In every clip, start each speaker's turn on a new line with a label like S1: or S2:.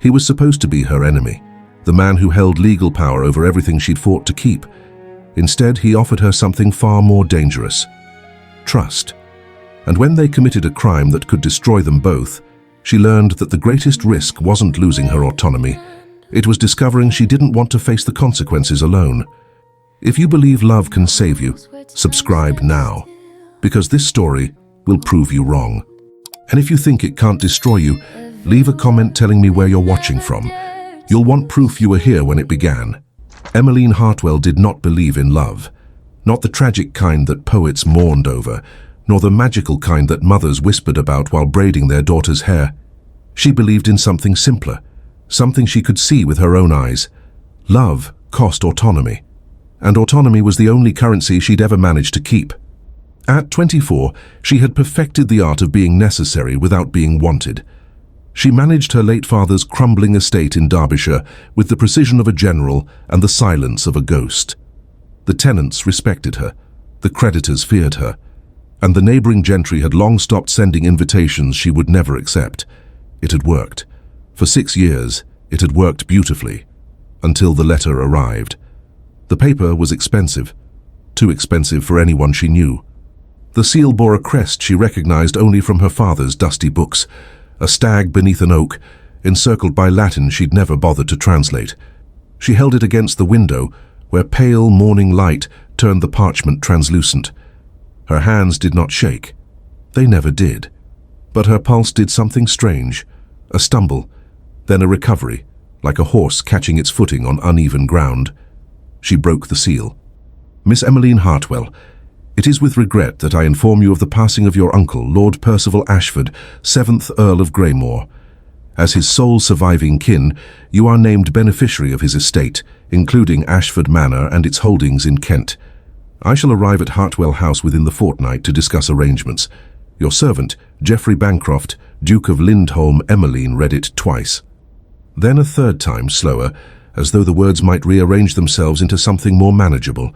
S1: He was supposed to be her enemy, the man who held legal power over everything she'd fought to keep. Instead, he offered her something far more dangerous: trust. And when they committed a crime that could destroy them both, she learned that the greatest risk wasn't losing her autonomy. It was discovering she didn't want to face the consequences alone. If you believe love can save you, subscribe now, because this story will prove you wrong. And if you think it can't destroy you, leave a comment telling me where you're watching from. You'll want proof you were here when it began. Emmeline Hartwell did not believe in love. Not the tragic kind that poets mourned over, nor the magical kind that mothers whispered about while braiding their daughters' hair. She believed in something simpler, something she could see with her own eyes. Love cost autonomy, and autonomy was the only currency she'd ever managed to keep. At 24, she had perfected the art of being necessary without being wanted. She managed her late father's crumbling estate in Derbyshire with the precision of a general and the silence of a ghost. The tenants respected her, the creditors feared her, and the neighbouring gentry had long stopped sending invitations she would never accept. It had worked. For 6 years, it had worked beautifully, until the letter arrived. The paper was expensive, too expensive for anyone she knew. The seal bore a crest she recognized only from her father's dusty books, a stag beneath an oak, encircled by Latin she'd never bothered to translate. She held it against the window, where pale morning light turned the parchment translucent. Her hands did not shake. They never did. But her pulse did something strange, a stumble, then a recovery, like a horse catching its footing on uneven ground. She broke the seal. Miss Emmeline Hartwell, it is with regret that I inform you of the passing of your uncle, Lord Percival Ashford, 7th Earl of Greymore. As his sole surviving kin, you are named beneficiary of his estate, including Ashford Manor and its holdings in Kent. I shall arrive at Hartwell House within the fortnight to discuss arrangements. Your servant, Geoffrey Bancroft, Duke of Lindholm, Emmeline, read it twice. Then a third time, slower, as though the words might rearrange themselves into something more manageable.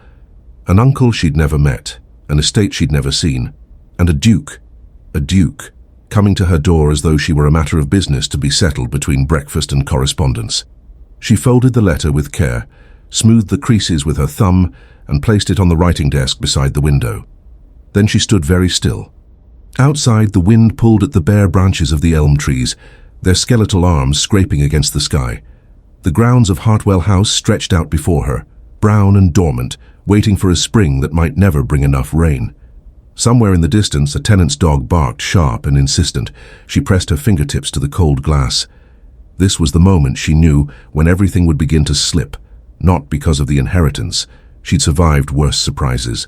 S1: An uncle she'd never met, an estate she'd never seen, and a duke, coming to her door as though she were a matter of business to be settled between breakfast and correspondence. She folded the letter with care, smoothed the creases with her thumb, and placed it on the writing desk beside the window. Then she stood very still. Outside, the wind pulled at the bare branches of the elm trees, their skeletal arms scraping against the sky. The grounds of Hartwell House stretched out before her, brown and dormant, waiting for a spring that might never bring enough rain. Somewhere in the distance, a tenant's dog barked, sharp and insistent. She pressed her fingertips to the cold glass. This was the moment, she knew, when everything would begin to slip, not because of the inheritance. She'd survived worse surprises,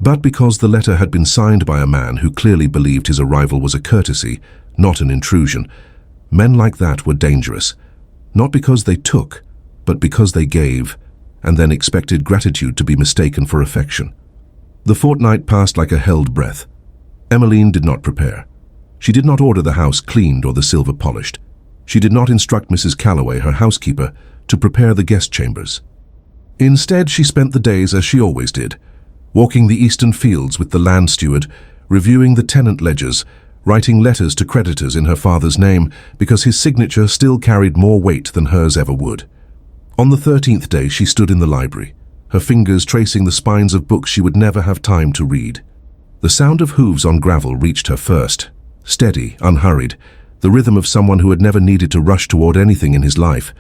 S1: but because the letter had been signed by a man who clearly believed his arrival was a courtesy, not an intrusion. Men like that were dangerous, not because they took, but because they gave, and then expected gratitude to be mistaken for affection. The fortnight passed like a held breath. Emmeline did not prepare. She did not order the house cleaned or the silver polished. She did not instruct Mrs. Calloway, her housekeeper, to prepare the guest chambers. Instead, she spent the days as she always did, walking the eastern fields with the land steward, reviewing the tenant ledgers, writing letters to creditors in her father's name because his signature still carried more weight than hers ever would. On the 13th day, she stood in the library, her fingers tracing the spines of books she would never have time to read. The sound of hooves on gravel reached her first, steady, unhurried, the rhythm of someone who had never needed to rush toward anything in his life.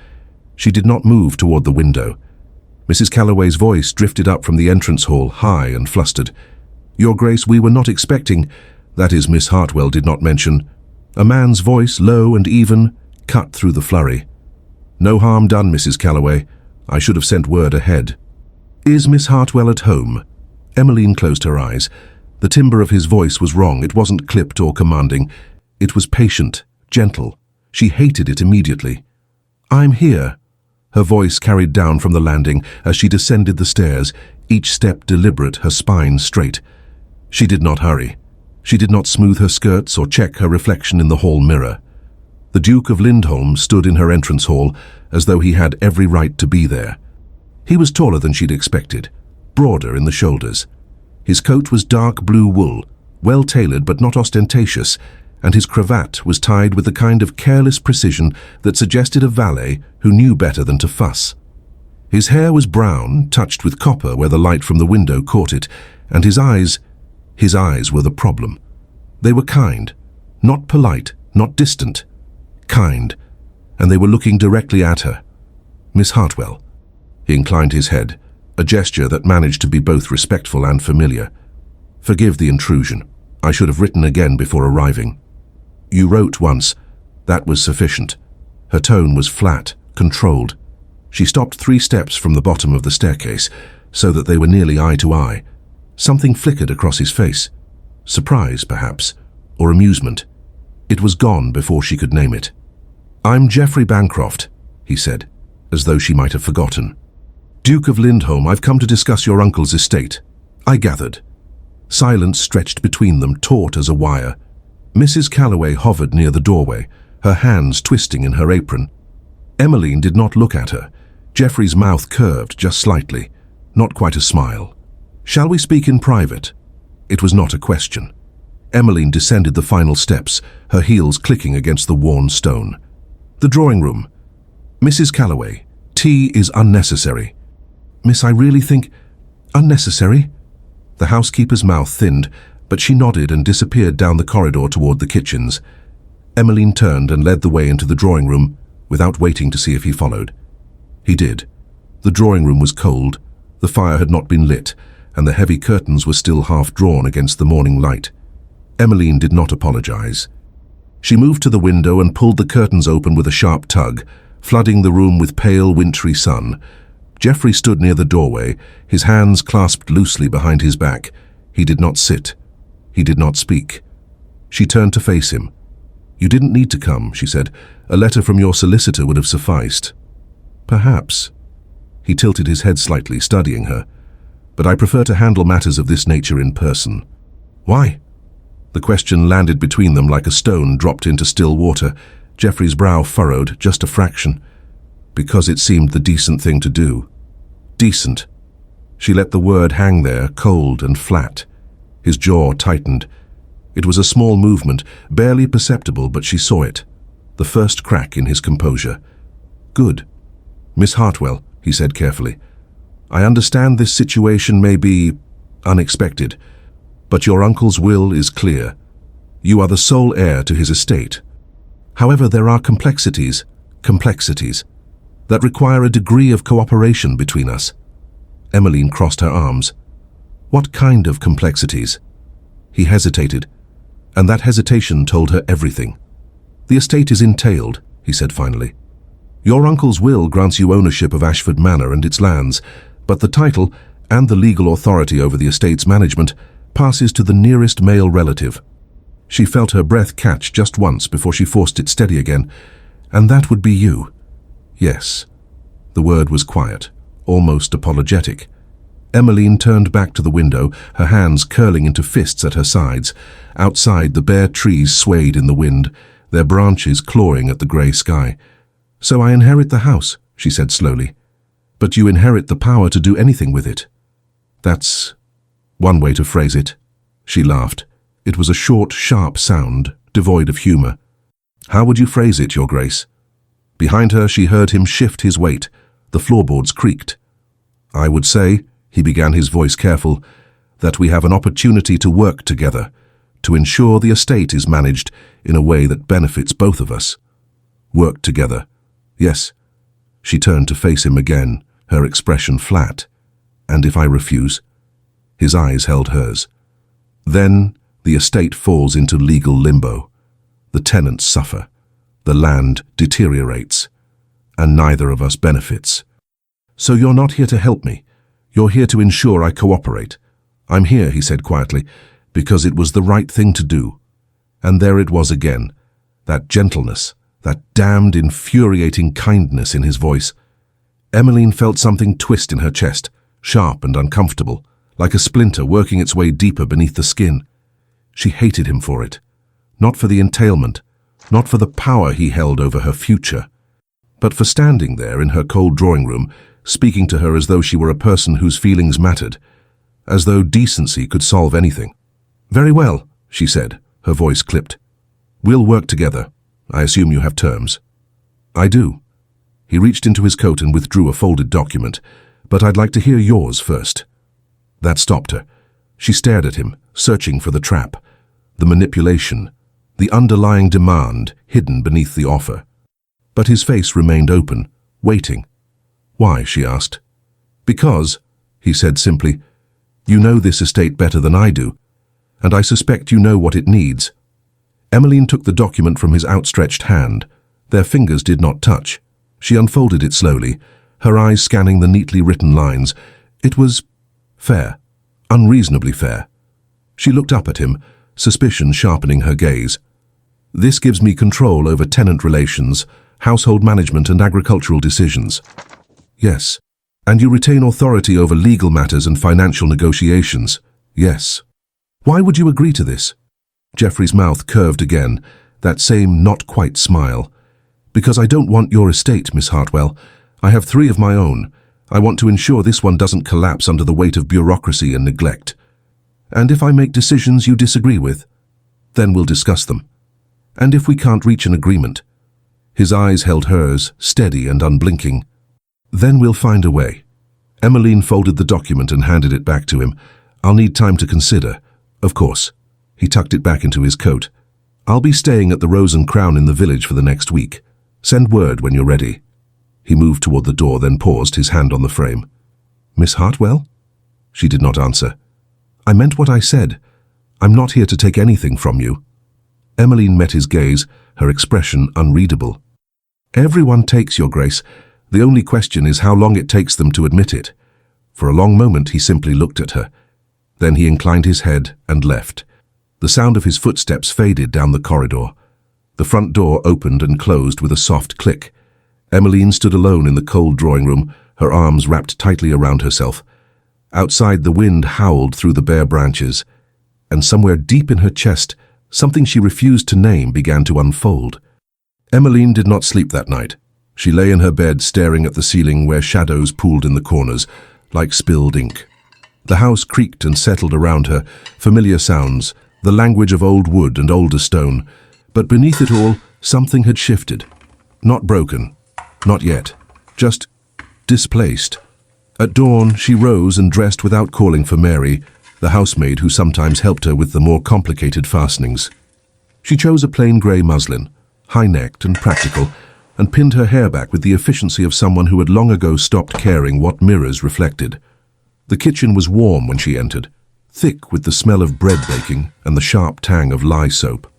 S1: She did not move toward the window. Mrs. Calloway's voice drifted up from the entrance hall, high and flustered. "Your Grace, we were not expecting—" That is, Miss Hartwell did not mention. A man's voice, low and even, cut through the flurry. "No harm done, Mrs. Calloway. I should have sent word ahead." "Is Miss Hartwell at home?" Emmeline closed her eyes. The timbre of his voice was wrong. It wasn't clipped or commanding. It was patient, gentle. She hated it immediately. "I'm here." Her voice carried down from the landing as she descended the stairs, each step deliberate, her spine straight. She did not hurry. She did not smooth her skirts or check her reflection in the hall mirror. The Duke of Lindholm stood in her entrance hall as though he had every right to be there. He was taller than she'd expected, broader in the shoulders. His coat was dark blue wool, well tailored but not ostentatious. and his cravat was tied with the kind of careless precision that suggested a valet who knew better than to fuss. His hair was brown, touched with copper where the light from the window caught it, and his eyes were the problem. They were kind, not polite, not distant. Kind, and they were looking directly at her. "Miss Hartwell." He inclined his head, a gesture that managed to be both respectful and familiar. "Forgive the intrusion. I should have written again before arriving." "You wrote once. That was sufficient." Her tone was flat, controlled. She stopped 3 steps from the bottom of the staircase, so that they were nearly eye to eye. Something flickered across his face. Surprise, perhaps, or amusement. It was gone before she could name it. "I'm Geoffrey Bancroft," he said, as though she might have forgotten. "Duke of Lindholm, I've come to discuss your uncle's estate." I gathered. Silence stretched between them, taut as a wire. Mrs. Calloway hovered near the doorway, her hands twisting in her apron. Emmeline did not look at her. Geoffrey's mouth curved just slightly, not quite a smile. "Shall we speak in private?" It was not a question. Emmeline descended the final steps, her heels clicking against the worn stone. "The drawing room. Mrs. Calloway, tea is unnecessary." "Miss, I really think... unnecessary?" The housekeeper's mouth thinned, but she nodded and disappeared down the corridor toward the kitchens. Emmeline turned and led the way into the drawing room, without waiting to see if he followed. He did. The drawing room was cold, the fire had not been lit, and the heavy curtains were still half drawn against the morning light. Emmeline did not apologize. She moved to the window and pulled the curtains open with a sharp tug, flooding the room with pale, wintry sun. Geoffrey stood near the doorway, his hands clasped loosely behind his back. He did not sit. He did not speak. She turned to face him. "You didn't need to come," she said. "A letter from your solicitor would have sufficed." "Perhaps." He tilted his head slightly, studying her. "But I prefer to handle matters of this nature in person." "Why?" The question landed between them like a stone dropped into still water. Geoffrey's brow furrowed, just a fraction. "Because it seemed the decent thing to do." Decent. She let the word hang there, cold and flat. His jaw tightened. It was a small movement, barely perceptible, but she saw it. The first crack in his composure. "Good. Miss Hartwell," he said carefully, "I understand this situation may be unexpected, but your uncle's will is clear. You are the sole heir to his estate. However, there are complexities, that require a degree of cooperation between us." Emmeline crossed her arms. "What kind of complexities?" He hesitated, and that hesitation told her everything. "The estate is entailed," he said finally. "Your uncle's will grants you ownership of Ashford Manor and its lands, but the title and the legal authority over the estate's management passes to the nearest male relative." She felt her breath catch just once before she forced it steady again. "And that would be you?" "Yes." The word was quiet, almost apologetic. Emmeline turned back to the window, her hands curling into fists at her sides. Outside, the bare trees swayed in the wind, their branches clawing at the grey sky. "So I inherit the house," she said slowly. "But you inherit the power to do anything with it." "That's one way to phrase it." She laughed. It was a short, sharp sound, devoid of humour. "How would you phrase it, Your Grace?" Behind her, she heard him shift his weight. The floorboards creaked. "I would say," he began, his voice careful, "that we have an opportunity to work together, to ensure the estate is managed in a way that benefits both of us. Work together. Yes." She turned to face him again, her expression flat. "And if I refuse?" His eyes held hers. "Then the estate falls into legal limbo. The tenants suffer. The land deteriorates. And neither of us benefits. So you're not here to help me. You're here to ensure I cooperate." "I'm here," he said quietly, "because it was the right thing to do." And there it was again, that gentleness, that damned, infuriating kindness in his voice. Emmeline felt something twist in her chest, sharp and uncomfortable, like a splinter working its way deeper beneath the skin. She hated him for it. Not for the entailment, not for the power he held over her future, but for standing there in her cold drawing room, speaking to her as though she were a person whose feelings mattered, as though decency could solve anything. "Very well," she said, her voice clipped. We'll work together. I assume you have terms. I do. He reached into his coat and withdrew a folded document. But I'd like to hear yours first. That stopped her. She stared at him, searching for the trap, the manipulation, the underlying demand hidden beneath the offer. But his face remained open, waiting. Why, she asked. Because, he said simply, you know this estate better than I do, and I suspect you know what it needs. Emmeline took the document from his outstretched hand. Their fingers did not touch. She unfolded it slowly, her eyes scanning the neatly written lines. It was fair, unreasonably fair. She looked up at him, suspicion sharpening her gaze. This gives me control over tenant relations, household management and agricultural decisions. Yes. And you retain authority over legal matters and financial negotiations. Yes. Why would you agree to this? Geoffrey's mouth curved again, that same not-quite smile. Because I don't want your estate, Miss Hartwell. I have 3 of my own. I want to ensure this one doesn't collapse under the weight of bureaucracy and neglect. And if I make decisions you disagree with, then we'll discuss them. And if we can't reach an agreement, his eyes held hers, steady and unblinking, then we'll find a way. Emmeline folded the document and handed it back to him. I'll need time to consider. Of course. He tucked it back into his coat. I'll be staying at the Rose and Crown in the village for the next week. Send word when you're ready. He moved toward the door, then paused, his hand on the frame. Miss Hartwell? She did not answer. I meant what I said. I'm not here to take anything from you. Emmeline met his gaze, her expression unreadable. Everyone takes, Your Grace. The only question is how long it takes them to admit it. For a long moment he simply looked at her. Then he inclined his head and left. The sound of his footsteps faded down the corridor. The front door opened and closed with a soft click. Emmeline stood alone in the cold drawing room, her arms wrapped tightly around herself. Outside, the wind howled through the bare branches, and somewhere deep in her chest, something she refused to name began to unfold. Emmeline did not sleep that night. She lay in her bed staring at the ceiling where shadows pooled in the corners, like spilled ink. The house creaked and settled around her, familiar sounds, the language of old wood and older stone. But beneath it all, something had shifted. Not broken, not yet, just displaced. At dawn, she rose and dressed without calling for Mary, the housemaid who sometimes helped her with the more complicated fastenings. She chose a plain grey muslin, high-necked and practical, and pinned her hair back with the efficiency of someone who had long ago stopped caring what mirrors reflected. The kitchen was warm when she entered, thick with the smell of bread baking and the sharp tang of lye soap.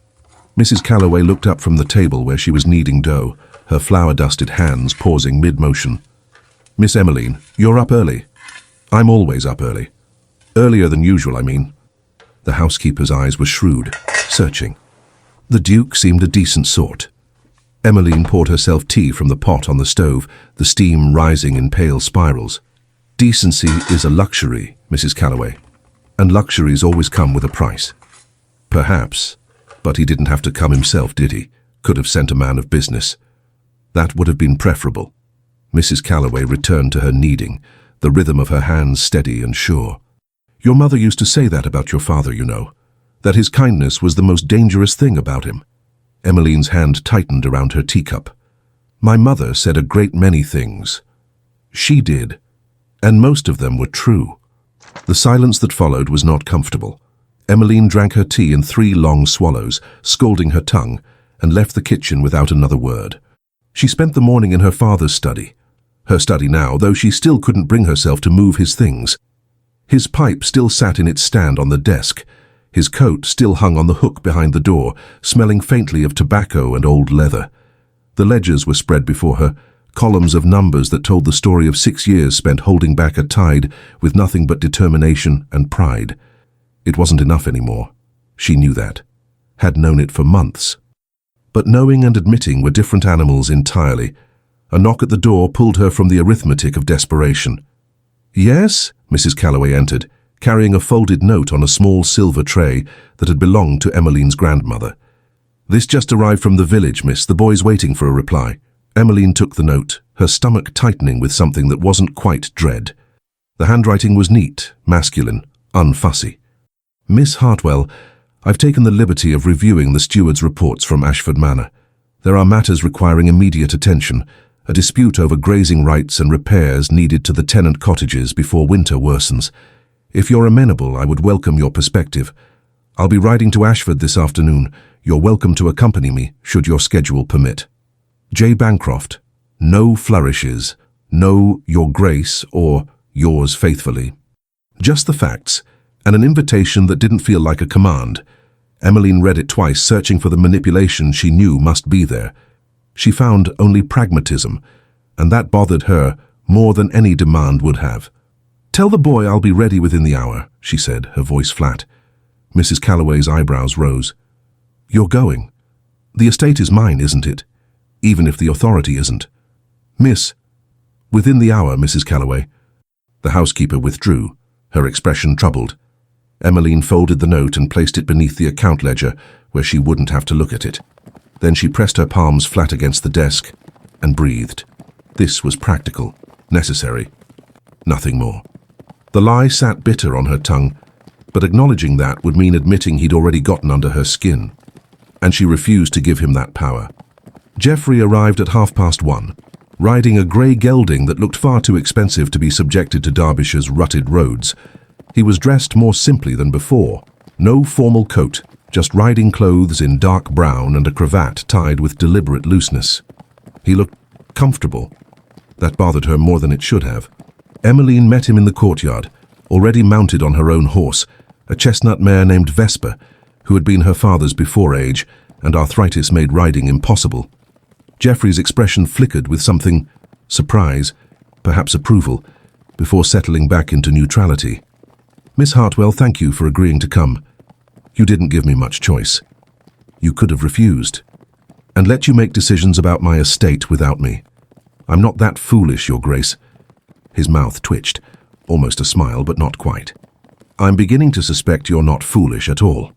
S1: Mrs. Calloway looked up from the table where she was kneading dough, her flour-dusted hands pausing mid-motion. Miss Emmeline, you're up early. I'm always up early. Earlier than usual, I mean. The housekeeper's eyes were shrewd, searching. The Duke seemed a decent sort. Emmeline poured herself tea from the pot on the stove, the steam rising in pale spirals. Decency is a luxury, Mrs. Calloway, and luxuries always come with a price. Perhaps, but he didn't have to come himself, did he? Could have sent a man of business. That would have been preferable. Mrs. Calloway returned to her kneading, the rhythm of her hands steady and sure. Your mother used to say that about your father, you know, that his kindness was the most dangerous thing about him. Emmeline's hand tightened around her teacup. My mother said a great many things. She did, and most of them were true. The silence that followed was not comfortable. Emmeline drank her tea in 3 long swallows, scalding her tongue, and left the kitchen without another word. She spent the morning in her father's study. Her study now, though she still couldn't bring herself to move his things. His pipe still sat in its stand on the desk. His coat still hung on the hook behind the door, smelling faintly of tobacco and old leather. The ledgers were spread before her, columns of numbers that told the story of 6 years spent holding back a tide with nothing but determination and pride. It wasn't enough anymore. She knew that. Had known it for months. But knowing and admitting were different animals entirely. A knock at the door pulled her from the arithmetic of desperation. Yes? Mrs. Calloway entered, carrying a folded note on a small silver tray that had belonged to Emmeline's grandmother. This just arrived from the village, miss. The boy's waiting for a reply. Emmeline took the note, her stomach tightening with something that wasn't quite dread. The handwriting was neat, masculine, unfussy. Miss Hartwell, I've taken the liberty of reviewing the steward's reports from Ashford Manor. There are matters requiring immediate attention, a dispute over grazing rights and repairs needed to the tenant cottages before winter worsens. If you're amenable, I would welcome your perspective. I'll be riding to Ashford this afternoon. You're welcome to accompany me, should your schedule permit. J. Bancroft. No flourishes. No Your Grace or Yours faithfully. Just the facts, and an invitation that didn't feel like a command. Emmeline read it twice, searching for the manipulation she knew must be there. She found only pragmatism, and that bothered her more than any demand would have. "Tell the boy I'll be ready within the hour," she said, her voice flat. Mrs. Calloway's eyebrows rose. "You're going. The estate is mine, isn't it? Even if the authority isn't." "Miss." "Within the hour, Mrs. Calloway." The housekeeper withdrew, her expression troubled. Emmeline folded the note and placed it beneath the account ledger, where she wouldn't have to look at it. Then she pressed her palms flat against the desk and breathed. This was practical, necessary, nothing more. The lie sat bitter on her tongue, but acknowledging that would mean admitting he'd already gotten under her skin, and she refused to give him that power. Geoffrey arrived at 1:30, riding a grey gelding that looked far too expensive to be subjected to Derbyshire's rutted roads. He was dressed more simply than before. No formal coat, just riding clothes in dark brown and a cravat tied with deliberate looseness. He looked comfortable. That bothered her more than it should have. Emmeline met him in the courtyard, already mounted on her own horse, a chestnut mare named Vesper, who had been her father's before age, and arthritis made riding impossible. Geoffrey's expression flickered with something, surprise, perhaps approval, before settling back into neutrality. "Miss Hartwell, thank you for agreeing to come. You didn't give me much choice. You could have refused, and let you make decisions about my estate without me. I'm not that foolish, Your Grace." His mouth twitched, almost a smile, but not quite. "I'm beginning to suspect you're not foolish at all."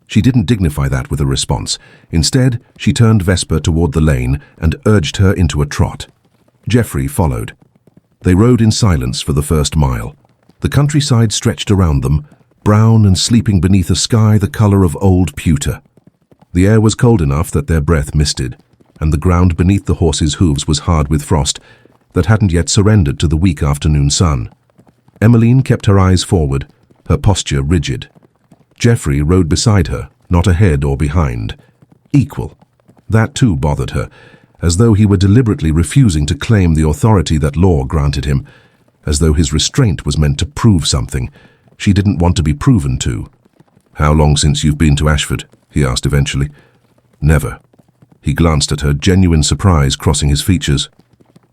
S1: She didn't dignify that with a response. Instead, she turned Vesper toward the lane and urged her into a trot. Geoffrey followed. They rode in silence for the first mile. The countryside stretched around them, brown and sleeping beneath a sky the color of old pewter. The air was cold enough that their breath misted, and the ground beneath the horses' hooves was hard with frost that hadn't yet surrendered to the weak afternoon sun. Emmeline kept her eyes forward, her posture rigid. Geoffrey rode beside her, not ahead or behind. Equal. That too bothered her, as though he were deliberately refusing to claim the authority that law granted him, as though his restraint was meant to prove something she didn't want to be proven to. "How long since you've been to Ashford?" he asked eventually. "Never." He glanced at her, genuine surprise crossing his features.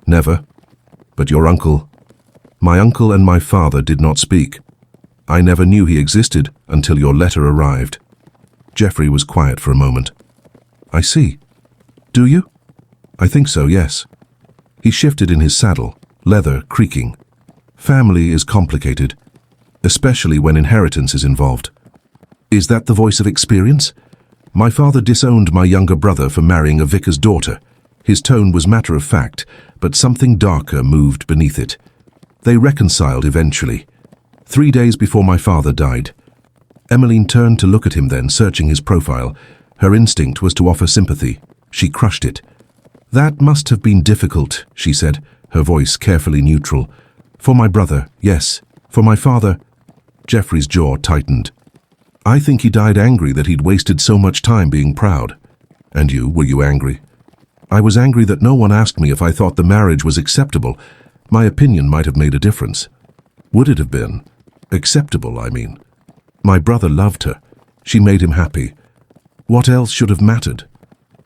S1: "Never? But your uncle—" "My uncle and my father did not speak. I never knew he existed until your letter arrived." Geoffrey was quiet for a moment. "I see. Do you?" "I think so, yes." He shifted in his saddle, leather creaking. "Family is complicated, especially when inheritance is involved." "Is that the voice of experience?" "My father disowned my younger brother for marrying a vicar's daughter." His tone was matter-of-fact, but something darker moved beneath it. "They reconciled eventually, 3 days before my father died." Emmeline turned to look at him then, searching his profile. Her instinct was to offer sympathy. She crushed it. "That must have been difficult," she said, her voice carefully neutral. "For my brother, yes. For my father—" Geoffrey's jaw tightened. "I think he died angry that he'd wasted so much time being proud." "And you, were you angry?" "I was angry that no one asked me if I thought the marriage was acceptable. My opinion might have made a difference." "Would it have been? Acceptable, I mean." "My brother loved her. She made him happy. What else should have mattered?"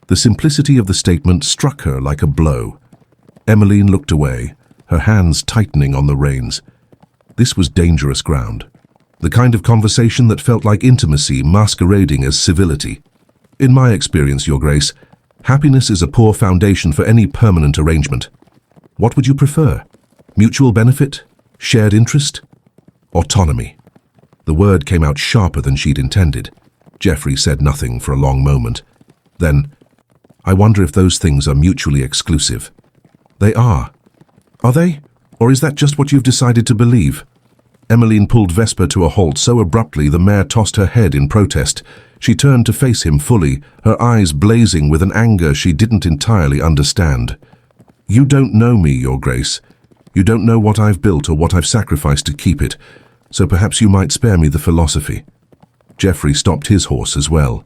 S1: The simplicity of the statement struck her like a blow. Emmeline looked away, her hands tightening on the reins. This was dangerous ground. The kind of conversation that felt like intimacy masquerading as civility. "In my experience, Your Grace, happiness is a poor foundation for any permanent arrangement. What would you prefer? Mutual benefit? Shared interest? Autonomy?" The word came out sharper than she'd intended. Geoffrey said nothing for a long moment. Then, "I wonder if those things are mutually exclusive." "They are." "Are they? Or is that just what you've decided to believe?" Emmeline pulled Vesper to a halt so abruptly the mare tossed her head in protest. She turned to face him fully, her eyes blazing with an anger she didn't entirely understand. "You don't know me, Your Grace. You don't know what I've built or what I've sacrificed to keep it, so perhaps you might spare me the philosophy." Geoffrey stopped his horse as well.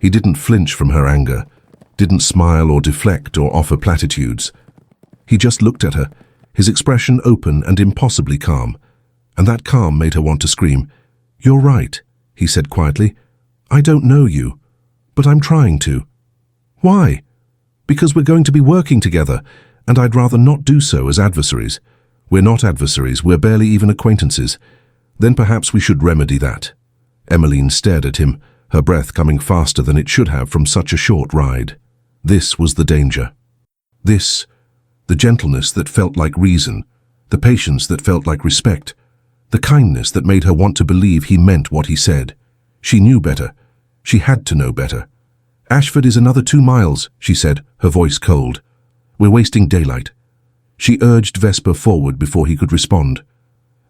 S1: He didn't flinch from her anger, didn't smile or deflect or offer platitudes. He just looked at her, his expression open and impossibly calm, and that calm made her want to scream. "You're right," he said quietly. "I don't know you, but I'm trying to." "Why?" "Because we're going to be working together, and I'd rather not do so as adversaries." "We're not adversaries, we're barely even acquaintances." "Then perhaps we should remedy that." Emmeline stared at him, her breath coming faster than it should have from such a short ride. This was the danger. This, the gentleness that felt like reason, the patience that felt like respect, the kindness that made her want to believe he meant what he said. She knew better. She had to know better. "Ashford is another 2 miles, she said, her voice cold. "We're wasting daylight." She urged Vesper forward before he could respond.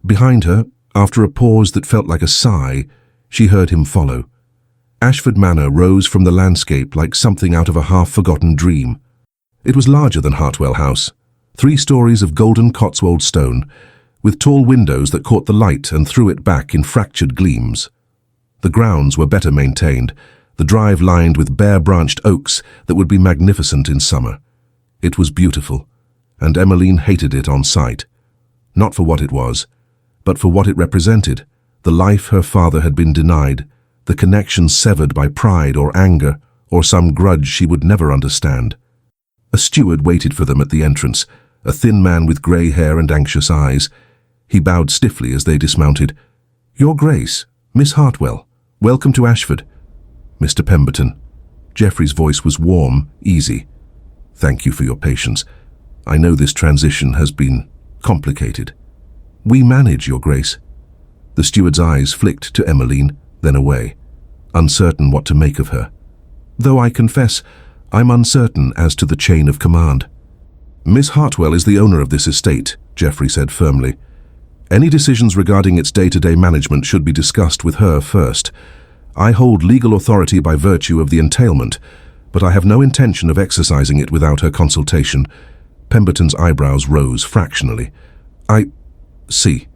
S1: Behind her, after a pause that felt like a sigh, she heard him follow. Ashford Manor rose from the landscape like something out of a half-forgotten dream. It was larger than Hartwell House, 3 stories of golden Cotswold stone, with tall windows that caught the light and threw it back in fractured gleams. The grounds were better maintained, the drive lined with bare-branched oaks that would be magnificent in summer. It was beautiful, and Emmeline hated it on sight. Not for what it was, but for what it represented, the life her father had been denied, the connection severed by pride or anger, or some grudge she would never understand. A steward waited for them at the entrance, a thin man with grey hair and anxious eyes. He bowed stiffly as they dismounted. "Your Grace, Miss Hartwell, welcome to Ashford." "Mr. Pemberton." Geoffrey's voice was warm, easy. "Thank you for your patience. I know this transition has been complicated." "We manage, Your Grace." The steward's eyes flicked to Emmeline, then away, uncertain what to make of her. "Though I confess, I'm uncertain as to the chain of command." "Miss Hartwell is the owner of this estate," Geoffrey said firmly. "Any decisions regarding its day-to-day management should be discussed with her first. I hold legal authority by virtue of the entailment, but I have no intention of exercising it without her consultation." Pemberton's eyebrows rose fractionally. "I see.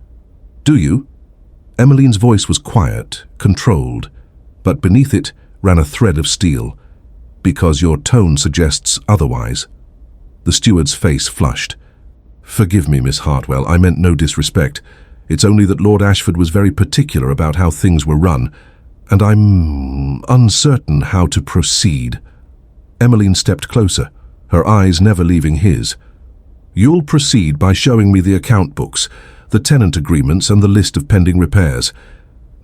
S1: Do you?" Emmeline's voice was quiet, controlled, but beneath it ran a thread of steel. "Because your tone suggests otherwise." The steward's face flushed. "Forgive me, Miss Hartwell, I meant no disrespect. It's only that Lord Ashford was very particular about how things were run, and I'm uncertain how to proceed." Emmeline stepped closer, her eyes never leaving his. "You'll proceed by showing me the account books, the tenant agreements and the list of pending repairs.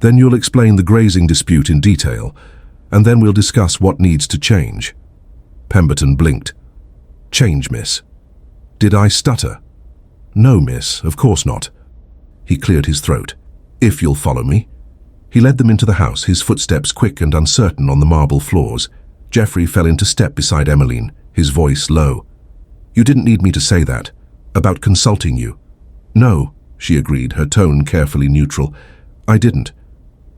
S1: Then you'll explain the grazing dispute in detail, and then we'll discuss what needs to change." Pemberton blinked. "Change, miss?" "Did I stutter?" "No, miss, of course not." He cleared his throat. "If you'll follow me." He led them into the house, his footsteps quick and uncertain on the marble floors. Geoffrey fell into step beside Emmeline, his voice low. "You didn't need me to say that. About consulting you." "No," she agreed, her tone carefully neutral. "I didn't.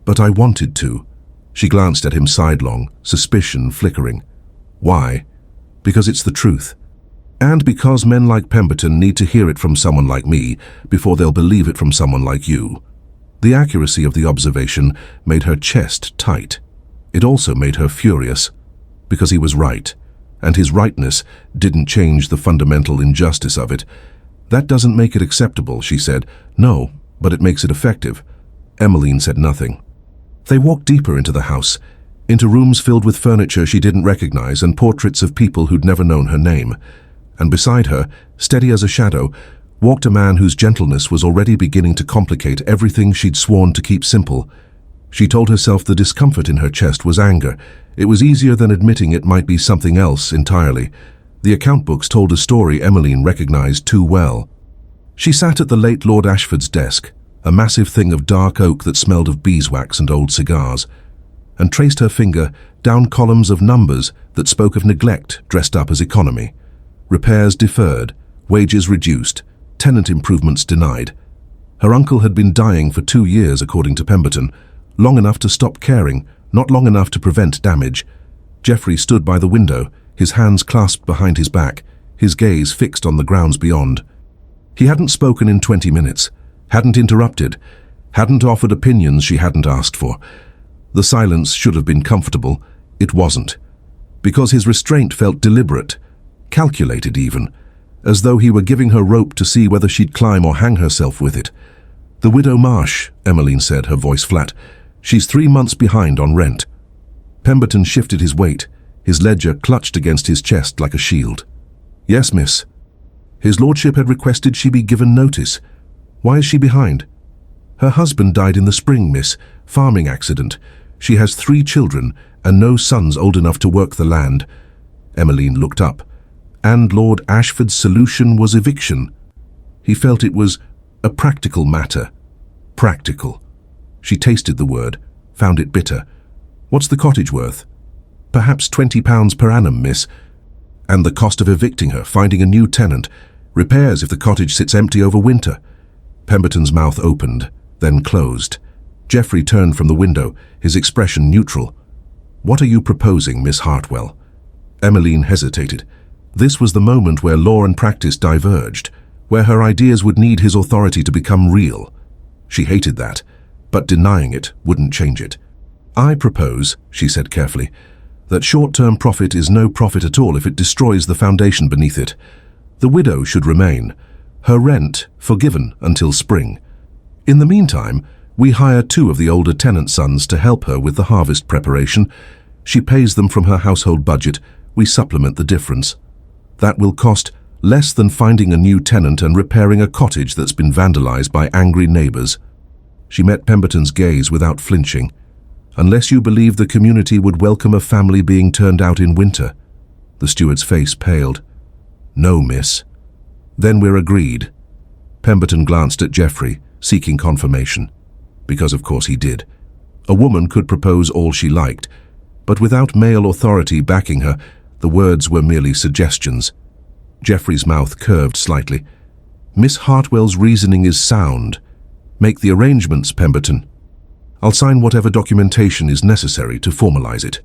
S1: But I wanted to." She glanced at him sidelong, suspicion flickering. "Why?" "Because it's the truth. And because men like Pemberton need to hear it from someone like me before they'll believe it from someone like you." The accuracy of the observation made her chest tight. It also made her furious, because he was right, and his rightness didn't change the fundamental injustice of it. "That doesn't make it acceptable," she said. "No, but it makes it effective." Emmeline said nothing. They walked deeper into the house, into rooms filled with furniture she didn't recognize and portraits of people who'd never known her name. And beside her, steady as a shadow, walked a man whose gentleness was already beginning to complicate everything she'd sworn to keep simple. She told herself the discomfort in her chest was anger. It was easier than admitting it might be something else entirely. The account books told a story Emmeline recognized too well. She sat at the late Lord Ashford's desk, a massive thing of dark oak that smelled of beeswax and old cigars, and traced her finger down columns of numbers that spoke of neglect dressed up as economy. Repairs deferred, wages reduced, tenant improvements denied. Her uncle had been dying for 2 years, according to Pemberton, long enough to stop caring, not long enough to prevent damage. Geoffrey stood by the window, his hands clasped behind his back, his gaze fixed on the grounds beyond. He hadn't spoken in 20 minutes, hadn't interrupted, hadn't offered opinions she hadn't asked for. The silence should have been comfortable. It wasn't. Because his restraint felt deliberate, calculated even, as though he were giving her rope to see whether she'd climb or hang herself with it. "The widow Marsh," Emmeline said, her voice flat. "She's 3 months behind on rent." Pemberton shifted his weight, his ledger clutched against his chest like a shield. "Yes, miss." His lordship had requested she be given notice. "Why is she behind?" "Her husband died in the spring, miss. Farming accident. She has 3 children and no sons old enough to work the land." Emmeline looked up. And Lord Ashford's solution was eviction. He felt it was a practical matter. Practical. She tasted the word, found it bitter. "What's the cottage worth?" "Perhaps £20 per annum, miss." "And the cost of evicting her, finding a new tenant, repairs if the cottage sits empty over winter." Pemberton's mouth opened, then closed. Geoffrey turned from the window, his expression neutral. "What are you proposing, Miss Hartwell?" Emmeline hesitated. This was the moment where law and practice diverged, where her ideas would need his authority to become real. She hated that, but denying it wouldn't change it. "I propose," she said carefully, "that short-term profit is no profit at all if it destroys the foundation beneath it. The widow should remain, her rent forgiven until spring. In the meantime, we hire 2 of the older tenant sons to help her with the harvest preparation. She pays them from her household budget. We supplement the difference. That will cost less than finding a new tenant and repairing a cottage that's been vandalized by angry neighbors." She met Pemberton's gaze without flinching. "Unless you believe the community would welcome a family being turned out in winter." The steward's face paled. "No, miss." "Then we're agreed." Pemberton glanced at Geoffrey, seeking confirmation. Because of course he did. A woman could propose all she liked, but without male authority backing her, the words were merely suggestions. Geoffrey's mouth curved slightly. "Miss Hartwell's reasoning is sound. Make the arrangements, Pemberton. I'll sign whatever documentation is necessary to formalize it."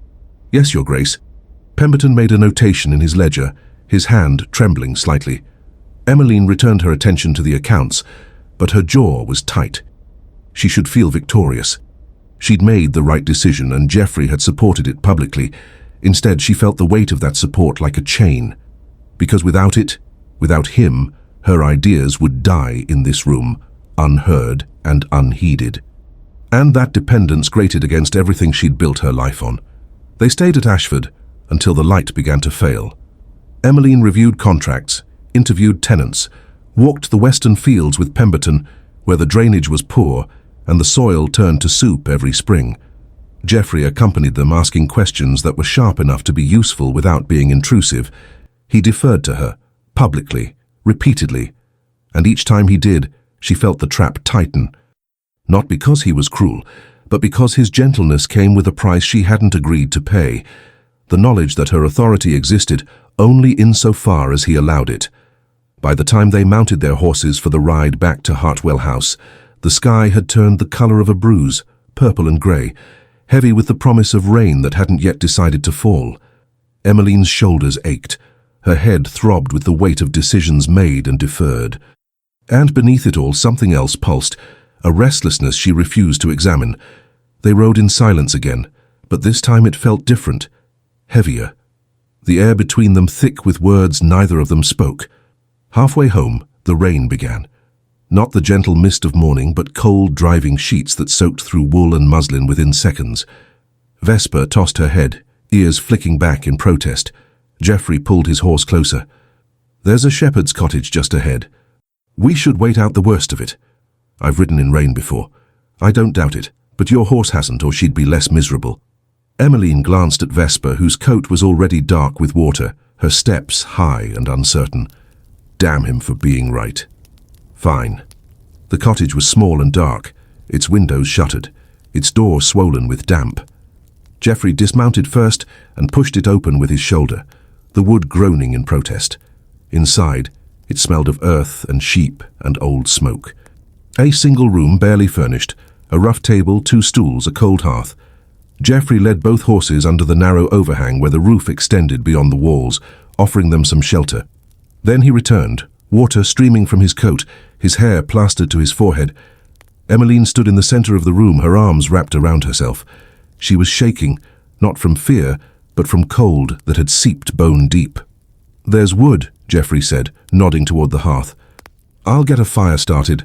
S1: "Yes, Your Grace." Pemberton made a notation in his ledger, his hand trembling slightly. Emmeline returned her attention to the accounts, but her jaw was tight. She should feel victorious. She'd made the right decision and Geoffrey had supported it publicly. Instead, she felt the weight of that support like a chain. Because without it, without him, her ideas would die in this room, unheard and unheeded. And that dependence grated against everything she'd built her life on. They stayed at Ashford until the light began to fail. Emmeline reviewed contracts, interviewed tenants, walked the western fields with Pemberton, where the drainage was poor and the soil turned to soup every spring. Geoffrey accompanied them, asking questions that were sharp enough to be useful without being intrusive. He deferred to her, publicly, repeatedly, and each time he did, she felt the trap tighten. Not because he was cruel, but because his gentleness came with a price she hadn't agreed to pay. The knowledge that her authority existed only insofar as he allowed it. By the time they mounted their horses for the ride back to Hartwell House, the sky had turned the color of a bruise, purple and grey, heavy with the promise of rain that hadn't yet decided to fall. Emmeline's shoulders ached. Her head throbbed with the weight of decisions made and deferred. And beneath it all, something else pulsed, a restlessness she refused to examine. They rode in silence again, but this time it felt different, heavier. The air between them thick with words neither of them spoke. Halfway home, the rain began. Not the gentle mist of morning, but cold, driving sheets that soaked through wool and muslin within seconds. Vesper tossed her head, ears flicking back in protest. Geoffrey pulled his horse closer. "There's a shepherd's cottage just ahead. We should wait out the worst of it. I've ridden in rain before. I don't doubt it, but your horse hasn't, or she'd be less miserable." Emmeline glanced at Vesper, whose coat was already dark with water, her steps high and uncertain. Damn him for being right. Fine. The cottage was small and dark, its windows shuttered, its door swollen with damp. Geoffrey dismounted first and pushed it open with his shoulder, the wood groaning in protest. Inside, it smelled of earth and sheep and old smoke. A single room barely furnished, a rough table, 2 stools, a cold hearth. Geoffrey led both horses under the narrow overhang where the roof extended beyond the walls, offering them some shelter. Then he returned, water streaming from his coat, his hair plastered to his forehead. Emmeline stood in the center of the room, her arms wrapped around herself. She was shaking, not from fear, but from cold that had seeped bone deep. "There's wood," Geoffrey said, nodding toward the hearth. "I'll get a fire started.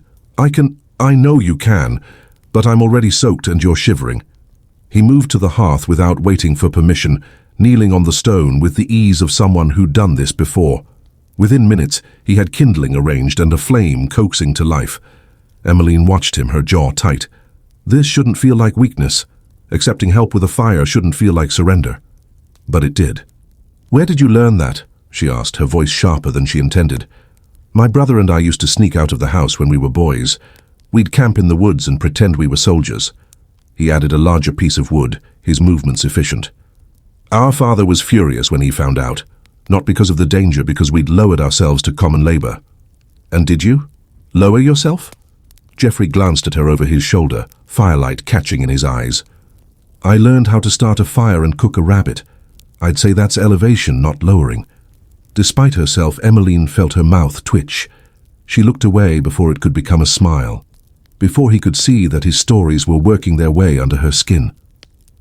S1: I know you can, but I'm already soaked and you're shivering." He moved to the hearth without waiting for permission, kneeling on the stone with the ease of someone who'd done this before. Within minutes, he had kindling arranged and a flame coaxing to life. Emmeline watched him, her jaw tight. This shouldn't feel like weakness. Accepting help with a fire shouldn't feel like surrender. But it did. "Where did you learn that?" she asked, her voice sharper than she intended. "My brother and I used to sneak out of the house when we were boys. We'd camp in the woods and pretend we were soldiers." He added a larger piece of wood, his movements efficient. "Our father was furious when he found out. Not because of the danger, because we'd lowered ourselves to common labor." "And did you? Lower yourself?" Geoffrey glanced at her over his shoulder, firelight catching in his eyes. "I learned how to start a fire and cook a rabbit. I'd say that's elevation, not lowering." Despite herself, Emmeline felt her mouth twitch. She looked away before it could become a smile, before he could see that his stories were working their way under her skin.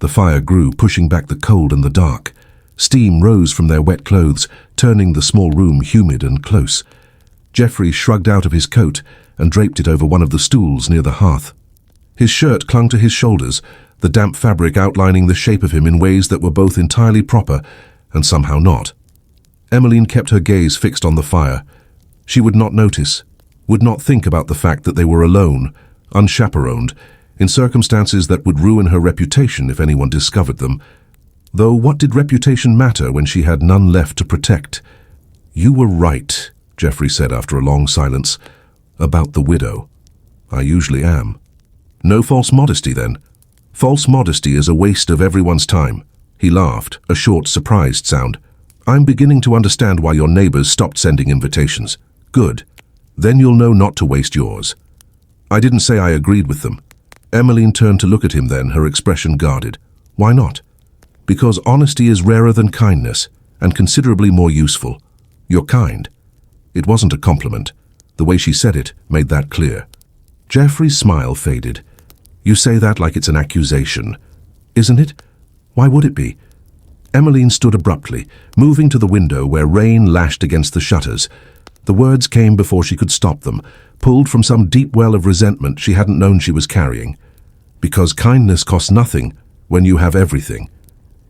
S1: The fire grew, pushing back the cold and the dark. Steam rose from their wet clothes, turning the small room humid and close. Geoffrey shrugged out of his coat and draped it over one of the stools near the hearth. His shirt clung to his shoulders, the damp fabric outlining the shape of him in ways that were both entirely proper and somehow not. Emmeline kept her gaze fixed on the fire. She would not notice, would not think about the fact that they were alone, unchaperoned, in circumstances that would ruin her reputation if anyone discovered them. Though what did reputation matter when she had none left to protect? "You were right," Geoffrey said after a long silence, "about the widow. I usually am." "No false modesty, then?" "False modesty is a waste of everyone's time." He laughed, a short, surprised sound. "I'm beginning to understand why your neighbors stopped sending invitations. Good. Then you'll know not to waste yours." "I didn't say I agreed with them." Emmeline turned to look at him then, her expression guarded. "Why not?" "Because honesty is rarer than kindness, and considerably more useful. You're kind." It wasn't a compliment. The way she said it made that clear. Geoffrey's smile faded. "You say that like it's an accusation. Isn't it? Why would it be?" Emmeline stood abruptly, moving to the window where rain lashed against the shutters. The words came before she could stop them, pulled from some deep well of resentment she hadn't known she was carrying. Because kindness costs nothing when you have everything.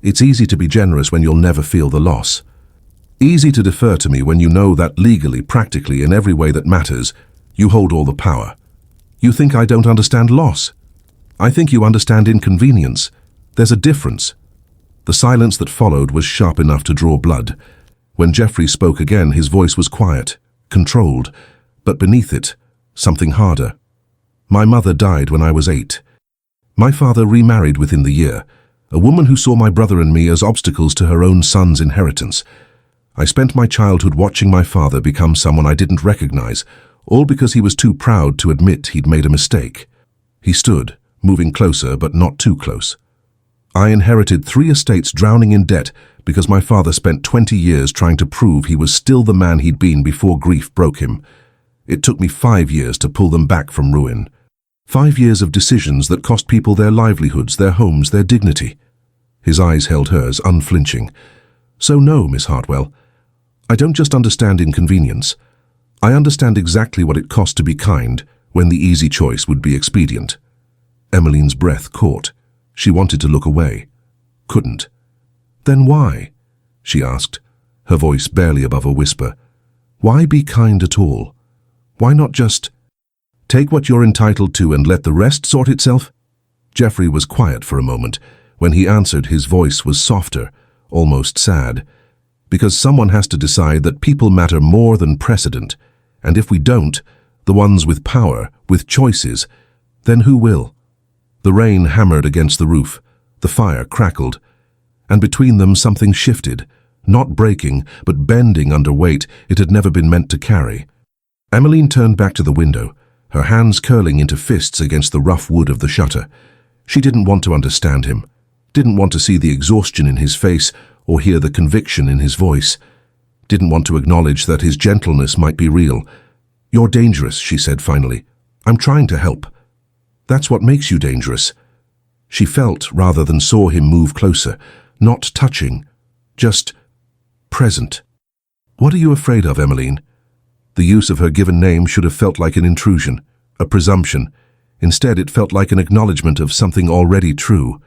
S1: It's easy to be generous when you'll never feel the loss. Easy to defer to me when you know that legally, practically, in every way that matters, you hold all the power. You think I don't understand loss? I think you understand inconvenience. There's a difference. The silence that followed was sharp enough to draw blood. When Geoffrey spoke again, his voice was quiet, controlled, but beneath it, something harder. "My mother died when I was 8. My father remarried within the year, a woman who saw my brother and me as obstacles to her own son's inheritance. I spent my childhood watching my father become someone I didn't recognize, all because he was too proud to admit he'd made a mistake." He stood, moving closer but not too close. "I inherited 3 estates drowning in debt because my father spent 20 years trying to prove he was still the man he'd been before grief broke him. It took me 5 years to pull them back from ruin. 5 years of decisions that cost people their livelihoods, their homes, their dignity." His eyes held hers, unflinching. "So no, Miss Hartwell, I don't just understand inconvenience. I understand exactly what it costs to be kind when the easy choice would be expedient." Emmeline's breath caught. She wanted to look away. Couldn't. "Then why?" she asked, her voice barely above a whisper. "Why be kind at all? Why not just take what you're entitled to and let the rest sort itself?" Geoffrey was quiet for a moment. When he answered, his voice was softer, almost sad. "Because someone has to decide that people matter more than precedent, and if we don't, the ones with power, with choices, then who will?" The rain hammered against the roof, the fire crackled, and between them something shifted, not breaking, but bending under weight it had never been meant to carry. Emmeline turned back to the window, her hands curling into fists against the rough wood of the shutter. She didn't want to understand him, didn't want to see the exhaustion in his face or hear the conviction in his voice, didn't want to acknowledge that his gentleness might be real. "You're dangerous," she said finally. "I'm trying to help." "That's what makes you dangerous." She felt rather than saw him move closer, not touching, just present. "What are you afraid of, Emmeline?" The use of her given name should have felt like an intrusion, a presumption. Instead, it felt like an acknowledgement of something already true.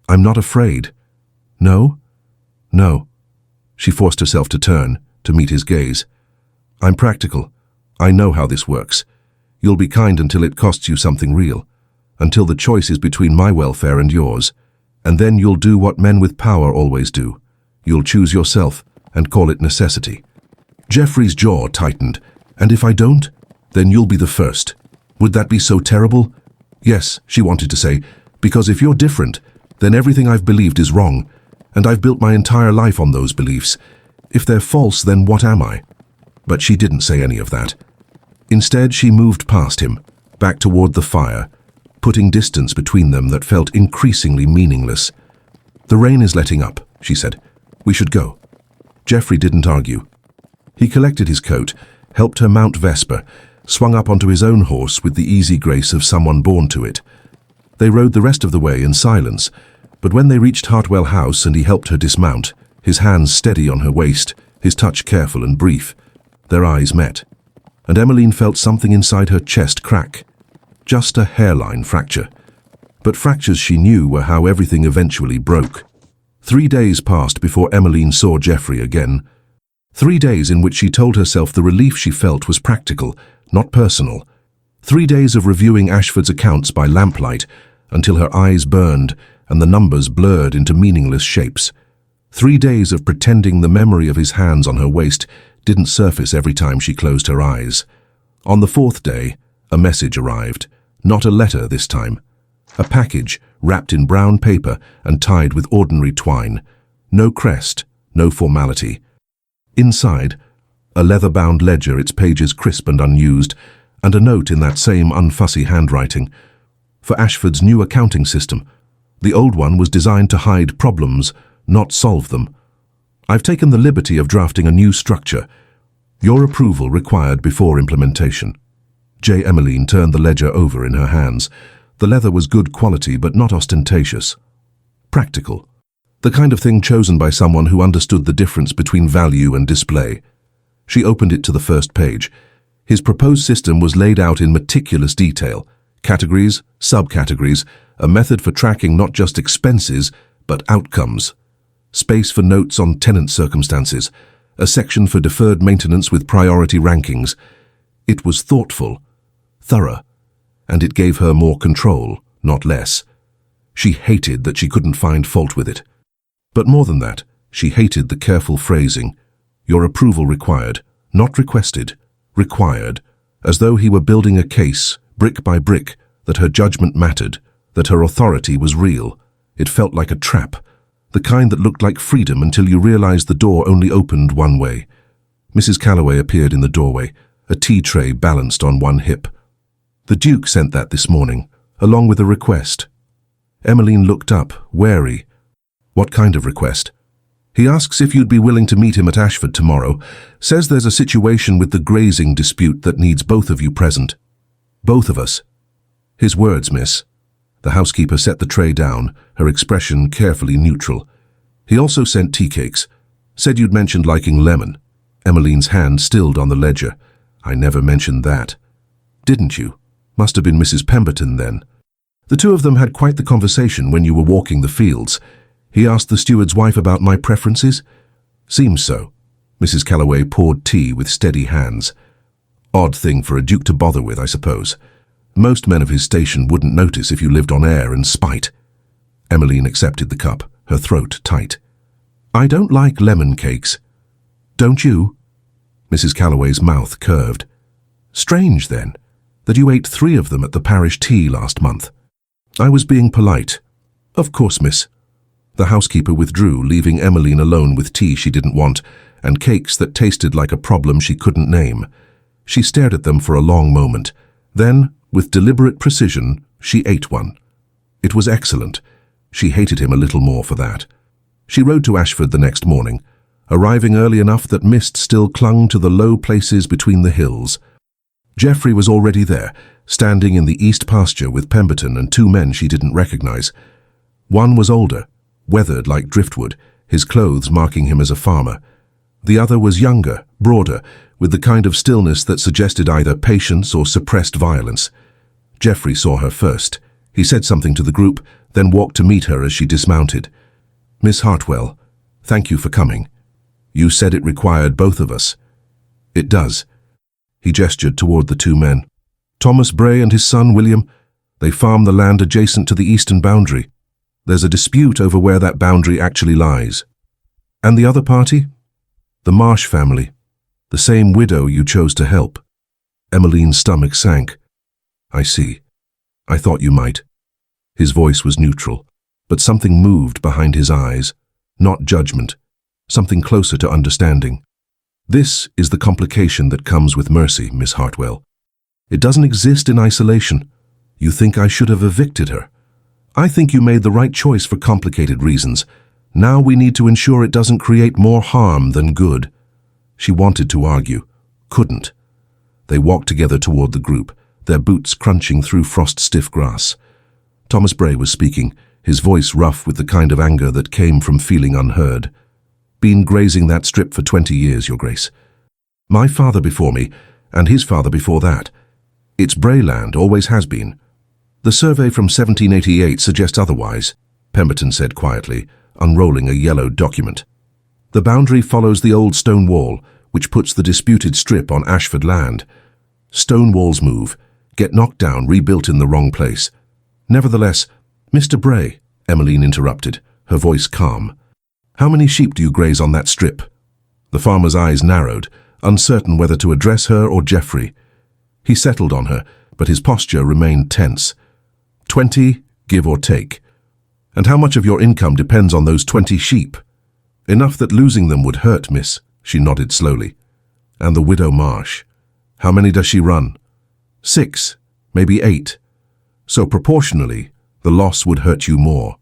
S1: "I'm not afraid." "No?" "No." She forced herself to turn, to meet his gaze. "I'm practical. I know how this works. You'll be kind until it costs you something real, until the choice is between my welfare and yours. And then you'll do what men with power always do. You'll choose yourself and call it necessity." Jeffrey's jaw tightened. "And if I don't, then you'll be the first. Would that be so terrible?" "Yes," she wanted to say, "because if you're different, then everything I've believed is wrong, and I've built my entire life on those beliefs. If they're false, then what am I?" But she didn't say any of that. Instead, she moved past him, back toward the fire, putting distance between them that felt increasingly meaningless. "The rain is letting up," she said. "We should go." Jeffrey didn't argue. He collected his coat, helped her mount Vesper, swung up onto his own horse with the easy grace of someone born to it. They rode the rest of the way in silence, but when they reached Hartwell House and he helped her dismount, his hands steady on her waist, his touch careful and brief, their eyes met. And Emmeline felt something inside her chest crack. Just a hairline fracture. But fractures, she knew, were how everything eventually broke. 3 days passed before Emmeline saw Jeffrey again. 3 days in which she told herself the relief she felt was practical, not personal. 3 days of reviewing Ashford's accounts by lamplight until her eyes burned and the numbers blurred into meaningless shapes. 3 days of pretending the memory of his hands on her waist didn't surface every time she closed her eyes. On the 4th day, a message arrived. Not a letter this time. A package wrapped in brown paper and tied with ordinary twine. No crest, no formality. Inside, a leather-bound ledger, its pages crisp and unused, and a note in that same unfussy handwriting. For Ashford's new accounting system. The old one was designed to hide problems, not solve them. "I've taken the liberty of drafting a new structure. Your approval required before implementation." J. Emmeline turned the ledger over in her hands. The leather was good quality but not ostentatious. Practical. The kind of thing chosen by someone who understood the difference between value and display. She opened it to the first page. His proposed system was laid out in meticulous detail. Categories, subcategories, a method for tracking not just expenses, but outcomes. Space for notes on tenant circumstances. A section for deferred maintenance with priority rankings. It was thoughtful, thorough, and it gave her more control, not less. She hated that she couldn't find fault with it. But more than that, she hated the careful phrasing. Your approval required, not requested, required, as though he were building a case, brick by brick, that her judgment mattered, that her authority was real. It felt like a trap, the kind that looked like freedom until you realized the door only opened one way. Mrs. Calloway appeared in the doorway, a tea tray balanced on one hip. "The Duke sent that this morning, along with a request." Emmeline looked up, wary. "What kind of request?" "He asks if you'd be willing to meet him at Ashford tomorrow. Says there's a situation with the Grazing dispute that needs both of you present." "Both of us?" "His words, miss." The housekeeper set the tray down, her expression carefully neutral. "He also sent tea cakes. Said you'd mentioned liking lemon." Emmeline's hand stilled on the ledger. "I never mentioned that." "Didn't you? Must have been Mrs. Pemberton then." "The two of them had quite the conversation when you were walking the fields. He asked the steward's wife about my preferences?" "Seems so." Mrs. Calloway poured tea with steady hands. "Odd thing for a duke to bother with, I suppose. Most men of his station wouldn't notice if you lived on air and spite." Emmeline accepted the cup, her throat tight. "I don't like lemon cakes." "Don't you?" Mrs. Calloway's mouth curved. "Strange, then, that you ate 3 of them at the parish tea last month." "I was being polite." "Of course, miss." The housekeeper withdrew, leaving Emmeline alone with tea she didn't want and cakes that tasted like a problem she couldn't name. She stared at them for a long moment, Then, with deliberate precision, she ate one. It was excellent. She hated him a little more for that. She rode to Ashford the next morning, arriving early enough that mist still clung to the low places between the hills. Geoffrey was already there, standing in the east pasture with Pemberton and two men she didn't recognize. One was older, weathered like driftwood, his clothes marking him as a farmer. The other was younger, broader, with the kind of stillness that suggested either patience or suppressed violence. Geoffrey saw her first. He said something to the group, then walked to meet her as she dismounted. "Miss Hartwell, thank you for coming. You said it required both of us." "It does." He gestured toward the two men. "Thomas Bray and his son William, they farm the land adjacent to the eastern boundary. There's a dispute over where that boundary actually lies." "And the other party?" "The Marsh family, the same widow you chose to help." Emmeline's stomach sank. "I see. I thought you might." His voice was neutral, but something moved behind his eyes, not judgment, something closer to understanding. "This is the complication that comes with mercy, Miss Hartwell. It doesn't exist in isolation. You think I should have evicted her. I think you made the right choice for complicated reasons. Now we need to ensure it doesn't create more harm than good." She wanted to argue, couldn't. They walked together toward the group, their boots crunching through frost-stiff grass. Thomas Bray was speaking, his voice rough with the kind of anger that came from feeling unheard. "Been grazing that strip for 20 years, Your Grace. My father before me, and his father before that. It's Bray land, always has been. The survey from 1788 suggests otherwise," Pemberton said quietly, unrolling a yellow document. "The boundary follows the old stone wall, which puts the disputed strip on Ashford land. Stone walls move, get knocked down, rebuilt in the wrong place. Nevertheless—" "Mr. Bray," Emmeline interrupted, her voice calm. "How many sheep do you graze on that strip?" The farmer's eyes narrowed, uncertain whether to address her or Geoffrey. He settled on her, but his posture remained tense. 20, give or take. "And how much of your income depends on those 20 sheep?" "Enough that losing them would hurt, miss," she nodded slowly. "And the widow Marsh, how many does she run?" 6, maybe 8. So proportionally, the loss would hurt you more."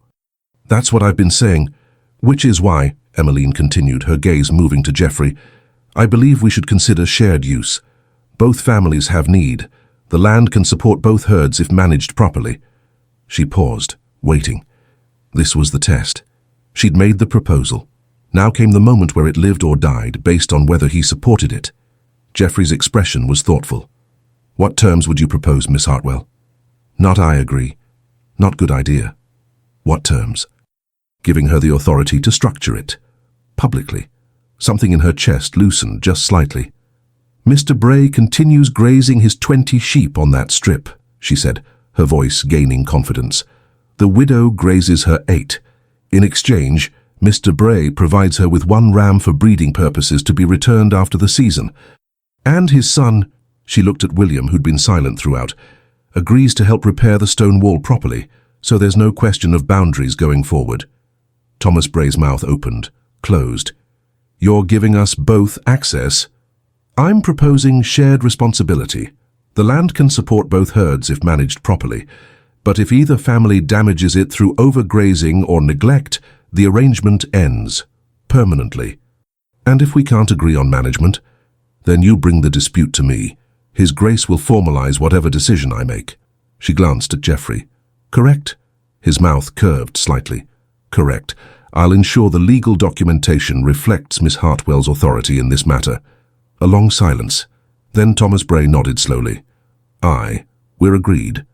S1: "That's what I've been saying, which is why," Emmeline continued, her gaze moving to Geoffrey, "I believe we should consider shared use. Both families have need. The land can support both herds if managed properly." She paused, waiting. This was the test. She'd made the proposal. Now came the moment where it lived or died, based on whether he supported it. Geoffrey's expression was thoughtful. "What terms would you propose, Miss Hartwell?" "Not I agree. Not good idea." "What terms?" "Giving her the authority to structure it. Publicly." Something in her chest loosened just slightly. "Mr. Bray continues grazing his 20 sheep on that strip," she said, her voice gaining confidence. "The widow grazes her 8. In exchange, Mr. Bray provides her with 1 ram for breeding purposes to be returned after the season. And his son," she looked at William, who'd been silent throughout, "agrees to help repair the stone wall properly, so there's no question of boundaries going forward." Thomas Bray's mouth opened, closed. "You're giving us both access?" "I'm proposing shared responsibility. The land can support both herds if managed properly, but if either family damages it through overgrazing or neglect, the arrangement ends, permanently. And if we can't agree on management, then you bring the dispute to me. His Grace will formalize whatever decision I make." She glanced at Geoffrey. "Correct?" His mouth curved slightly. "Correct. I'll ensure the legal documentation reflects Miss Hartwell's authority in this matter." A long silence. Then Thomas Bray nodded slowly. "Aye, we're agreed."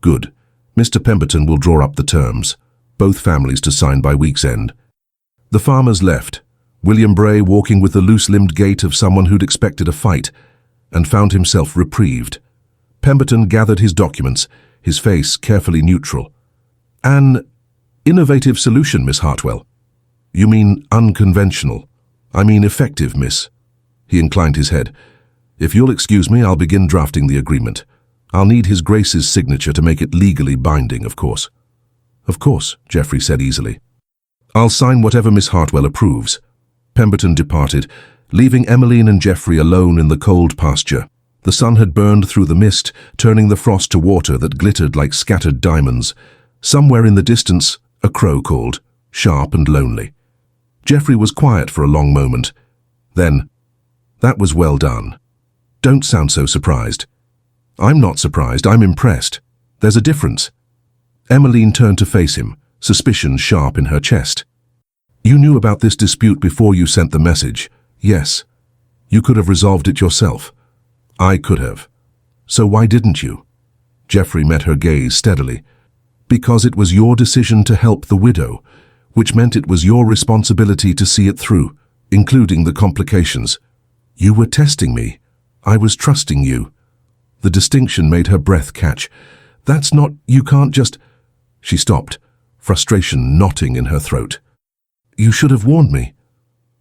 S1: "Good. Mr. Pemberton will draw up the terms. Both families to sign by week's end." The farmers left, William Bray walking with the loose-limbed gait of someone who'd expected a fight, and found himself reprieved. Pemberton gathered his documents, his face carefully neutral. "An innovative solution, Miss Hartwell." "You mean unconventional?" "I mean effective, miss." He inclined his head. "If you'll excuse me, I'll begin drafting the agreement. I'll need His Grace's signature to make it legally binding, of course." "Of course," Geoffrey said easily. "I'll sign whatever Miss Hartwell approves." Pemberton departed, leaving Emmeline and Geoffrey alone in the cold pasture. The sun had burned through the mist, turning the frost to water that glittered like scattered diamonds. Somewhere in the distance, a crow called, sharp and lonely. Geoffrey was quiet for a long moment. Then, "That was well done. Don't sound so surprised." "I'm not surprised, I'm impressed. There's a difference." Emmeline turned to face him, suspicion sharp in her chest. "You knew about this dispute before you sent the message." "Yes. You could have resolved it yourself." "I could have. So why didn't you?" Geoffrey met her gaze steadily. "Because it was your decision to help the widow, which meant it was your responsibility to see it through, including the complications. You were testing me. I was trusting you." The distinction made her breath catch. "That's not, you can't just—" She stopped, frustration knotting in her throat. "You should have warned me.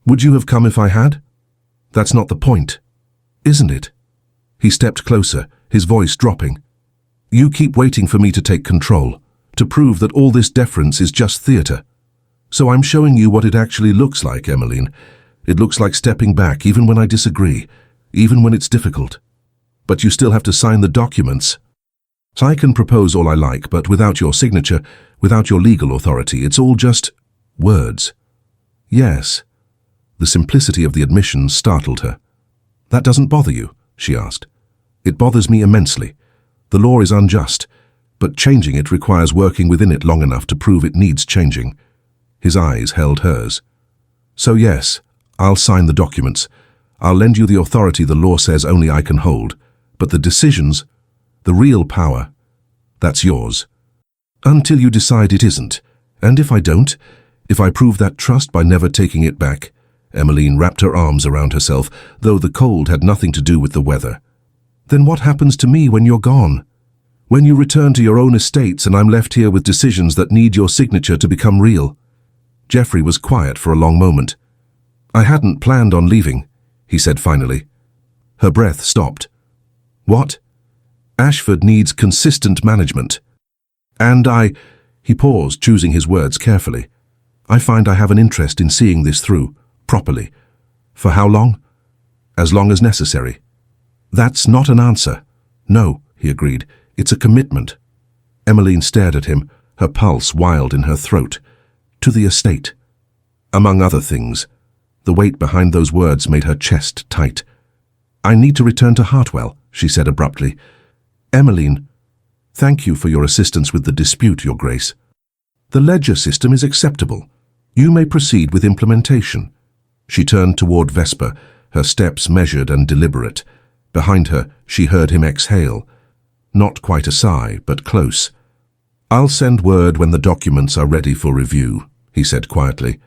S1: Would you have come if I had? That's not the point, isn't it?" He stepped closer, his voice dropping. "You keep waiting for me to take control, to prove that all this deference is just theatre. So I'm showing you what it actually looks like, Emmeline. It looks like stepping back even when I disagree, even when it's difficult. But you still have to sign the documents. So I can propose all I like, but without your signature, without your legal authority, it's all just words." "Yes." The simplicity of the admission startled her. "That doesn't bother you?" she asked. "It bothers me immensely. The law is unjust, but changing it requires working within it long enough to prove it needs changing." His eyes held hers. "So yes, I'll sign the documents. I'll lend you the authority the law says only I can hold, but the decisions, the real power, that's yours. Until you decide it isn't. And if I don't, if I prove that trust by never taking it back—" Emmeline wrapped her arms around herself, though the cold had nothing to do with the weather. "Then what happens to me when you're gone? When you return to your own estates and I'm left here with decisions that need your signature to become real?" Geoffrey was quiet for a long moment. "I hadn't planned on leaving," he said finally. Her breath stopped. "What?" "Ashford needs consistent management. And He paused, choosing his words carefully. "I find I have an interest in seeing this through, properly. For how long?" "As long as necessary." "That's not an answer." "No," he agreed. "It's a commitment." Emmeline stared at him, her pulse wild in her throat. "To the estate." Among other things. The weight behind those words made her chest tight. "I need to return to Hartwell," she said abruptly. "Emmeline, thank you for your assistance with the dispute, Your Grace. The ledger system is acceptable. You may proceed with implementation." She turned toward Vesper, her steps measured and deliberate. Behind her, she heard him exhale. Not quite a sigh, but close. "I'll send word when the documents are ready for review," he said quietly.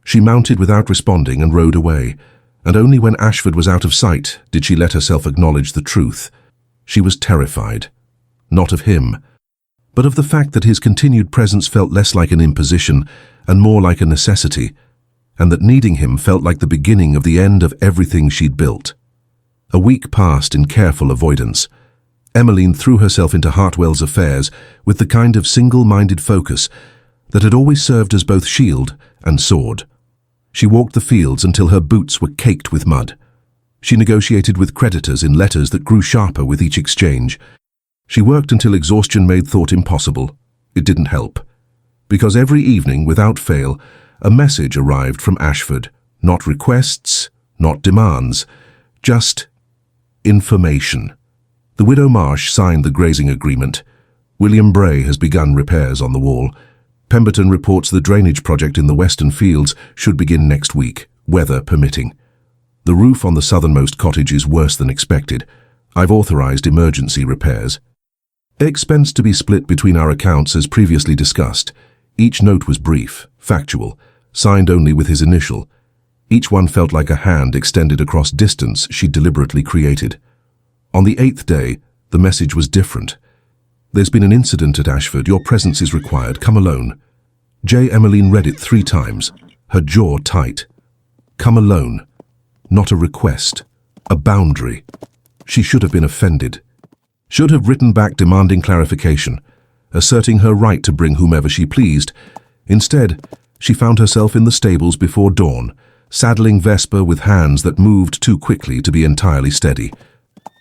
S1: She mounted without responding and rode away, and only when Ashford was out of sight did she let herself acknowledge the truth. She was terrified. Not of him, but of the fact that his continued presence felt less like an imposition and more like a necessity, and that needing him felt like the beginning of the end of everything she'd built. A week passed in careful avoidance. Emmeline threw herself into Hartwell's affairs with the kind of single-minded focus that had always served as both shield and sword. She walked the fields until her boots were caked with mud. She negotiated with creditors in letters that grew sharper with each exchange. She worked until exhaustion made thought impossible. It didn't help. Because every evening, without fail, a message arrived from Ashford. Not requests, not demands, just information. The widow Marsh signed the grazing agreement. William Bray has begun repairs on the wall. Pemberton reports the drainage project in the western fields should begin next week, weather permitting. The roof on the southernmost cottage is worse than expected. I've authorized emergency repairs. Expense to be split between our accounts as previously discussed. Each note was brief, factual, signed only with his initial. Each one felt like a hand extended across distance she'd deliberately created. On the 8th day, the message was different. "There's been an incident at Ashford. Your presence is required. Come alone." Emmeline read it 3 times, her jaw tight. Come alone. Not a request. A boundary. She should have been offended. Should have written back demanding clarification, asserting her right to bring whomever she pleased. Instead, she found herself in the stables before dawn, saddling Vesper with hands that moved too quickly to be entirely steady.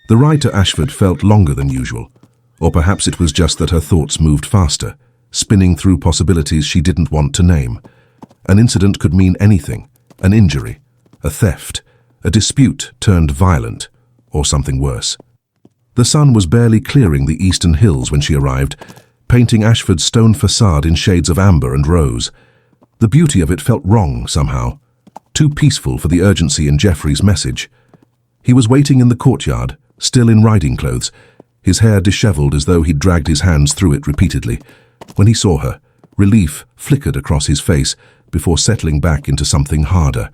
S1: The ride to Ashford felt longer than usual, or perhaps it was just that her thoughts moved faster, spinning through possibilities she didn't want to name. An incident could mean anything: an injury, a theft, a dispute turned violent, or something worse. The sun was barely clearing the eastern hills when she arrived, painting Ashford's stone facade in shades of amber and rose. The beauty of it felt wrong somehow, too peaceful for the urgency in Geoffrey's message. He was waiting in the courtyard, still in riding clothes, his hair dishevelled as though he'd dragged his hands through it repeatedly. When he saw her, relief flickered across his face before settling back into something harder.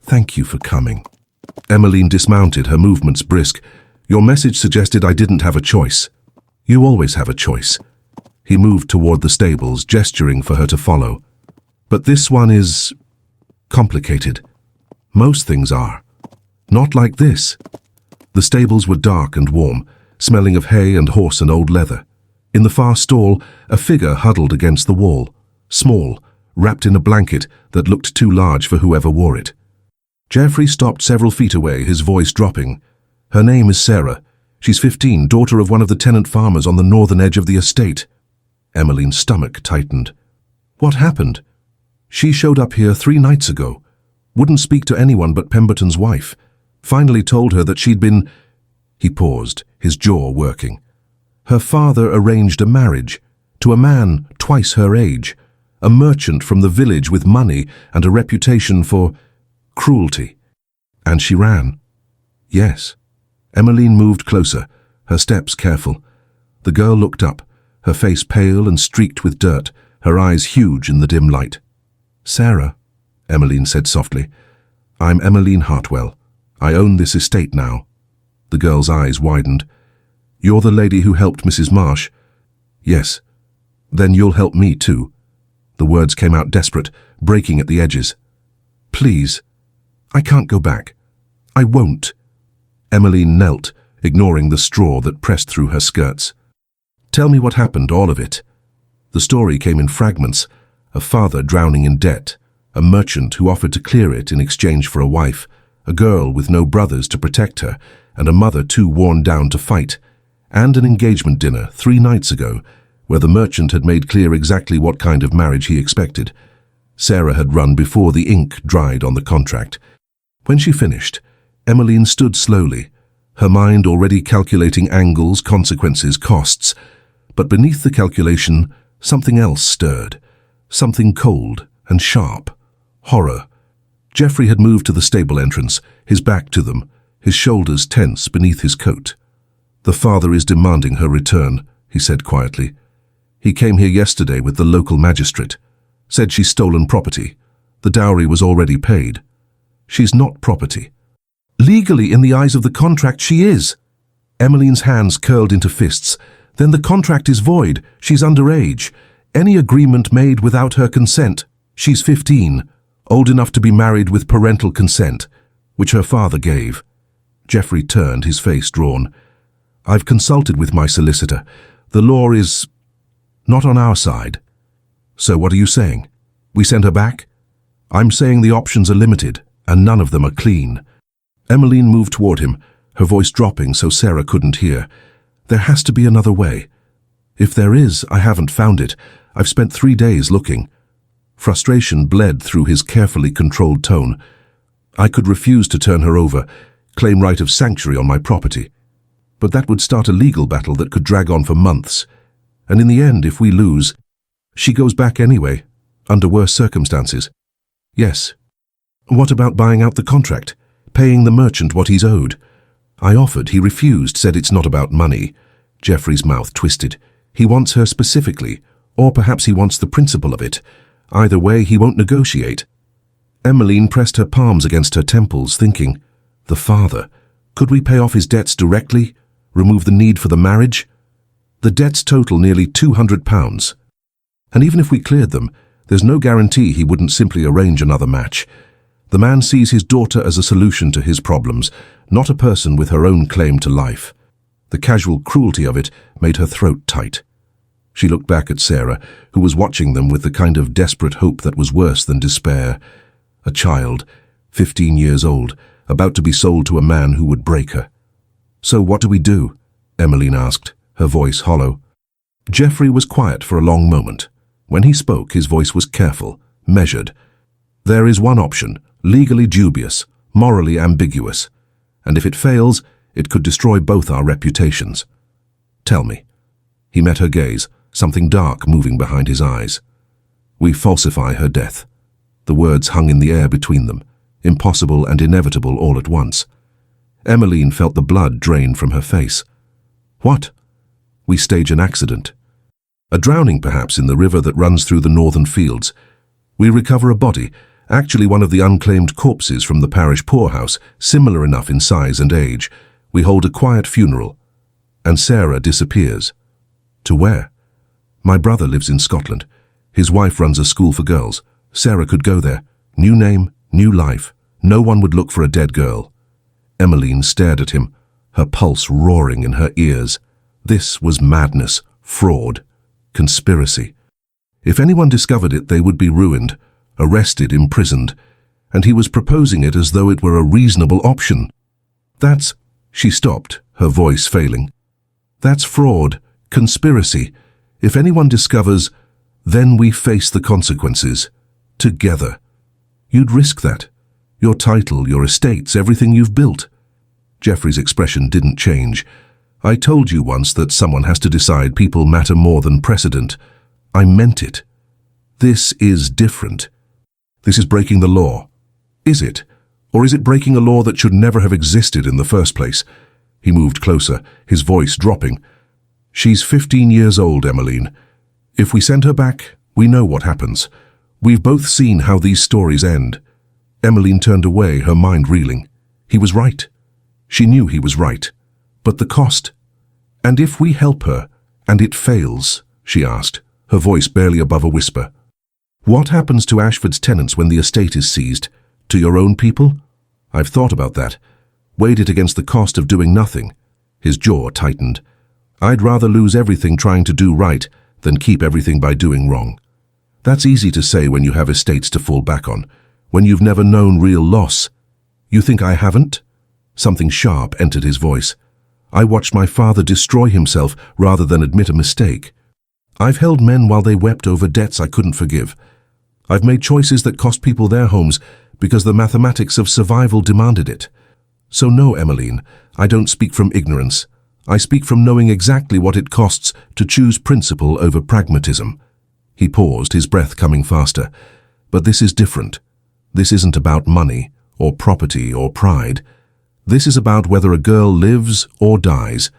S1: "Thank you for coming." Emmeline dismounted, her movements brisk. "Your message suggested I didn't have a choice." "You always have a choice." He moved toward the stables, gesturing for her to follow. "But this one is complicated. Most things are. Not like this." The stables were dark and warm, smelling of hay and horse and old leather. In the far stall, a figure huddled against the wall, small, wrapped in a blanket that looked too large for whoever wore it. Geoffrey stopped several feet away, his voice dropping. "Her name is Sarah. She's 15, daughter of one of the tenant farmers on the northern edge of the estate." Emmeline's stomach tightened. "What happened?" "She showed up here 3 nights ago. Wouldn't speak to anyone but Pemberton's wife. Finally told her that she'd been—" He paused, his jaw working. "Her father arranged a marriage to a man twice her age, a merchant from the village with money and a reputation for cruelty. And she ran." "Yes." Emmeline moved closer, her steps careful. The girl looked up, her face pale and streaked with dirt, her eyes huge in the dim light. "Sarah," Emmeline said softly, "I'm Emmeline Hartwell. I own this estate now." The girl's eyes widened. "You're the lady who helped Mrs. Marsh?" "Yes." "Then you'll help me too." The words came out desperate, breaking at the edges. "Please. I can't go back. I won't." Emmeline knelt, ignoring the straw that pressed through her skirts. "Tell me what happened, all of it." The story came in fragments: a father drowning in debt, a merchant who offered to clear it in exchange for a wife, a girl with no brothers to protect her, and a mother too worn down to fight, and an engagement dinner 3 nights ago, where the merchant had made clear exactly what kind of marriage he expected. Sarah had run before the ink dried on the contract. When she finished, Emmeline stood slowly, her mind already calculating angles, consequences, costs. But beneath the calculation, something else stirred, something cold and sharp. Horror. Geoffrey had moved to the stable entrance, his back to them, his shoulders tense beneath his coat. "The father is demanding her return," he said quietly. "He came here yesterday with the local magistrate. Said she's stolen property. The dowry was already paid." "She's not property." "Legally, in the eyes of the contract, she is." Emmeline's hands curled into fists. "Then the contract is void. She's underage. Any agreement made without her consent. She's 15, old enough to be married with parental consent, which her father gave." Geoffrey turned, his face drawn. "I've consulted with my solicitor. The law is not on our side." "So what are you saying? We send her back?" "I'm saying the options are limited, and none of them are clean." Emmeline moved toward him, her voice dropping so Sarah couldn't hear. "There has to be another way. If there is, I haven't found it. I've spent 3 days looking." Frustration bled through his carefully controlled tone. "I could refuse to turn her over, claim right of sanctuary on my property. But that would start a legal battle that could drag on for months. And in the end, if we lose, she goes back anyway, under worse circumstances." "Yes." "What about buying out the contract? Paying the merchant what he's owed?" "I offered. He refused, said it's not about money." Geoffrey's mouth twisted. "He wants her specifically, or perhaps he wants the principle of it. Either way, he won't negotiate." Emmeline pressed her palms against her temples, thinking, "The father. Could we pay off his debts directly? Remove the need for the marriage?" "The debts total nearly £200. And even if we cleared them, there's no guarantee he wouldn't simply arrange another match. The man sees his daughter as a solution to his problems, not a person with her own claim to life." The casual cruelty of it made her throat tight. She looked back at Sarah, who was watching them with the kind of desperate hope that was worse than despair. A child, 15 years old, about to be sold to a man who would break her. "So what do we do?" Emmeline asked, her voice hollow. Geoffrey was quiet for a long moment. When he spoke, his voice was careful, measured. "There is one option, legally dubious, morally ambiguous, and if it fails, it could destroy both our reputations. Tell me." He met her gaze, something dark moving behind his eyes. "We falsify her death." The words hung in the air between them, impossible and inevitable all at once. Emmeline felt the blood drain from her face. "What?" "We stage an accident. A drowning, perhaps, in the river that runs through the northern fields. We recover a body, actually one of the unclaimed corpses from the parish poorhouse, similar enough in size and age. We hold a quiet funeral. And Sarah disappears." "To where?" "My brother lives in Scotland. His wife runs a school for girls. Sarah could go there. New name, new life. No one would look for a dead girl." Emmeline stared at him, her pulse roaring in her ears. This was madness, fraud, conspiracy. If anyone discovered it, they would be ruined, arrested, imprisoned, and he was proposing it as though it were a reasonable option. "That's—" She stopped, her voice failing. "That's fraud, conspiracy. If anyone discovers, then we face the consequences. Together. You'd risk that. Your title, your estates, everything you've built." Geoffrey's expression didn't change. "I told you once that someone has to decide people matter more than precedent. I meant it. This is different. This is breaking the law. Is it? Or is it breaking a law that should never have existed in the first place?" He moved closer, his voice dropping. "She's 15 years old, Emmeline. If we send her back, we know what happens. We've both seen how these stories end." Emmeline turned away, her mind reeling. He was right. She knew he was right. But the cost? "And if we help her, and it fails?" she asked, her voice barely above a whisper. "What happens to Ashford's tenants when the estate is seized? To your own people?" "I've thought about that. Weighed it against the cost of doing nothing." His jaw tightened. "I'd rather lose everything trying to do right than keep everything by doing wrong." "That's easy to say when you have estates to fall back on, when you've never known real loss." "You think I haven't?" Something sharp entered his voice. "I watched my father destroy himself rather than admit a mistake. I've held men while they wept over debts I couldn't forgive. I've made choices that cost people their homes because the mathematics of survival demanded it. So no, Emmeline, I don't speak from ignorance. I speak from knowing exactly what it costs to choose principle over pragmatism." He paused, his breath coming faster. "But this is different. This isn't about money, or property, or pride. This is about whether a girl lives or dies,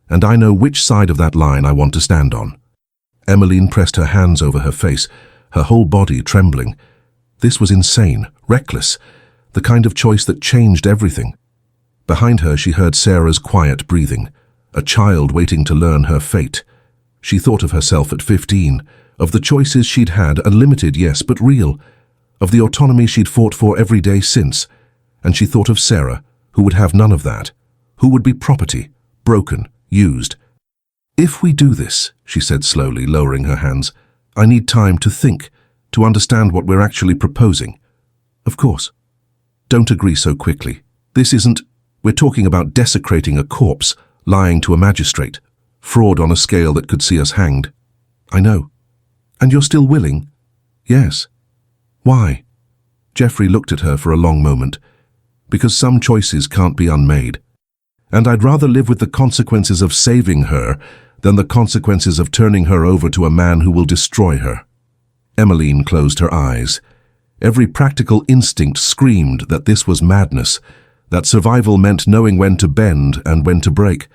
S1: and I know which side of that line I want to stand on." Emmeline pressed her hands over her face, her whole body trembling. This was insane, reckless, the kind of choice that changed everything. Behind her she heard Sarah's quiet breathing, a child waiting to learn her fate. She thought of herself at 15, of the choices she'd had, unlimited, yes, but real, of the autonomy she'd fought for every day since, and she thought of Sarah, who would have none of that, who would be property, broken, used. "If we do this," she said slowly, lowering her hands, "I need time to think, to understand what we're actually proposing." "Of course. Don't agree so quickly. This isn't— We're talking about desecrating a corpse, lying to a magistrate, fraud on a scale that could see us hanged." "I know. And you're still willing?" "Yes." "Why?" Geoffrey looked at her for a long moment. "Because some choices can't be unmade. And I'd rather live with the consequences of saving her than the consequences of turning her over to a man who will destroy her." Emmeline closed her eyes. Every practical instinct screamed that this was madness, that survival meant knowing when to bend and when to break.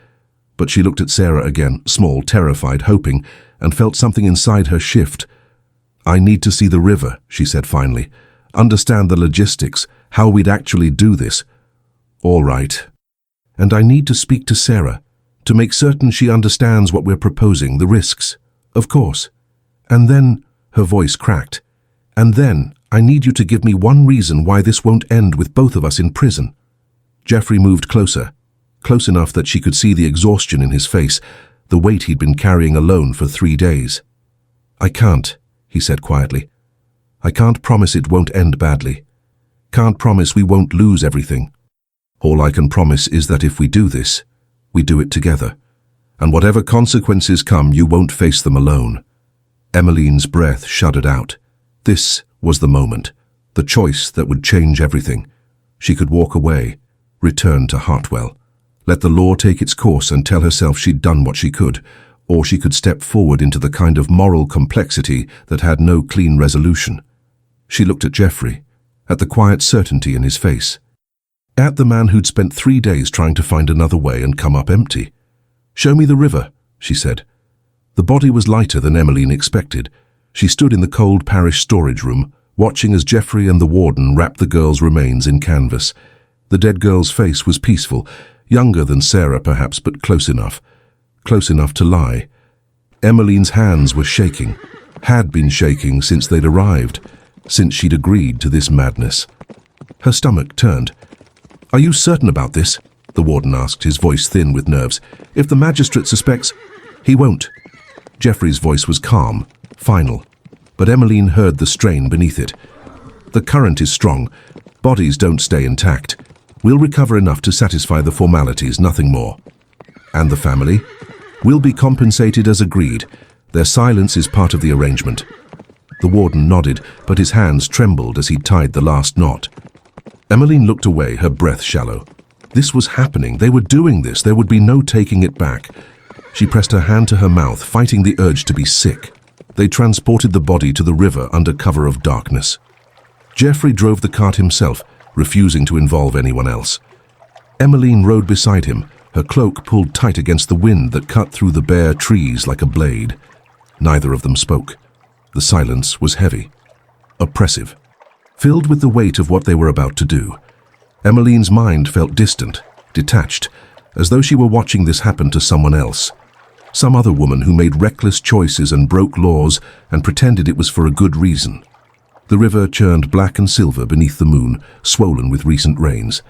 S1: But she looked at Sarah again, small, terrified, hoping, and felt something inside her shift. "I need to see the river," she said finally. "Understand the logistics, how we'd actually do this." "All right. And I need to speak to Sarah, to make certain she understands what we're proposing, the risks." "Of course. And then," her voice cracked, "and then I need you to give me one reason why this won't end with both of us in prison." Geoffrey moved closer, close enough that she could see the exhaustion in his face, the weight he'd been carrying alone for 3 days. "I can't," he said quietly. "I can't promise it won't end badly. Can't promise we won't lose everything. All I can promise is that if we do this, We do it together. And whatever consequences come, you won't face them alone." Emmeline's breath shuddered out. This was the moment, the choice that would change everything. She could walk away, return to Hartwell, let the law take its course and tell herself she'd done what she could, or she could step forward into the kind of moral complexity that had no clean resolution. She looked at Geoffrey, at the quiet certainty in his face, at the man who'd spent 3 days trying to find another way and come up empty. "Show me the river," she said. The body was lighter than Emmeline expected. She stood in the cold parish storage room, watching as Geoffrey and the warden wrapped the girl's remains in canvas. The dead girl's face was peaceful, younger than Sarah perhaps, but close enough to lie. Emmeline's hands were shaking, had been shaking since they'd arrived, since she'd agreed to this madness. Her stomach turned. "Are you certain about this?" the warden asked, his voice thin with nerves. "If the magistrate suspects—" "He won't." Geoffrey's voice was calm, final, but Emmeline heard the strain beneath it. "The current is strong. Bodies don't stay intact. We'll recover enough to satisfy the formalities, nothing more." "And the family?" "Will be compensated as agreed. Their silence is part of the arrangement." The warden nodded, but his hands trembled as he tied the last knot. Emmeline looked away, her breath shallow. This was happening. They were doing this. There would be no taking it back. She pressed her hand to her mouth, fighting the urge to be sick. They transported the body to the river under cover of darkness. Geoffrey drove the cart himself, refusing to involve anyone else. Emmeline rode beside him, her cloak pulled tight against the wind that cut through the bare trees like a blade. Neither of them spoke. The silence was heavy, oppressive, filled with the weight of what they were about to do. Emmeline's mind felt distant, detached, as though she were watching this happen to someone else. Some other woman who made reckless choices and broke laws and pretended it was for a good reason. The river churned black and silver beneath the moon, swollen with recent rains.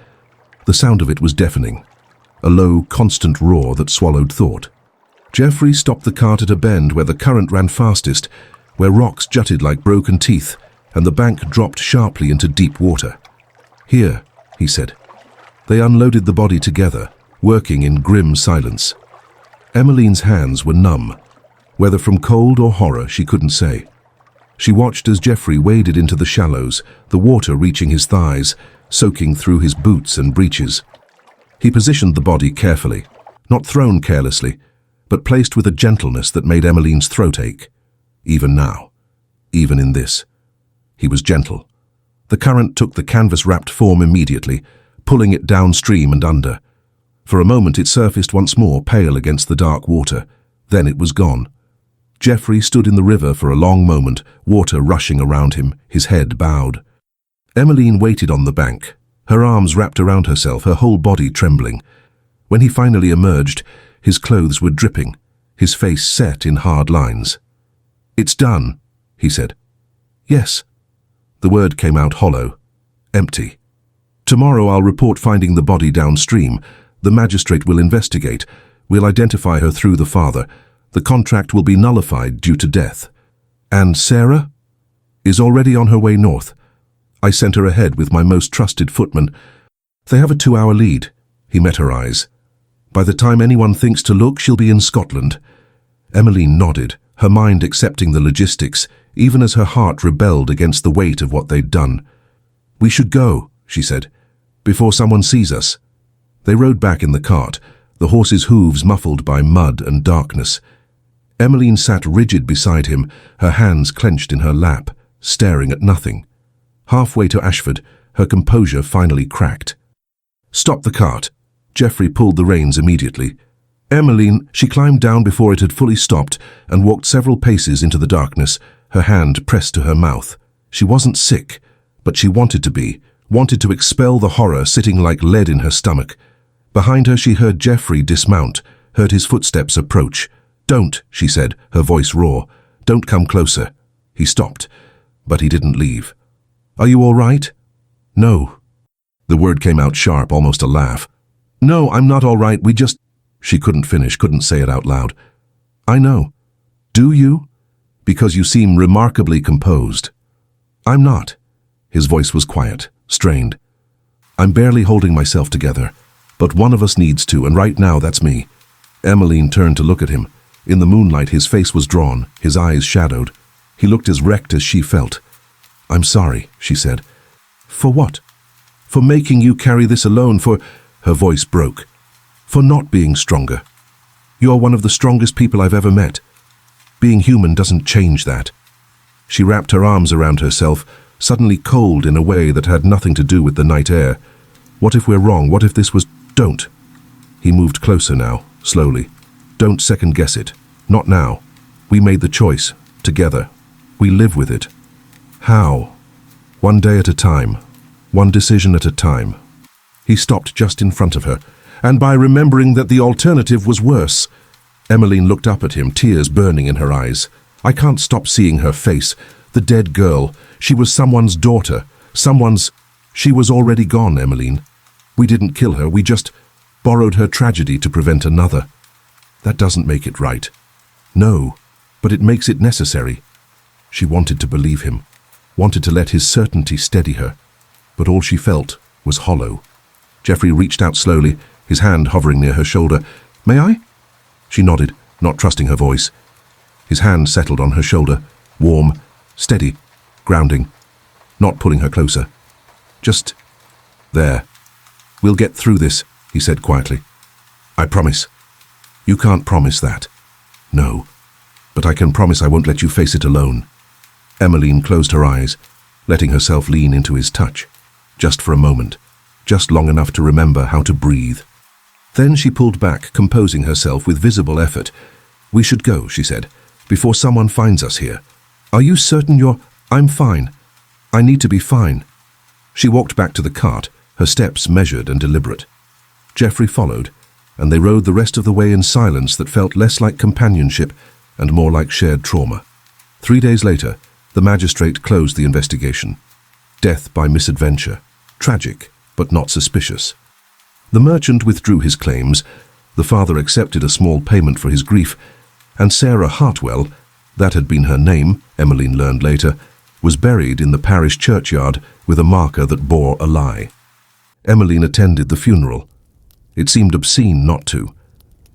S1: The sound of it was deafening, a low, constant roar that swallowed thought. Geoffrey stopped the cart at a bend where the current ran fastest, where rocks jutted like broken teeth, and the bank dropped sharply into deep water. "Here," he said. They unloaded the body together, working in grim silence. Emmeline's hands were numb. Whether from cold or horror, she couldn't say. She watched as Geoffrey waded into the shallows, the water reaching his thighs, soaking through his boots and breeches. He positioned the body carefully, not thrown carelessly, but placed with a gentleness that made Emmeline's throat ache. Even now, even in this, he was gentle. The current took the canvas-wrapped form immediately, pulling it downstream and under. For a moment it surfaced once more, pale against the dark water. Then it was gone. Geoffrey stood in the river for a long moment, water rushing around him, his head bowed. Emmeline waited on the bank, her arms wrapped around herself, her whole body trembling. When he finally emerged, his clothes were dripping, his face set in hard lines. "It's done," he said. "Yes." The word came out hollow, empty. "Tomorrow I'll report finding the body downstream. The magistrate will investigate. We'll identify her through the father. The contract will be nullified due to death. And Sarah is already on her way north. I sent her ahead with my most trusted footman. They have a 2-hour lead." He met her eyes. "By the time anyone thinks to look, she'll be in Scotland." Emmeline nodded, her mind accepting the logistics, even as her heart rebelled against the weight of what they'd done. "We should go," she said, "before someone sees us." They rode back in the cart, the horse's hooves muffled by mud and darkness. Emmeline sat rigid beside him, her hands clenched in her lap, staring at nothing. Halfway to Ashford, her composure finally cracked. "Stop the cart." Geoffrey pulled the reins immediately. Emmeline, she climbed down before it had fully stopped and walked several paces into the darkness, her hand pressed to her mouth. She wasn't sick, but she wanted to be, wanted to expel the horror sitting like lead in her stomach. Behind her she heard Geoffrey dismount, heard his footsteps approach. "Don't," she said, her voice raw. "Don't come closer." He stopped, but he didn't leave. "Are you all right?" "No." The word came out sharp, almost a laugh. "No, I'm not all right, we just—" She couldn't finish, couldn't say it out loud. "I know. Do you? Because you seem remarkably composed." "I'm not." His voice was quiet, strained. "I'm barely holding myself together, But one of us needs to, and right now that's me. Emmeline turned to look at him. In the moonlight, his face was drawn, his eyes shadowed. He looked as wrecked as she felt. "I'm sorry," she said. "For what?" "For making you carry this alone, for—" Her voice broke. "For not being stronger. You're one of the strongest people I've ever met. Being human doesn't change that." She wrapped her arms around herself, suddenly cold in a way that had nothing to do with the night air. "What if we're wrong? What if this was—" "Don't." He moved closer now, slowly. "Don't second-guess it. Not now. We made the choice, together. We live with it." "How?" "One day at a time. One decision at a time." He stopped just in front of her, and by remembering that the alternative was worse. Emmeline looked up at him, tears burning in her eyes. I can't stop seeing her face. The dead girl. She was someone's daughter. Someone's— She was already gone, Emmeline. We didn't kill her, we just borrowed her tragedy to prevent another. That doesn't make it right. No, but it makes it necessary. She wanted to believe him, wanted to let his certainty steady her, but all she felt was hollow. Geoffrey reached out slowly, his hand hovering near her shoulder. "May I?" She nodded, not trusting her voice. His hand settled on her shoulder, warm, steady, grounding, not pulling her closer. "Just there. We'll get through this," he said quietly. "I promise." "You can't promise that." "No, but I can promise I won't let you face it alone." Emmeline closed her eyes, letting herself lean into his touch, just for a moment, just long enough to remember how to breathe. Then she pulled back, composing herself with visible effort. "We should go," she said, "before someone finds us here." "Are you certain you're—" "I'm fine. I need to be fine." She walked back to the cart, her steps measured and deliberate. Geoffrey followed, and they rode the rest of the way in silence that felt less like companionship and more like shared trauma. 3 days later, the magistrate closed the investigation. Death by misadventure. Tragic, but not suspicious. The merchant withdrew his claims, the father accepted a small payment for his grief, and Sarah Hartwell, that had been her name, Emmeline learned later, was buried in the parish churchyard with a marker that bore a lie. Emmeline attended the funeral. It seemed obscene not to.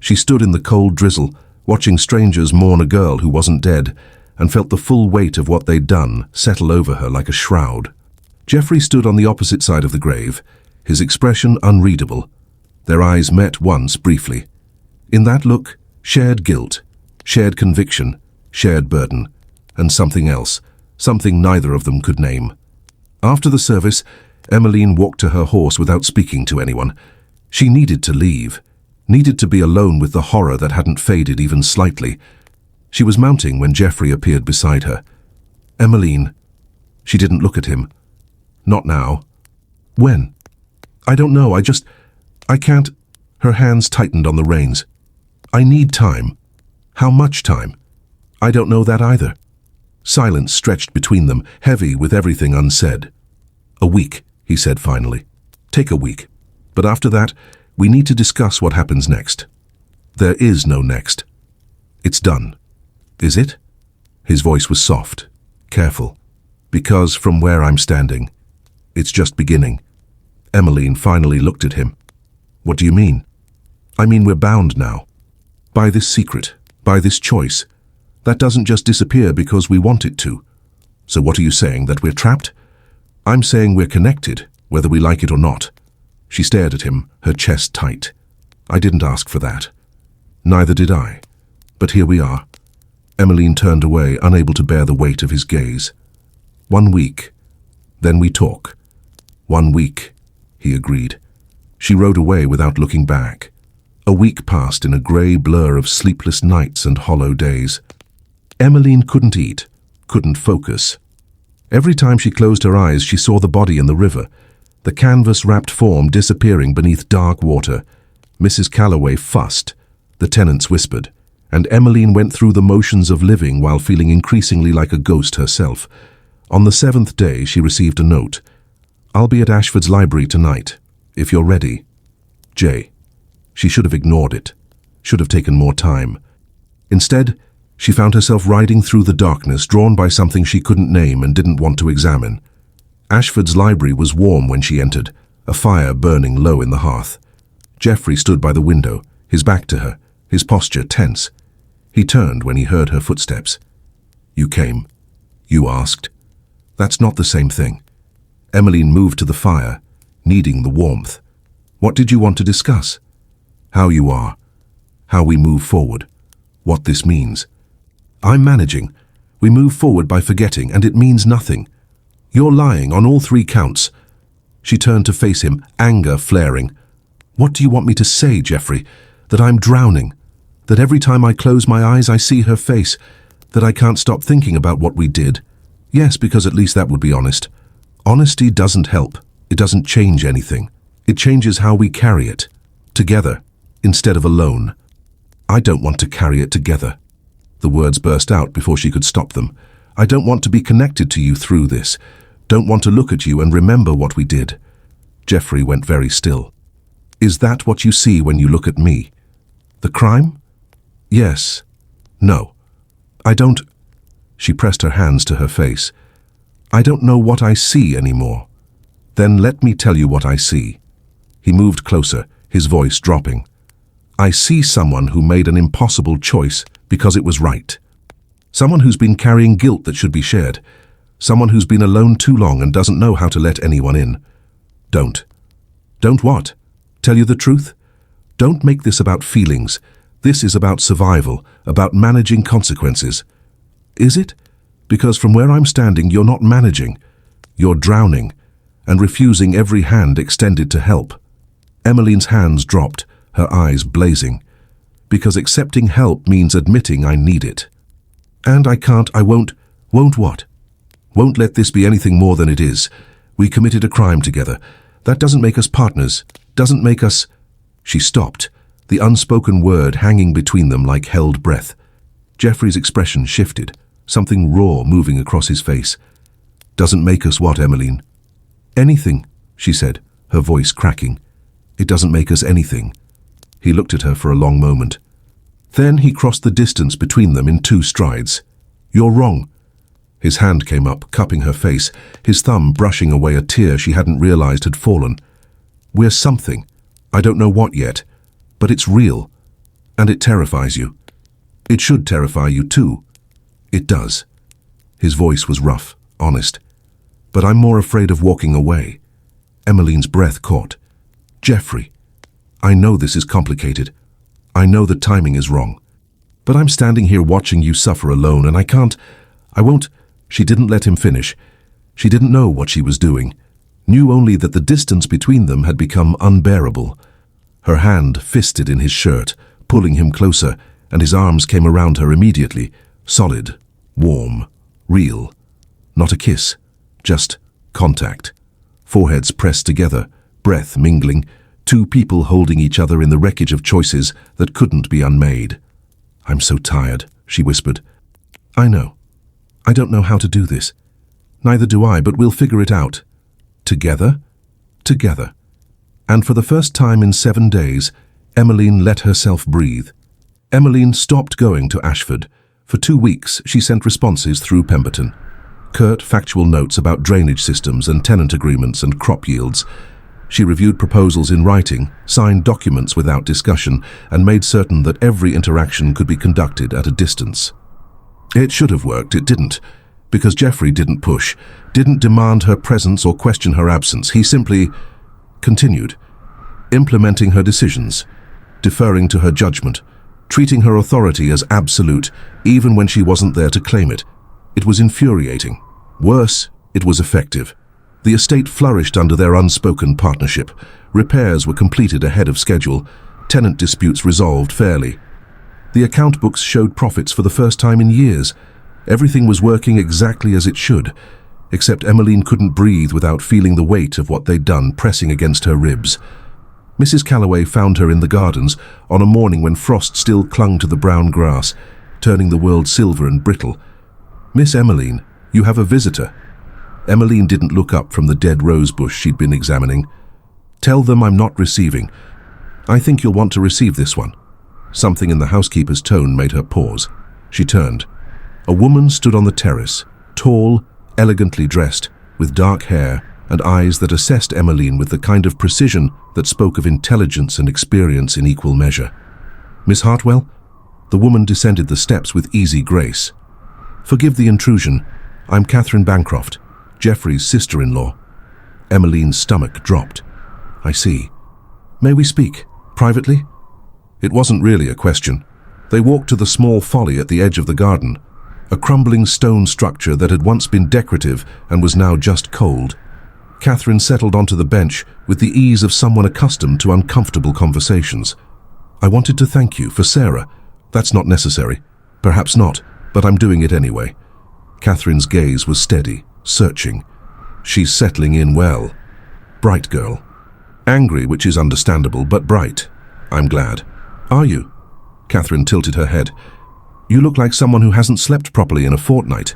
S1: She stood in the cold drizzle, watching strangers mourn a girl who wasn't dead, and felt the full weight of what they'd done settle over her like a shroud. Geoffrey stood on the opposite side of the grave, his expression unreadable. Their eyes met once briefly. In that look, shared guilt, shared conviction, shared burden, and something else, something neither of them could name. After the service, Emmeline walked to her horse without speaking to anyone. She needed to leave, needed to be alone with the horror that hadn't faded even slightly. She was mounting when Geoffrey appeared beside her. "Emmeline." She didn't look at him. "Not now." "When?" "I don't know, I can't—" Her hands tightened on the reins. "I need time." "How much time?" "I don't know that either." Silence stretched between them, heavy with everything unsaid. "A week," he said finally. "Take a week. But after that, we need to discuss what happens next." "There is no next." "It's done." "Is it?" His voice was soft, careful. "Because from where I'm standing, it's just beginning." Emmeline finally looked at him. "What do you mean?" "I mean we're bound now. By this secret, by this choice. That doesn't just disappear because we want it to." "So what are you saying, that we're trapped?" "I'm saying we're connected, whether we like it or not." She stared at him, her chest tight. "I didn't ask for that." "Neither did I. But here we are." Emmeline turned away, unable to bear the weight of his gaze. "1 week. Then we talk." "1 week," he agreed. She rode away without looking back. A week passed in a grey blur of sleepless nights and hollow days. Emmeline couldn't eat, couldn't focus. Every time she closed her eyes, she saw the body in the river, the canvas-wrapped form disappearing beneath dark water. Mrs. Calloway fussed, the tenants whispered, and Emmeline went through the motions of living while feeling increasingly like a ghost herself. On the 7th day, she received a note. "I'll be at Ashford's library tonight, if you're ready. J." She should have ignored it, should have taken more time. Instead, she found herself riding through the darkness, drawn by something she couldn't name and didn't want to examine. Ashford's library was warm when she entered, a fire burning low in the hearth. Geoffrey stood by the window, his back to her, his posture tense. He turned when he heard her footsteps. "You came. You asked." "That's not the same thing." Emmeline moved to the fire, needing the warmth. "What did you want to discuss?" "How you are. How we move forward. What this means." "I'm managing. We move forward by forgetting, and it means nothing. You're lying on all 3 counts." She turned to face him, anger flaring. "What do you want me to say, Geoffrey? That I'm drowning? That every time I close my eyes I see her face? That I can't stop thinking about what we did?" "Yes, because at least that would be honest." "Honesty doesn't help. It doesn't change anything. It changes how we carry it. Together, instead of alone." "I don't want to carry it together." The words burst out before she could stop them. "I don't want to be connected to you through this. Don't want to look at you and remember what we did." Geoffrey went very still. "Is that what you see when you look at me? The crime?" "Yes. No. I don't—" She pressed her hands to her face. "I don't know what I see anymore." "Then let me tell you what I see." He moved closer, his voice dropping. "I see someone who made an impossible choice because it was right. Someone who's been carrying guilt that should be shared. Someone who's been alone too long and doesn't know how to let anyone in. Don't. Don't what? Tell you the truth? Don't make this about feelings. This is about survival, about managing consequences." "Is it? Because from where I'm standing, you're not managing. You're drowning and refusing every hand extended to help." Emmeline's hands dropped, her eyes blazing. "Because accepting help means admitting I need it. And I can't, I won't what? Won't let this be anything more than it is. We committed a crime together. That doesn't make us partners, doesn't make us—" She stopped, the unspoken word hanging between them like held breath. Geoffrey's expression shifted, something raw moving across his face. "Doesn't make us what, Emmeline?" "Anything," she said, her voice cracking. "It doesn't make us anything." He looked at her for a long moment. Then he crossed the distance between them in 2 strides. "You're wrong." His hand came up, cupping her face, his thumb brushing away a tear she hadn't realized had fallen. "We're something. I don't know what yet. But it's real. And it terrifies you. It should terrify you too. It does." His voice was rough, honest. "But I'm more afraid of walking away." Emmeline's breath caught. "Geoffrey, I know this is complicated. I know the timing is wrong. But I'm standing here watching you suffer alone, and I won't—" She didn't let him finish. She didn't know what she was doing, knew only that the distance between them had become unbearable. Her hand fisted in his shirt, pulling him closer, and his arms came around her immediately, solid, warm, real. Not a kiss, just contact. Foreheads pressed together, breath mingling, 2 people holding each other in the wreckage of choices that couldn't be unmade. "I'm so tired," she whispered. "I know. I don't know how to do this. Neither do I, but we'll figure it out. Together? Together." And for the first time in 7 days, Emmeline let herself breathe. Emmeline stopped going to Ashford. For 2 weeks, she sent responses through Pemberton. Curt, factual notes about drainage systems and tenant agreements and crop yields. She reviewed proposals in writing, signed documents without discussion, and made certain that every interaction could be conducted at a distance. It should have worked, it didn't, because Geoffrey didn't push, didn't demand her presence or question her absence. He simply continued, implementing her decisions, deferring to her judgment, treating her authority as absolute, even when she wasn't there to claim it. It was infuriating. Worse, it was effective. The estate flourished under their unspoken partnership. Repairs were completed ahead of schedule. Tenant disputes resolved fairly. The account books showed profits for the first time in years. Everything was working exactly as it should, except Emmeline couldn't breathe without feeling the weight of what they'd done pressing against her ribs. Mrs. Calloway found her in the gardens on a morning when frost still clung to the brown grass, turning the world silver and brittle. "Miss Emmeline, you have a visitor." Emmeline didn't look up from the dead rose bush she'd been examining. "Tell them I'm not receiving. I think you'll want to receive this one." Something in the housekeeper's tone made her pause. She turned. A woman stood on the terrace, tall, elegantly dressed, with dark hair, and eyes that assessed Emmeline with the kind of precision that spoke of intelligence and experience in equal measure. "Miss Hartwell?" The woman descended the steps with easy grace. "Forgive the intrusion. I'm Catherine Bancroft, Geoffrey's sister-in-law." Emmeline's stomach dropped. "I see. May we speak? Privately?" It wasn't really a question. They walked to the small folly at the edge of the garden, a crumbling stone structure that had once been decorative and was now just cold. Catherine settled onto the bench with the ease of someone accustomed to uncomfortable conversations. "I wanted to thank you for Sarah. That's not necessary. Perhaps not, but I'm doing it anyway." Catherine's gaze was steady, searching. "She's settling in well. Bright girl. Angry, which is understandable, but bright. I'm glad." "Are you?" Catherine tilted her head. "You look like someone who hasn't slept properly in a fortnight."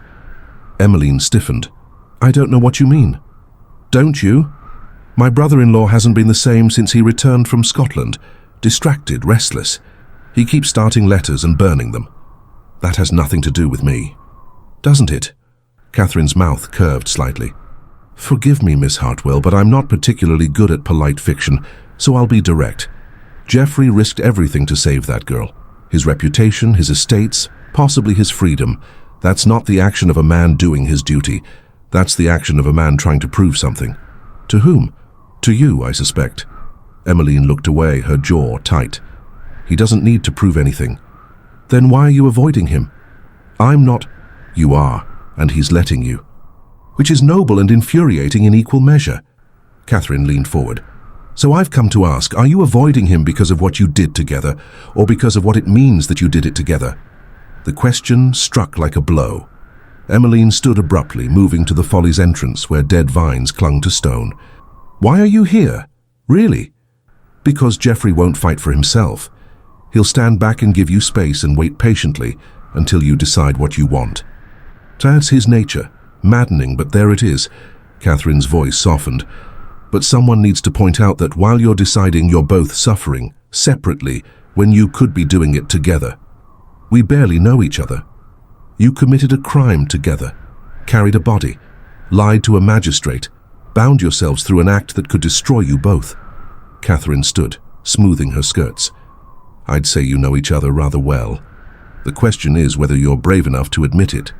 S1: Emmeline stiffened. "I don't know what you mean." "Don't you? My brother-in-law hasn't been the same since he returned from Scotland. Distracted, restless. He keeps starting letters and burning them. That has nothing to do with me." "Doesn't it?" Catherine's mouth curved slightly. "Forgive me, Miss Hartwell, but I'm not particularly good at polite fiction, so I'll be direct. Geoffrey risked everything to save that girl. His reputation, his estates, possibly his freedom. That's not the action of a man doing his duty. That's the action of a man trying to prove something." "To whom?" "To you, I suspect." Emmeline looked away, her jaw tight. "He doesn't need to prove anything." "Then why are you avoiding him?" "I'm not." "You are, and he's letting you." "Which is noble and infuriating in equal measure." Catherine leaned forward. "So I've come to ask, are you avoiding him because of what you did together, or because of what it means that you did it together?" The question struck like a blow. Emmeline stood abruptly, moving to the folly's entrance where dead vines clung to stone. "Why are you here? Really?" "Because Geoffrey won't fight for himself. He'll stand back and give you space and wait patiently until you decide what you want. That's his nature. Maddening, but there it is." Catherine's voice softened. "But someone needs to point out that while you're deciding, you're both suffering, separately, when you could be doing it together. We barely know each other. You committed a crime together, carried a body, lied to a magistrate, bound yourselves through an act that could destroy you both." Catherine stood, smoothing her skirts. "I'd say you know each other rather well. The question is whether you're brave enough to admit it."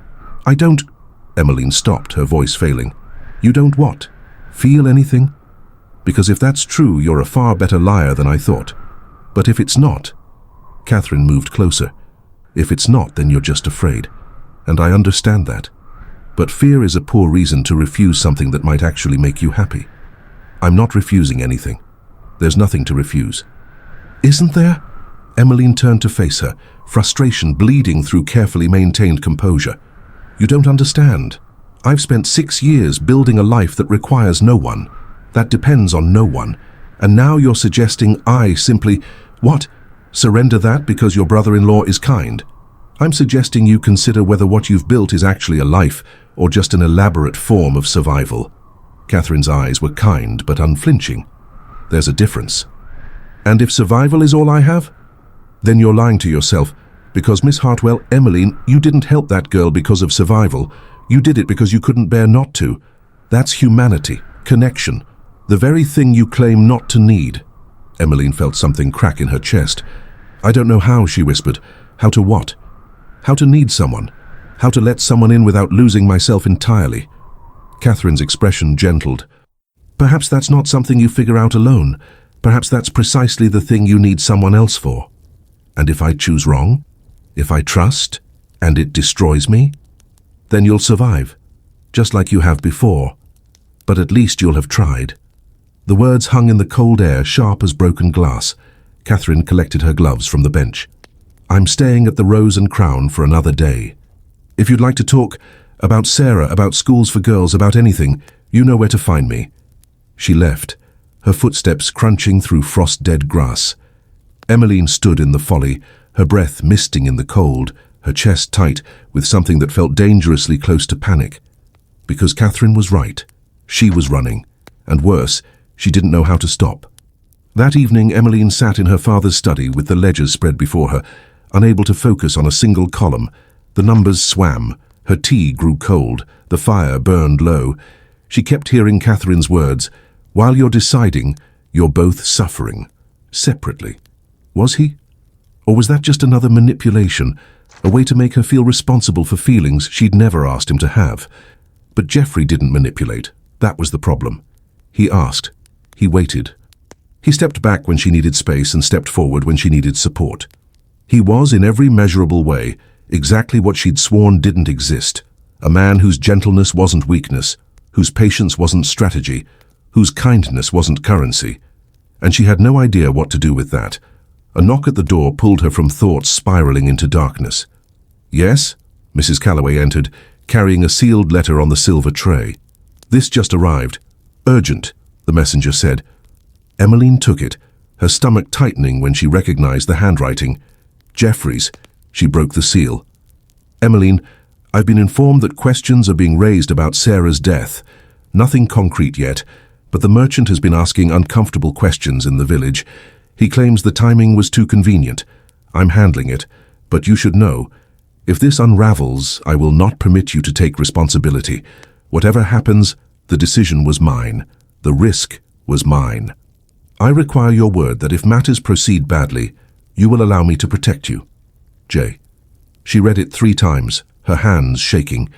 S1: "I don't—" Emmeline stopped, her voice failing. "You don't what? Feel anything? Because if that's true, you're a far better liar than I thought. But if it's not—" Catherine moved closer. "If it's not, then you're just afraid. And I understand that. But fear is a poor reason to refuse something that might actually make you happy. I'm not refusing anything. There's nothing to refuse." "Isn't there?" Emmeline turned to face her, frustration bleeding through carefully maintained composure. "You don't understand. I've spent 6 years building a life that requires no one, that depends on no one, and now you're suggesting I simply— What? Surrender that because your brother-in-law is kind? I'm suggesting you consider whether what you've built is actually a life or just an elaborate form of survival." Catherine's eyes were kind but unflinching. "There's a difference." "And if survival is all I have? Then you're lying to yourself, because Miss Hartwell, Emmeline, you didn't help that girl because of survival. You did it because you couldn't bear not to. That's humanity, connection, the very thing you claim not to need." Emmeline felt something crack in her chest. "I don't know how," she whispered. "How to what? How to need someone. How to let someone in without losing myself entirely." Catherine's expression gentled. "Perhaps that's not something you figure out alone. Perhaps that's precisely the thing you need someone else for. And if I choose wrong, if I trust, and it destroys me, then you'll survive, just like you have before. But at least you'll have tried." The words hung in the cold air, sharp as broken glass. Catherine collected her gloves from the bench. "I'm staying at the Rose and Crown for another day. If you'd like to talk about Sarah, about schools for girls, about anything, you know where to find me." She left, her footsteps crunching through frost-dead grass. Emmeline stood in the folly, her breath misting in the cold, her chest tight with something that felt dangerously close to panic. Because Catherine was right. She was running, and worse, she didn't know how to stop. That evening, Emmeline sat in her father's study with the ledgers spread before her, unable to focus on a single column. The numbers swam, her tea grew cold, the fire burned low. She kept hearing Catherine's words, "While you're deciding, you're both suffering." Separately. Was he? Or was that just another manipulation, a way to make her feel responsible for feelings she'd never asked him to have? But Geoffrey didn't manipulate. That was the problem. He asked. He waited. He stepped back when she needed space and stepped forward when she needed support. He was, in every measurable way, exactly what she'd sworn didn't exist. A man whose gentleness wasn't weakness, whose patience wasn't strategy, whose kindness wasn't currency. And she had no idea what to do with that. A knock at the door pulled her from thoughts spiraling into darkness. "Yes?" Mrs. Calloway entered, carrying a sealed letter on the silver tray. "This just arrived. Urgent," the messenger said. Emmeline took it, her stomach tightening when she recognized the handwriting. Geoffrey's. She broke the seal. "Emmeline, I've been informed that questions are being raised about Sarah's death. Nothing concrete yet, but the merchant has been asking uncomfortable questions in the village. He claims the timing was too convenient. I'm handling it, but you should know, if this unravels, I will not permit you to take responsibility. Whatever happens, the decision was mine. The risk was mine. I require your word that if matters proceed badly, you will allow me to protect you. J." She read it 3 times, her hands shaking.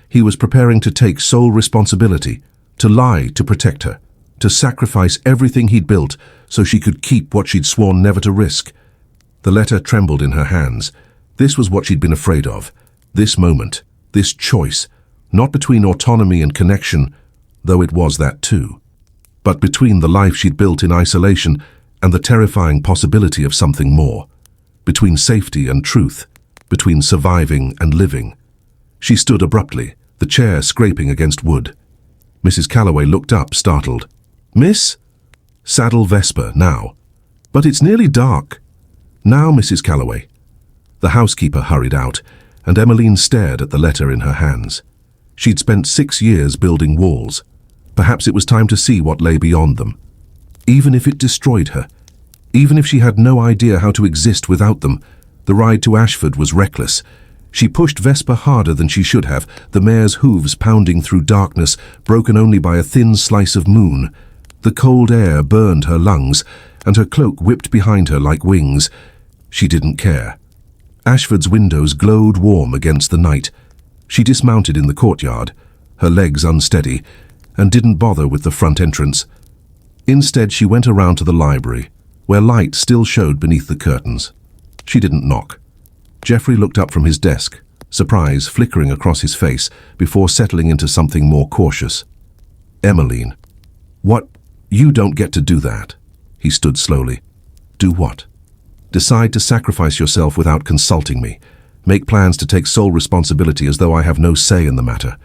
S1: He was preparing to take sole responsibility, to lie to protect her, to sacrifice everything he'd built so she could keep what she'd sworn never to risk. The letter trembled in her hands. This was what she'd been afraid of. This moment, this choice, not between autonomy and connection, though it was that too, but between the life she'd built in isolation and the terrifying possibility of something more, between safety and truth, between surviving and living. She stood abruptly, the chair scraping against wood. Mrs. Calloway looked up, startled. "Miss?" "Saddle Vesper, now." "But it's nearly dark." "Now, Mrs. Calloway." The housekeeper hurried out, and Emmeline stared at the letter in her hands. She'd spent 6 years building walls. Perhaps it was time to see what lay beyond them. Even if it destroyed her, even if she had no idea how to exist without them, the ride to Ashford was reckless. She pushed Vesper harder than she should have, the mare's hooves pounding through darkness, broken only by a thin slice of moon. The cold air burned her lungs, and her cloak whipped behind her like wings. She didn't care. Ashford's windows glowed warm against the night. She dismounted in the courtyard, her legs unsteady, and didn't bother with the front entrance. Instead, she went around to the library, where light still showed beneath the curtains. She didn't knock. Geoffrey looked up from his desk, surprise flickering across his face before settling into something more cautious. "Emmeline." "What? You don't get to do that." He stood slowly. "Do what?" "Decide to sacrifice yourself without consulting me. Make plans to take sole responsibility as though I have no say in the matter."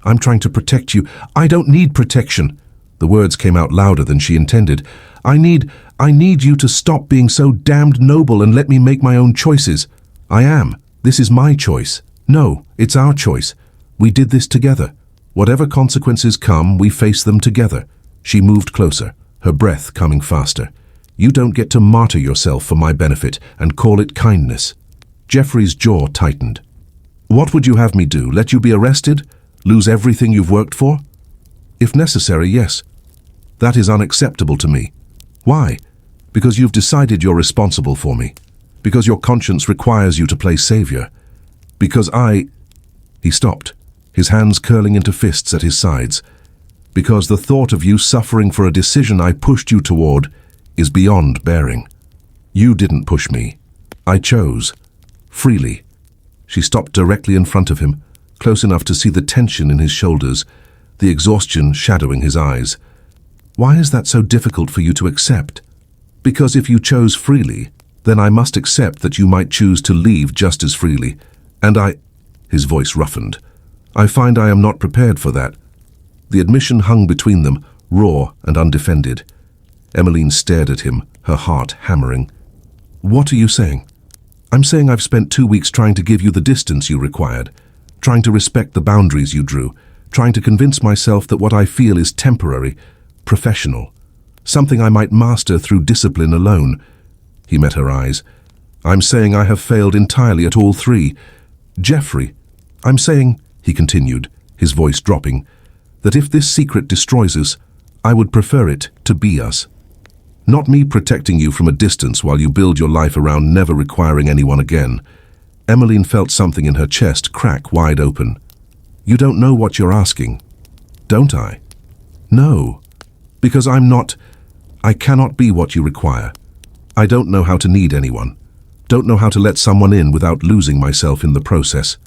S1: "I'm trying to protect you." "I don't need protection." The words came out louder than she intended. I need you to stop being so damned noble and let me make my own choices." "I am. This is my choice." "No, it's our choice. We did this together. Whatever consequences come, we face them together." She moved closer, her breath coming faster. "You don't get to martyr yourself for my benefit and call it kindness." Geoffrey's jaw tightened. "What would you have me do? Let you be arrested? Lose everything you've worked for?" "If necessary, yes." "That is unacceptable to me." "Why?" "Because you've decided you're responsible for me. Because your conscience requires you to play savior. Because He stopped, his hands curling into fists at his sides. "Because the thought of you suffering for a decision I pushed you toward is beyond bearing. You didn't push me. I chose. Freely." She stopped directly in front of him, close enough to see the tension in his shoulders, the exhaustion shadowing his eyes. "Why is that so difficult for you to accept?" "Because if you chose freely, then I must accept that you might choose to leave just as freely. And His voice roughened. "I find I am not prepared for that." The admission hung between them, raw and undefended. Emmeline stared at him, her heart hammering. "What are you saying?" "I'm saying I've spent 2 weeks trying to give you the distance you required, trying to respect the boundaries you drew, trying to convince myself that what I feel is temporary, professional, something I might master through discipline alone." He met her eyes. "I'm saying I have failed entirely at all 3. Geoffrey, I'm saying," he continued, his voice dropping, that if this secret destroys us, I would prefer it to be us. Not me protecting you from a distance while you build your life around never requiring anyone again. Emmeline felt something in her chest crack wide open. You don't know what you're asking, don't I? No, because I cannot be what you require. I don't know how to need anyone. Don't know how to let someone in without losing myself in the process.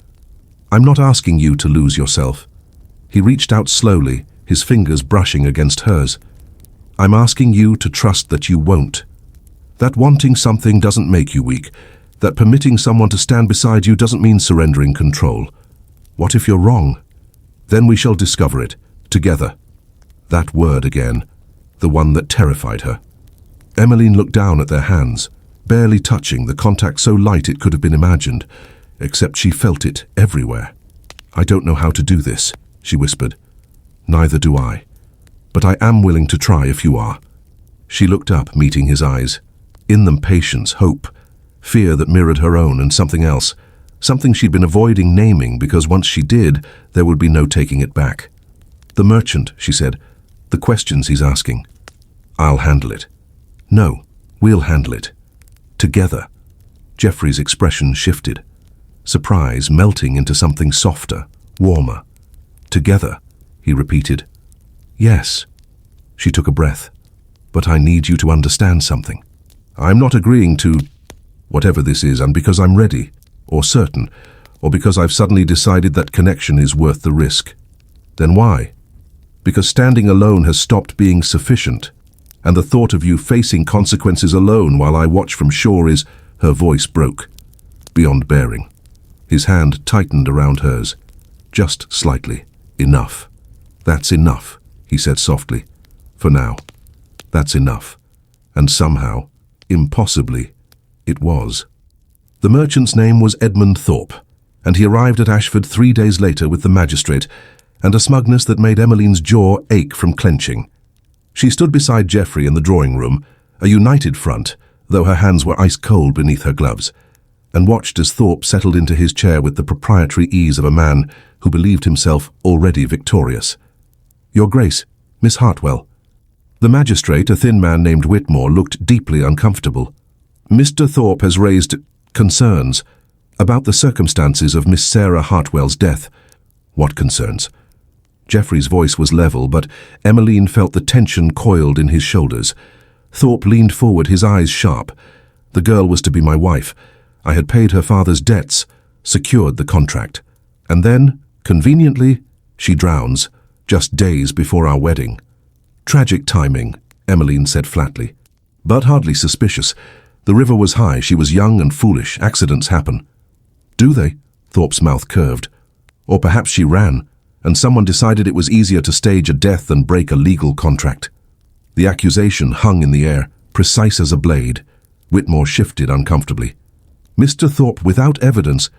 S1: I'm not asking you to lose yourself. He reached out slowly, his fingers brushing against hers. I'm asking you to trust that you won't. That wanting something doesn't make you weak. That permitting someone to stand beside you doesn't mean surrendering control. What if you're wrong? Then we shall discover it, together. That word again, the one that terrified her. Emmeline looked down at their hands, barely touching, the contact so light it could have been imagined, except she felt it everywhere. I don't know how to do this, she whispered. Neither do I. But I am willing to try if you are. She looked up, meeting his eyes. In them patience, hope, fear that mirrored her own, and something else. Something she'd been avoiding naming because once she did, there would be no taking it back. The merchant, she said. The questions he's asking. I'll handle it. No, we'll handle it. Together. Geoffrey's expression shifted. Surprise melting into something softer, warmer. Together, he repeated. Yes. She took a breath. But I need you to understand something. I'm not agreeing to whatever this is, and because I'm ready, or certain, or because I've suddenly decided that connection is worth the risk. Then why? Because standing alone has stopped being sufficient, and the thought of you facing consequences alone while I watch from shore is, her voice broke, beyond bearing. His hand tightened around hers, just slightly. Enough. That's enough, he said softly. For now. That's enough. And somehow, impossibly, it was. The merchant's name was Edmund Thorp, and he arrived at Ashford 3 days later with the magistrate, and a smugness that made Emmeline's jaw ache from clenching. She stood beside Geoffrey in the drawing-room, a united front, though her hands were ice-cold beneath her gloves, and watched as Thorp settled into his chair with the proprietary ease of a man who believed himself already victorious. Your Grace, Miss Hartwell. The magistrate, a thin man named Whitmore, looked deeply uncomfortable. Mr. Thorp has raised concerns about the circumstances of Miss Sarah Hartwell's death. What concerns? Geoffrey's voice was level, but Emmeline felt the tension coiled in his shoulders. Thorp leaned forward, his eyes sharp. The girl was to be my wife. I had paid her father's debts, secured the contract. And then, conveniently, she drowns, just days before our wedding. Tragic timing, Emmeline said flatly, but hardly suspicious. The river was high, she was young and foolish, accidents happen. Do they? Thorp's mouth curved. Or perhaps she ran, and someone decided it was easier to stage a death than break a legal contract. The accusation hung in the air, precise as a blade. Whitmore shifted uncomfortably. Mr. Thorp, without evidence,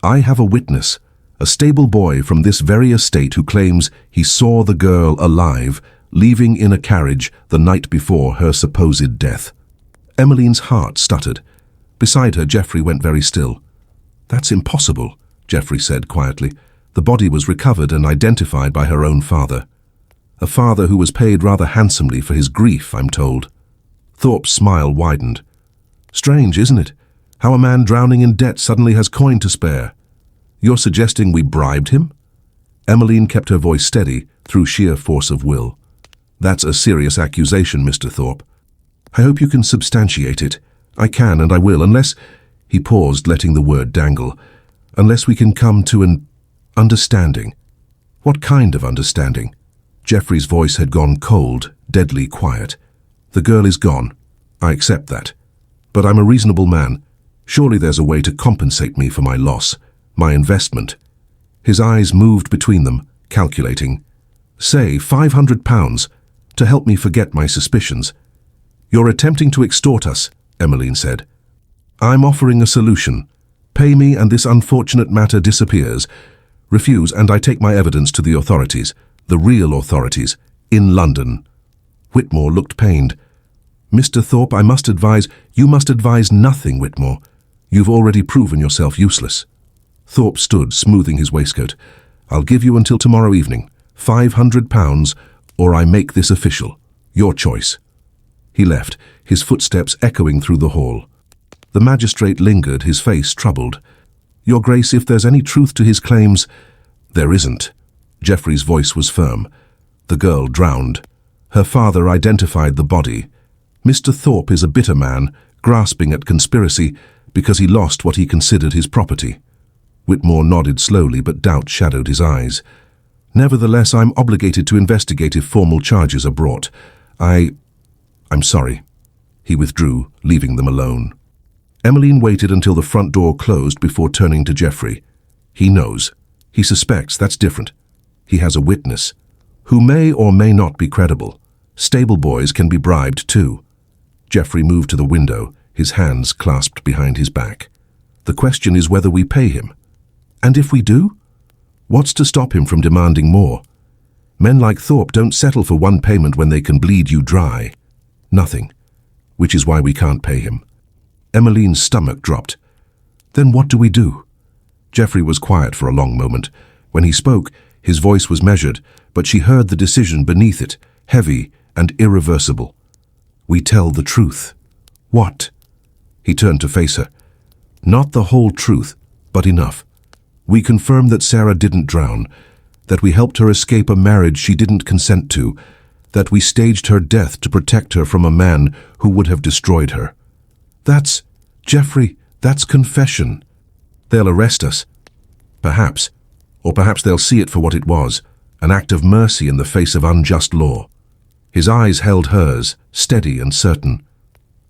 S1: I have a witness, a stable boy from this very estate who claims he saw the girl alive, leaving in a carriage the night before her supposed death. Emmeline's heart stuttered. Beside her, Geoffrey went very still. That's impossible, Geoffrey said quietly. The body was recovered and identified by her own father. A father who was paid rather handsomely for his grief, I'm told. Thorpe's smile widened. Strange, isn't it? How a man drowning in debt suddenly has coin to spare. You're suggesting we bribed him? Emmeline kept her voice steady through sheer force of will. That's a serious accusation, Mr. Thorpe. I hope you can substantiate it. I can and I will, unless... He paused, letting the word dangle. Unless we can come to an understanding. What kind of understanding? Geoffrey's voice had gone cold, deadly quiet. The girl is gone. I accept that. But I'm a reasonable man. Surely there's a way to compensate me for my loss, my investment. His eyes moved between them, calculating. Say £500 to help me forget my suspicions. You're attempting to extort us, Emmeline said. I'm offering a solution. Pay me and this unfortunate matter disappears. Refuse and I take my evidence to the authorities, the real authorities, in London. Whitmore looked pained. Mr. Thorpe, you must advise nothing, Whitmore. You've already proven yourself useless. Thorpe stood, smoothing his waistcoat. I'll give you until tomorrow evening. £500, or I make this official. Your choice." He left, his footsteps echoing through the hall. The magistrate lingered, his face troubled. "Your Grace, if there's any truth to his claims—" "There isn't." Geoffrey's voice was firm. "The girl drowned. Her father identified the body. Mr. Thorp is a bitter man, grasping at conspiracy because he lost what he considered his property." Whitmore nodded slowly, but doubt shadowed his eyes. "Nevertheless, I'm obligated to investigate if formal charges are brought. I'm sorry." He withdrew, leaving them alone. Emmeline waited until the front door closed before turning to Geoffrey. "He knows. He suspects. That's different. He has a witness, who may or may not be credible. Stable boys can be bribed too." Geoffrey moved to the window, his hands clasped behind his back. "The question is whether we pay him. And if we do? What's to stop him from demanding more? Men like Thorpe don't settle for one payment when they can bleed you dry. Nothing. Which is why we can't pay him." Emmeline's stomach dropped. "Then what do we do?" Geoffrey was quiet for a long moment. When he spoke, his voice was measured, but she heard the decision beneath it, heavy and irreversible. "We tell the truth." "What?" He turned to face her. "Not the whole truth, but enough. We confirm that Sarah didn't drown, that we helped her escape a marriage she didn't consent to, that we staged her death to protect her from a man who would have destroyed her." "That's, Geoffrey, that's confession." "They'll arrest us. Perhaps. Or perhaps they'll see it for what it was, an act of mercy in the face of unjust law." His eyes held hers, steady and certain.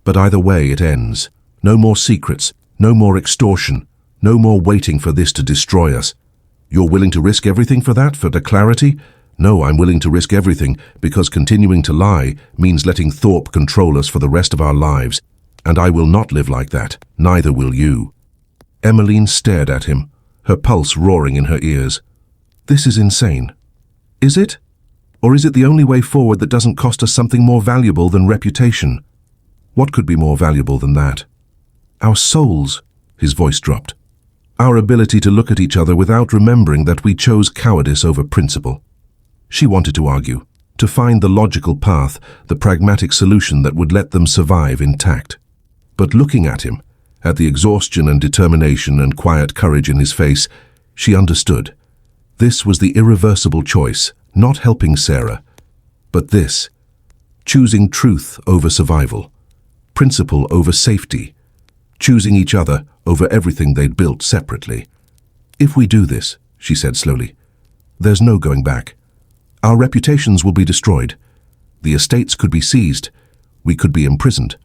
S1: "But either way it ends. No more secrets, no more extortion, no more waiting for this to destroy us." "You're willing to risk everything for that, for the clarity?" "No, I'm willing to risk everything because continuing to lie means letting Thorpe control us for the rest of our lives. And I will not live like that. Neither will you." Emmeline stared at him, her pulse roaring in her ears. "This is insane." "Is it? Or is it the only way forward that doesn't cost us something more valuable than reputation?" "What could be more valuable than that?" "Our souls," his voice dropped. "Our ability to look at each other without remembering that we chose cowardice over principle." She wanted to argue, to find the logical path, the pragmatic solution that would let them survive intact. But looking at him, at the exhaustion and determination and quiet courage in his face, she understood. This was the irreversible choice, not helping Sarah, but this, choosing truth over survival, principle over safety, choosing each other over everything they'd built separately. "If we do this," she said slowly, "there's no going back. Our reputations will be destroyed. The estates could be seized. We could be imprisoned."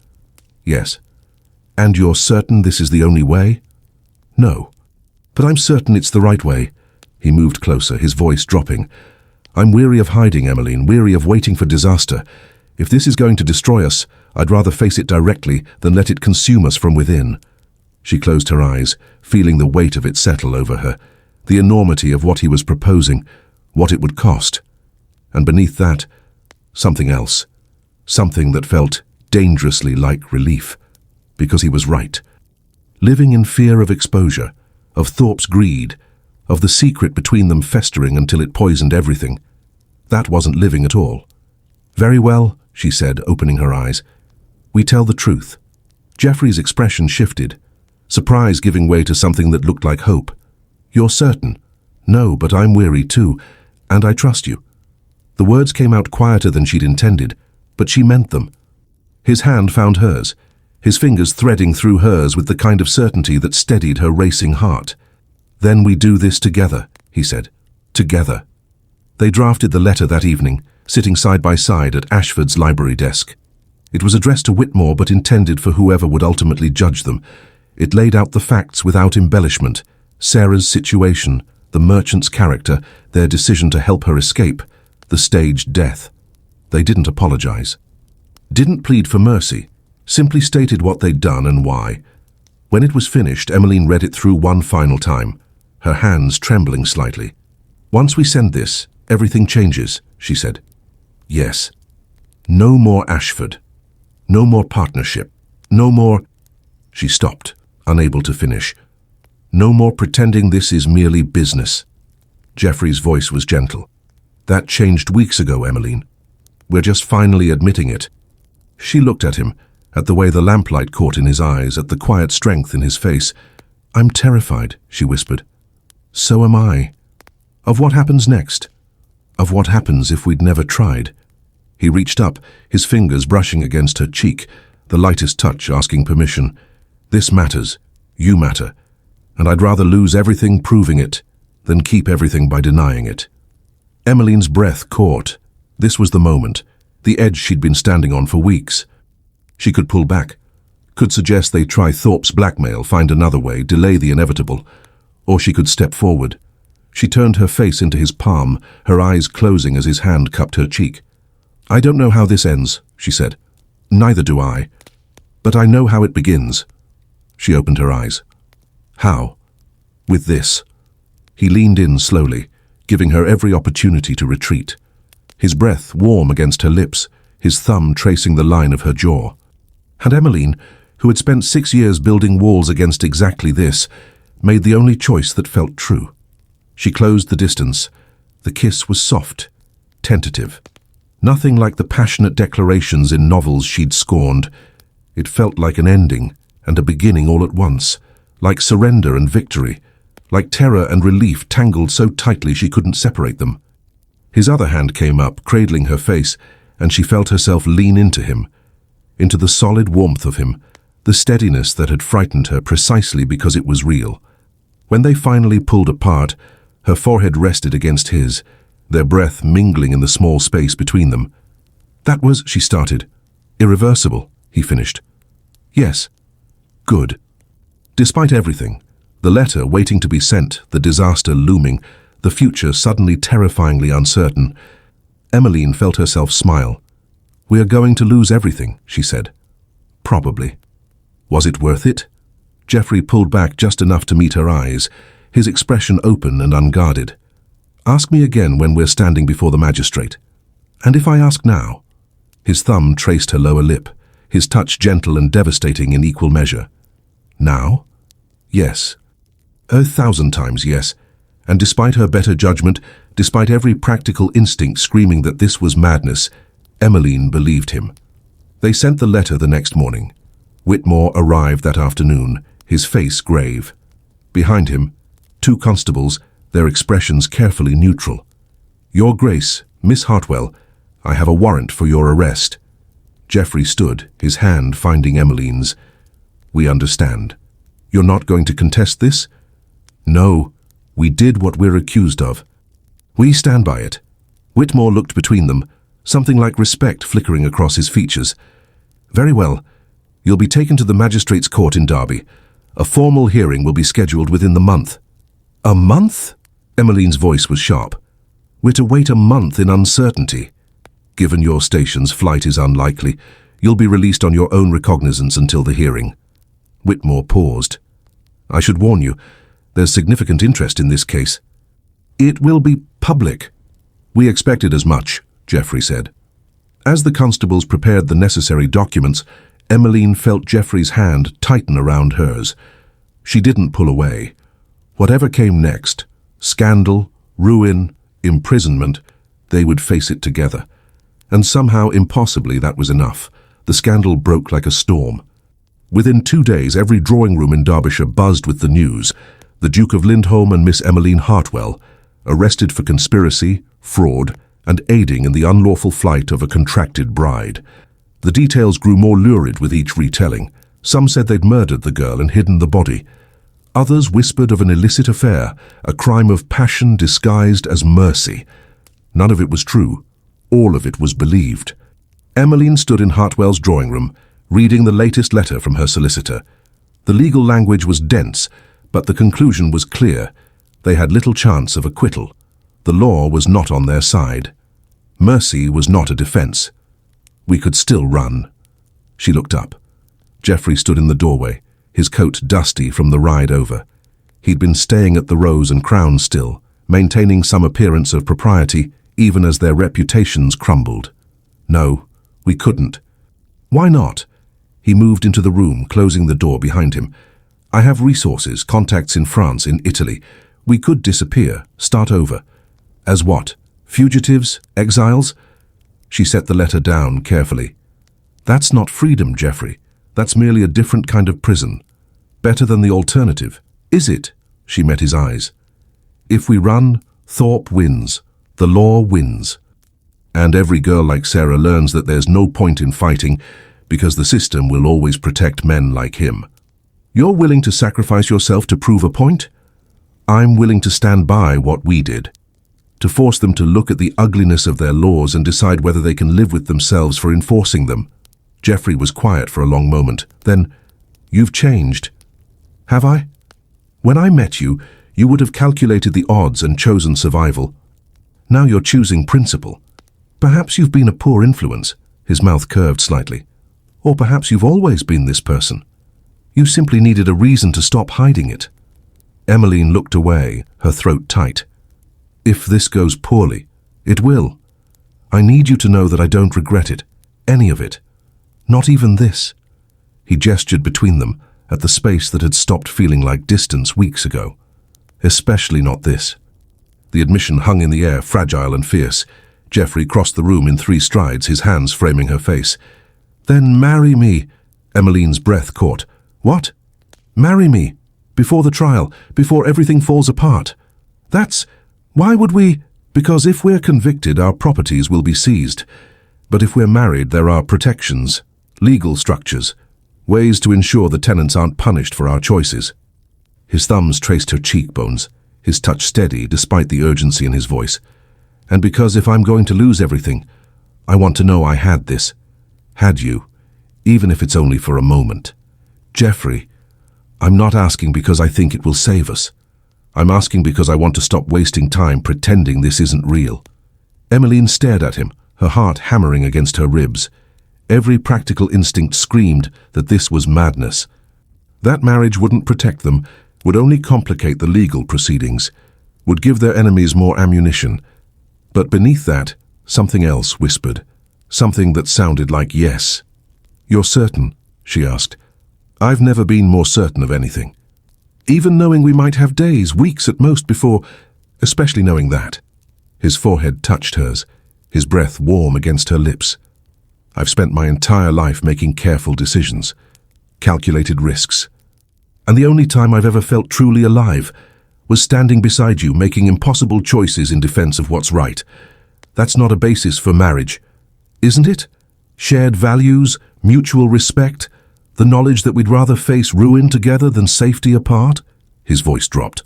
S1: "Yes. And you're certain this is the only way?" "No. But I'm certain it's the right way." He moved closer, his voice dropping. "I'm weary of hiding, Emmeline, weary of waiting for disaster. If this is going to destroy us, I'd rather face it directly than let it consume us from within." She closed her eyes, feeling the weight of it settle over her, the enormity of what he was proposing, what it would cost. And beneath that, something else, something that felt dangerously like relief. Because he was right. Living in fear of exposure, of Thorpe's greed, of the secret between them festering until it poisoned everything. That wasn't living at all. "Very well," she said, opening her eyes. "We tell the truth." Geoffrey's expression shifted, surprise giving way to something that looked like hope. "You're certain?" "No, but I'm weary too, and I trust you." The words came out quieter than she'd intended, but she meant them. His hand found hers, his fingers threading through hers with the kind of certainty that steadied her racing heart. "Then we do this together," he said. "Together." They drafted the letter that evening, sitting side by side at Ashford's library desk. It was addressed to Whitmore but intended for whoever would ultimately judge them. It laid out the facts without embellishment, Sarah's situation, the merchant's character, their decision to help her escape, the staged death. They didn't apologize. Didn't plead for mercy, simply stated what they'd done and why. When it was finished, Emmeline read it through one final time, her hands trembling slightly. "Once we send this, everything changes," she said. "Yes. No more Ashford. No more partnership. No more—" She stopped, unable to finish. "No more pretending this is merely business." Geoffrey's voice was gentle. That changed weeks ago, Emmeline. We're just finally admitting it. She looked at him, at the way the lamplight caught in his eyes, at the quiet strength in his face. I'm terrified, she whispered. So am I. Of what happens next? Of what happens if we'd never tried? He reached up, his fingers brushing against her cheek, the lightest touch asking permission. This matters. You matter. And I'd rather lose everything proving it than keep everything by denying it. Emmeline's breath caught. This was the moment, the edge she'd been standing on for weeks. She could pull back, could suggest they try Thorp's blackmail, find another way, delay the inevitable. Or she could step forward. She turned her face into his palm, her eyes closing as his hand cupped her cheek. I don't know how this ends, she said. Neither do I. But I know how it begins. She opened her eyes. How? With this. He leaned in slowly, giving her every opportunity to retreat. His breath warm against her lips, his thumb tracing the line of her jaw. And Emmeline, who had spent 6 years building walls against exactly this, made the only choice that felt true. She closed the distance. The kiss was soft, tentative. Nothing like the passionate declarations in novels she'd scorned. It felt like an ending and a beginning all at once, like surrender and victory, like terror and relief tangled so tightly she couldn't separate them. His other hand came up, cradling her face, and she felt herself lean into him, into the solid warmth of him, the steadiness that had frightened her precisely because it was real. When they finally pulled apart, her forehead rested against his, their breath mingling in the small space between them. That was, she started. Irreversible, he finished. Yes. Good. Despite everything, the letter waiting to be sent, the disaster looming, the future suddenly terrifyingly uncertain, Emmeline felt herself smile. We are going to lose everything, she said. Probably. Was it worth it? Geoffrey pulled back just enough to meet her eyes, his expression open and unguarded. Ask me again when we're standing before the magistrate. And if I ask now? His thumb traced her lower lip, his touch gentle and devastating in equal measure. Now? Yes. 1,000 times yes. And despite her better judgment, despite every practical instinct screaming that this was madness, Emmeline believed him. They sent the letter the next morning. Whitmore arrived that afternoon, his face grave. Behind him, 2 constables, their expressions carefully neutral. Your Grace, Miss Hartwell, I have a warrant for your arrest. Geoffrey stood, his hand finding Emmeline's. We understand. You're not going to contest this? No, we did what we're accused of. We stand by it. Whitmore looked between them, something like respect flickering across his features. Very well. You'll be taken to the magistrate's court in Derby. A formal hearing will be scheduled within the month. A month? Emmeline's voice was sharp. We're to wait a month in uncertainty. Given your station's flight is unlikely, you'll be released on your own recognizance until the hearing. Whitmore paused. I should warn you, there's significant interest in this case. It will be public. We expected as much, Geoffrey said. As the constables prepared the necessary documents, Emmeline felt Geoffrey's hand tighten around hers. She didn't pull away. Whatever came next, scandal, ruin, imprisonment, they would face it together. And somehow, impossibly, that was enough. The scandal broke like a storm. Within 2 days, every drawing room in Derbyshire buzzed with the news. The Duke of Lindholm and Miss Emmeline Hartwell, arrested for conspiracy, fraud, and aiding in the unlawful flight of a contracted bride. The details grew more lurid with each retelling. Some said they'd murdered the girl and hidden the body. Others whispered of an illicit affair, a crime of passion disguised as mercy. None of it was true. All of it was believed. Emmeline stood in Hartwell's drawing room, reading the latest letter from her solicitor. The legal language was dense, but the conclusion was clear. They had little chance of acquittal. The law was not on their side. Mercy was not a defense. We could still run. She looked up. Geoffrey stood in the doorway, his coat dusty from the ride over. He'd been staying at the Rose and Crown still, maintaining some appearance of propriety, even as their reputations crumbled. No, we couldn't. Why not? He moved into the room, closing the door behind him. I have resources, contacts in France, in Italy. We could disappear, start over. As what? Fugitives? Exiles? She set the letter down carefully. That's not freedom, Geoffrey. That's merely a different kind of prison. Better than the alternative. Is it? She met his eyes. If we run, Thorp wins. The law wins. And every girl like Sarah learns that there's no point in fighting because the system will always protect men like him. You're willing to sacrifice yourself to prove a point? I'm willing to stand by what we did. To force them to look at the ugliness of their laws and decide whether they can live with themselves for enforcing them. Geoffrey was quiet for a long moment. Then, you've changed. Have I? When I met you, you would have calculated the odds and chosen survival. Now you're choosing principle. Perhaps you've been a poor influence. His mouth curved slightly. Or perhaps you've always been this person. You simply needed a reason to stop hiding it. Emmeline looked away, her throat tight. If this goes poorly, it will. I need you to know that I don't regret it. Any of it. Not even this. He gestured between them, at the space that had stopped feeling like distance weeks ago. Especially not this. The admission hung in the air, fragile and fierce. Geoffrey crossed the room in 3 strides, his hands framing her face. Then marry me. Emmeline's breath caught. What? Marry me. Before the trial, before everything falls apart. Why would we? Because if we're convicted, our properties will be seized. But if we're married, there are protections, legal structures, ways to ensure the tenants aren't punished for our choices. His thumbs traced her cheekbones, his touch steady despite the urgency in his voice. And because if I'm going to lose everything, I want to know I had this. Had you, even if it's only for a moment. Geoffrey, I'm not asking because I think it will save us. I'm asking because I want to stop wasting time pretending this isn't real. Emmeline stared at him, her heart hammering against her ribs. Every practical instinct screamed that this was madness. That marriage wouldn't protect them, would only complicate the legal proceedings, would give their enemies more ammunition. But beneath that, something else whispered, something that sounded like yes. You're certain? She asked. I've never been more certain of anything. Even knowing we might have days, weeks at most before, especially knowing that. His forehead touched hers, his breath warm against her lips. I've spent my entire life making careful decisions, calculated risks. And the only time I've ever felt truly alive was standing beside you, making impossible choices in defense of what's right. That's not a basis for marriage, isn't it? Shared values, mutual respect, the knowledge that we'd rather face ruin together than safety apart? His voice dropped.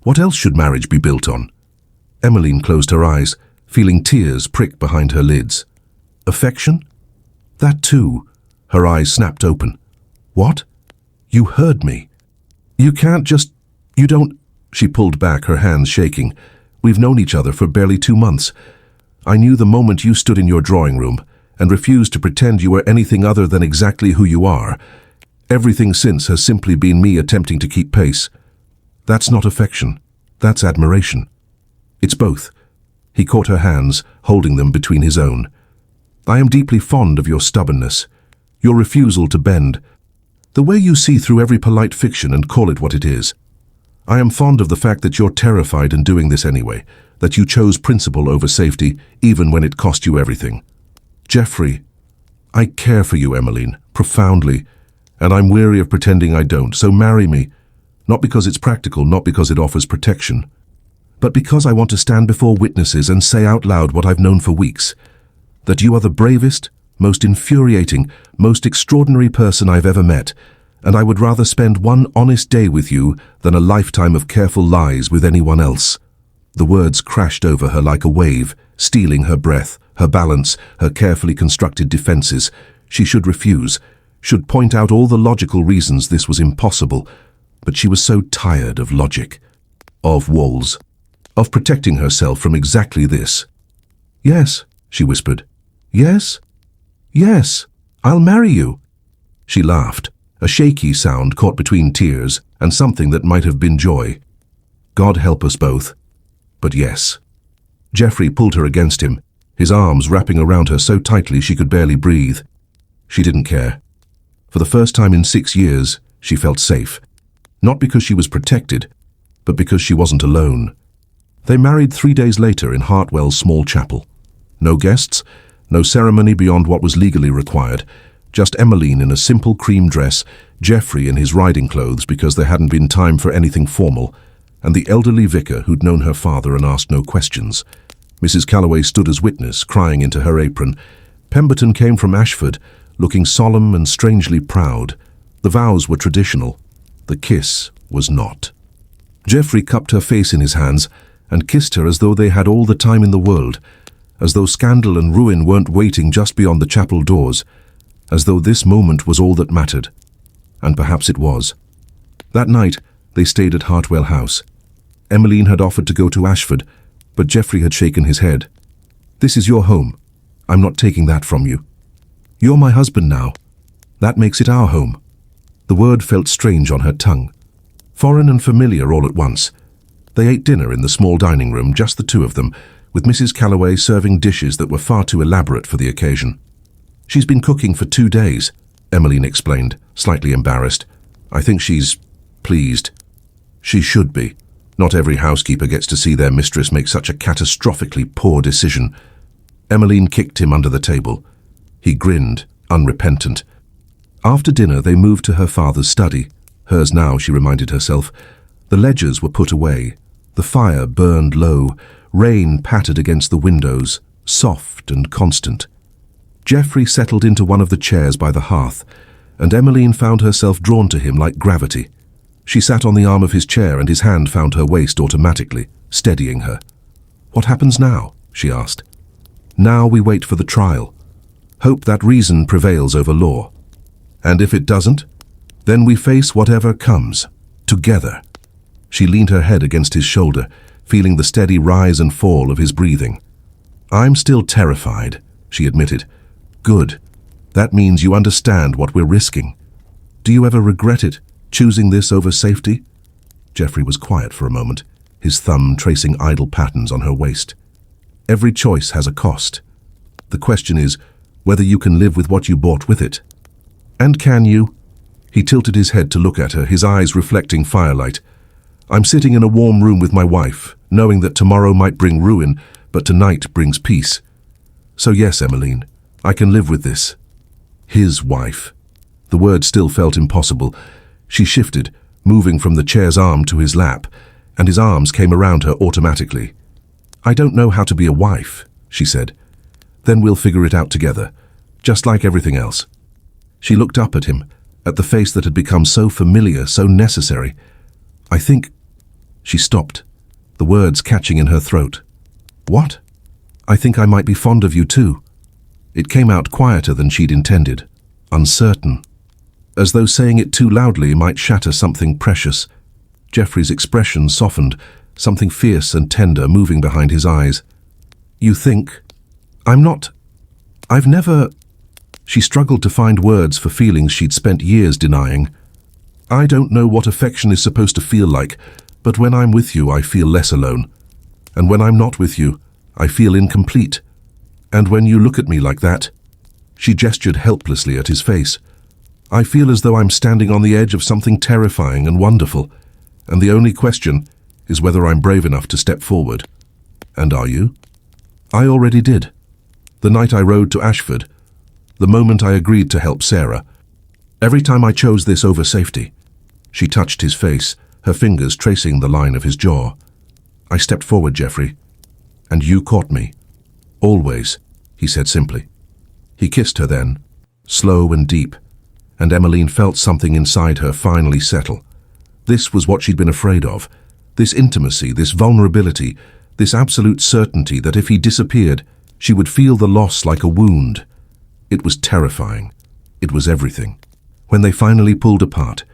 S1: What else should marriage be built on? Emmeline closed her eyes, feeling tears prick behind her lids. Affection? That too. Her eyes snapped open. What? You heard me. You can't just... You don't... She pulled back, her hands shaking. We've known each other for barely 2 months. I knew the moment you stood in your drawing room and refused to pretend you were anything other than exactly who you are. Everything since has simply been me attempting to keep pace. That's not affection. That's admiration. It's both. He caught her hands, holding them between his own. I am deeply fond of your stubbornness, your refusal to bend, the way you see through every polite fiction and call it what it is. I am fond of the fact that you're terrified in doing this anyway, that you chose principle over safety, even when it cost you everything. Geoffrey, I care for you, Emmeline, profoundly, and I'm weary of pretending I don't, so marry me, not because it's practical, not because it offers protection, but because I want to stand before witnesses and say out loud what I've known for weeks, that you are the bravest, most infuriating, most extraordinary person I've ever met, and I would rather spend one honest day with you than a lifetime of careful lies with anyone else. The words crashed over her like a wave, stealing her breath, her balance, her carefully constructed defenses. She should refuse, should point out all the logical reasons this was impossible, but she was so tired of logic, of walls, of protecting herself from exactly this. Yes, she whispered. Yes? Yes, I'll marry you. She laughed, a shaky sound caught between tears and something that might have been joy. God help us both. But yes. Geoffrey pulled her against him, his arms wrapping around her so tightly she could barely breathe. She didn't care. For the first time in 6 years, she felt safe. Not because she was protected, but because she wasn't alone. They married 3 days later in Hartwell's small chapel. No guests, no ceremony beyond what was legally required, just Emmeline in a simple cream dress, Geoffrey in his riding clothes because there hadn't been time for anything formal, and the elderly vicar who'd known her father and asked no questions. Mrs. Calloway stood as witness, crying into her apron. Pemberton came from Ashford, looking solemn and strangely proud. The vows were traditional. The kiss was not. Geoffrey cupped her face in his hands and kissed her as though they had all the time in the world, as though scandal and ruin weren't waiting just beyond the chapel doors, as though this moment was all that mattered. And perhaps it was. That night, they stayed at Hartwell House. Emmeline had offered to go to Ashford, but Geoffrey had shaken his head. "This is your home. I'm not taking that from you. You're my husband now. That makes it our home." The word felt strange on her tongue, foreign and familiar all at once. They ate dinner in the small dining room, just the two of them, with Mrs. Calloway serving dishes that were far too elaborate for the occasion. "She's been cooking for 2 days," Emmeline explained, slightly embarrassed. "I think she's pleased." "She should be. Not every housekeeper gets to see their mistress make such a catastrophically poor decision." Emmeline kicked him under the table. He grinned, unrepentant. After dinner, they moved to her father's study. Hers now, she reminded herself. The ledgers were put away. The fire burned low. Rain pattered against the windows, soft and constant. Geoffrey settled into one of the chairs by the hearth, and Emmeline found herself drawn to him like gravity. She sat on the arm of his chair and his hand found her waist automatically, steadying her. "What happens now?" she asked. "Now we wait for the trial. Hope that reason prevails over law. And if it doesn't, then we face whatever comes, together." She leaned her head against his shoulder, feeling the steady rise and fall of his breathing. "I'm still terrified," she admitted. "Good. That means you understand what we're risking. Do you ever regret it, choosing this over safety?" Geoffrey was quiet for a moment, his thumb tracing idle patterns on her waist. "Every choice has a cost. The question is whether you can live with what you bought with it. And can you?" He tilted his head to look at her, his eyes reflecting firelight. "I'm sitting in a warm room with my wife, knowing that tomorrow might bring ruin, but tonight brings peace. So yes, Emmeline, I can live with this." His wife. The word still felt impossible. She shifted, moving from the chair's arm to his lap, and his arms came around her automatically. "I don't know how to be a wife," she said. "Then we'll figure it out together, just like everything else." She looked up at him, at the face that had become so familiar, so necessary. "I think—" She stopped, the words catching in her throat. "What?" "I think I might be fond of you too." It came out quieter than she'd intended, uncertain, as though saying it too loudly might shatter something precious. Geoffrey's expression softened, something fierce and tender moving behind his eyes. "You think? I'm not. I've never—" She struggled to find words for feelings she'd spent years denying. "I don't know what affection is supposed to feel like, but when I'm with you I feel less alone. And when I'm not with you, I feel incomplete. And when you look at me like that—" She gestured helplessly at his face. "I feel as though I'm standing on the edge of something terrifying and wonderful, and the only question is whether I'm brave enough to step forward." "And are you?" "I already did. The night I rode to Ashford, the moment I agreed to help Sarah. Every time I chose this over safety." She touched his face, her fingers tracing the line of his jaw. "I stepped forward, Geoffrey, and you caught me. Always," he said simply. He kissed her then, slow and deep, and Emmeline felt something inside her finally settle. This was what she'd been afraid of. This intimacy, this vulnerability, this absolute certainty that if he disappeared, she would feel the loss like a wound. It was terrifying. It was everything. When they finally pulled apart,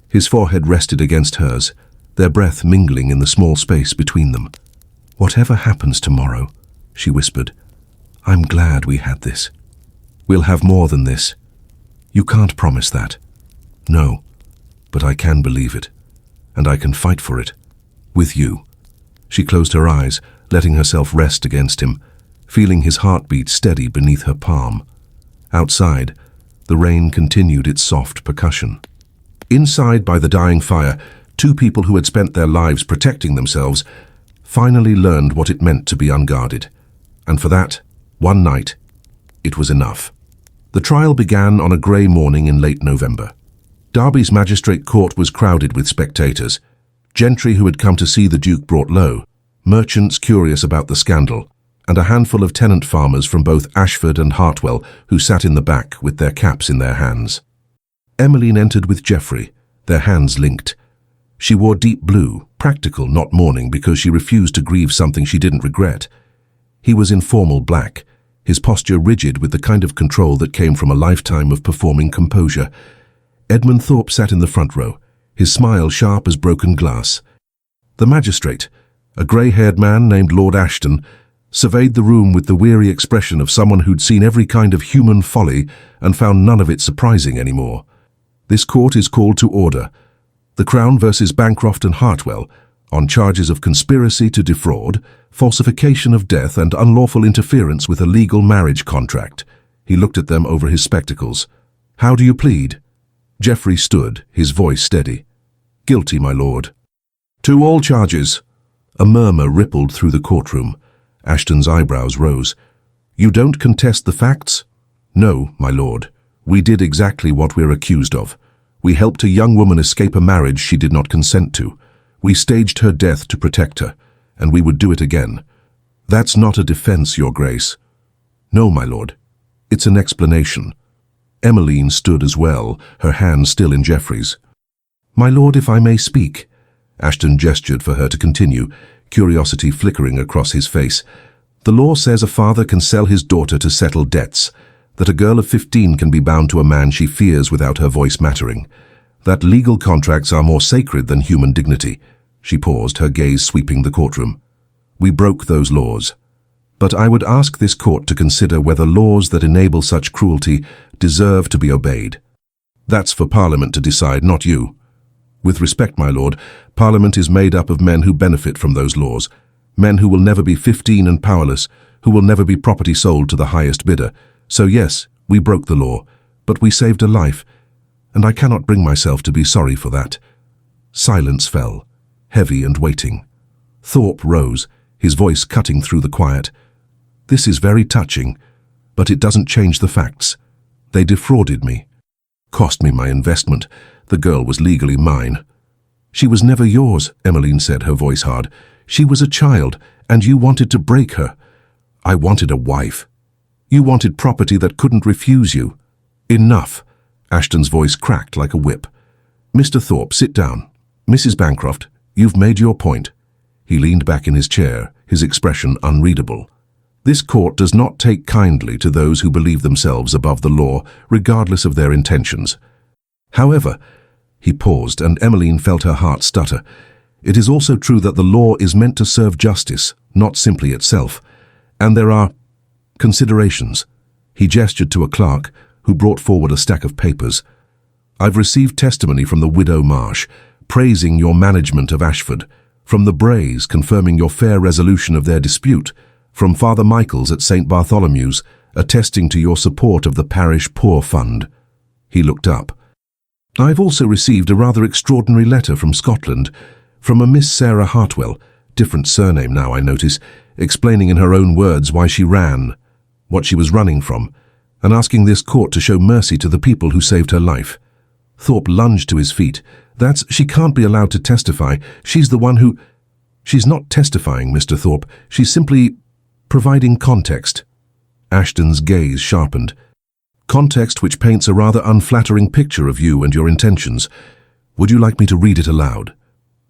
S1: his forehead rested against hers, their breath mingling in the small space between them. "Whatever happens tomorrow," she whispered, "I'm glad we had this. We'll have more than this. You can't promise that." "No, but I can believe it, and I can fight for it. With you." She closed her eyes, letting herself rest against him, feeling his heartbeat steady beneath her palm. Outside, the rain continued its soft percussion. Inside, by the dying fire, two people who had spent their lives protecting themselves, finally learned what it meant to be unguarded. And for that, one night, it was enough. The trial began on a grey morning in late November. Derby's magistrate court was crowded with spectators, gentry who had come to see the Duke brought low, merchants curious about the scandal, and a handful of tenant farmers from both Ashford and Hartwell who sat in the back with their caps in their hands. Emmeline entered with Geoffrey, their hands linked. She wore deep blue, practical, not mourning, because she refused to grieve something she didn't regret. He was in formal black, his posture rigid with the kind of control that came from a lifetime of performing composure. Edmund Thorp sat in the front row, his smile sharp as broken glass. The magistrate, a grey-haired man named Lord Ashton, surveyed the room with the weary expression of someone who'd seen every kind of human folly and found none of it surprising anymore. This court is called to order. The Crown versus Bancroft and Hartwell, on charges of conspiracy to defraud, falsification of death and unlawful interference with a legal marriage contract. He looked at them over his spectacles. How do you plead? Geoffrey stood, his voice steady. Guilty, my lord. To all charges. A murmur rippled through the courtroom. Ashton's eyebrows rose. You don't contest the facts? No, my lord. We did exactly what we're accused of. We helped a young woman escape a marriage she did not consent to. We staged her death to protect her, and we would do it again. That's not a defense, Your Grace. No, my lord. It's an explanation. Emmeline stood as well, her hand still in Geoffrey's. My lord, if I may speak. Ashton gestured for her to continue, curiosity flickering across his face. The law says a father can sell his daughter to settle debts, that a girl of 15 can be bound to a man she fears without her voice mattering, that legal contracts are more sacred than human dignity. She paused, her gaze sweeping the courtroom. We broke those laws. But I would ask this court to consider whether laws that enable such cruelty deserve to be obeyed. That's for Parliament to decide, not you. With respect, my lord, Parliament is made up of men who benefit from those laws, men who will never be 15 and powerless, who will never be property sold to the highest bidder. So yes, we broke the law, but we saved a life, and I cannot bring myself to be sorry for that. Silence fell, heavy and waiting. Thorpe rose, his voice cutting through the quiet. This is very touching, but it doesn't change the facts. They defrauded me. Cost me my investment. The girl was legally mine. She was never yours, Emmeline said, her voice hard. She was a child, and you wanted to break her. I wanted a wife. You wanted property that couldn't refuse you. Enough. Ashton's voice cracked like a whip. Mr. Thorpe, sit down. Mrs. Bancroft, you've made your point. He leaned back in his chair, his expression unreadable. This court does not take kindly to those who believe themselves above the law, regardless of their intentions. However, he paused, and Emmeline felt her heart stutter. It is also true that the law is meant to serve justice, not simply itself. And there are considerations. He gestured to a clerk, who brought forward a stack of papers. I've received testimony from the widow Marsh, praising your management of Ashford, from the Brays confirming your fair resolution of their dispute, from Father Michaels at St. Bartholomew's, attesting to your support of the parish poor fund. He looked up. I've also received a rather extraordinary letter from Scotland, from a Miss Sarah Hartwell, different surname now I notice, explaining in her own words why she ran, what she was running from, and asking this court to show mercy to the people who saved her life. Thorpe lunged to his feet. She can't be allowed to testify. She's the one who... She's not testifying, Mr. Thorpe. She's simply providing context. Ashton's gaze sharpened. Context which paints a rather unflattering picture of you and your intentions. Would you like me to read it aloud?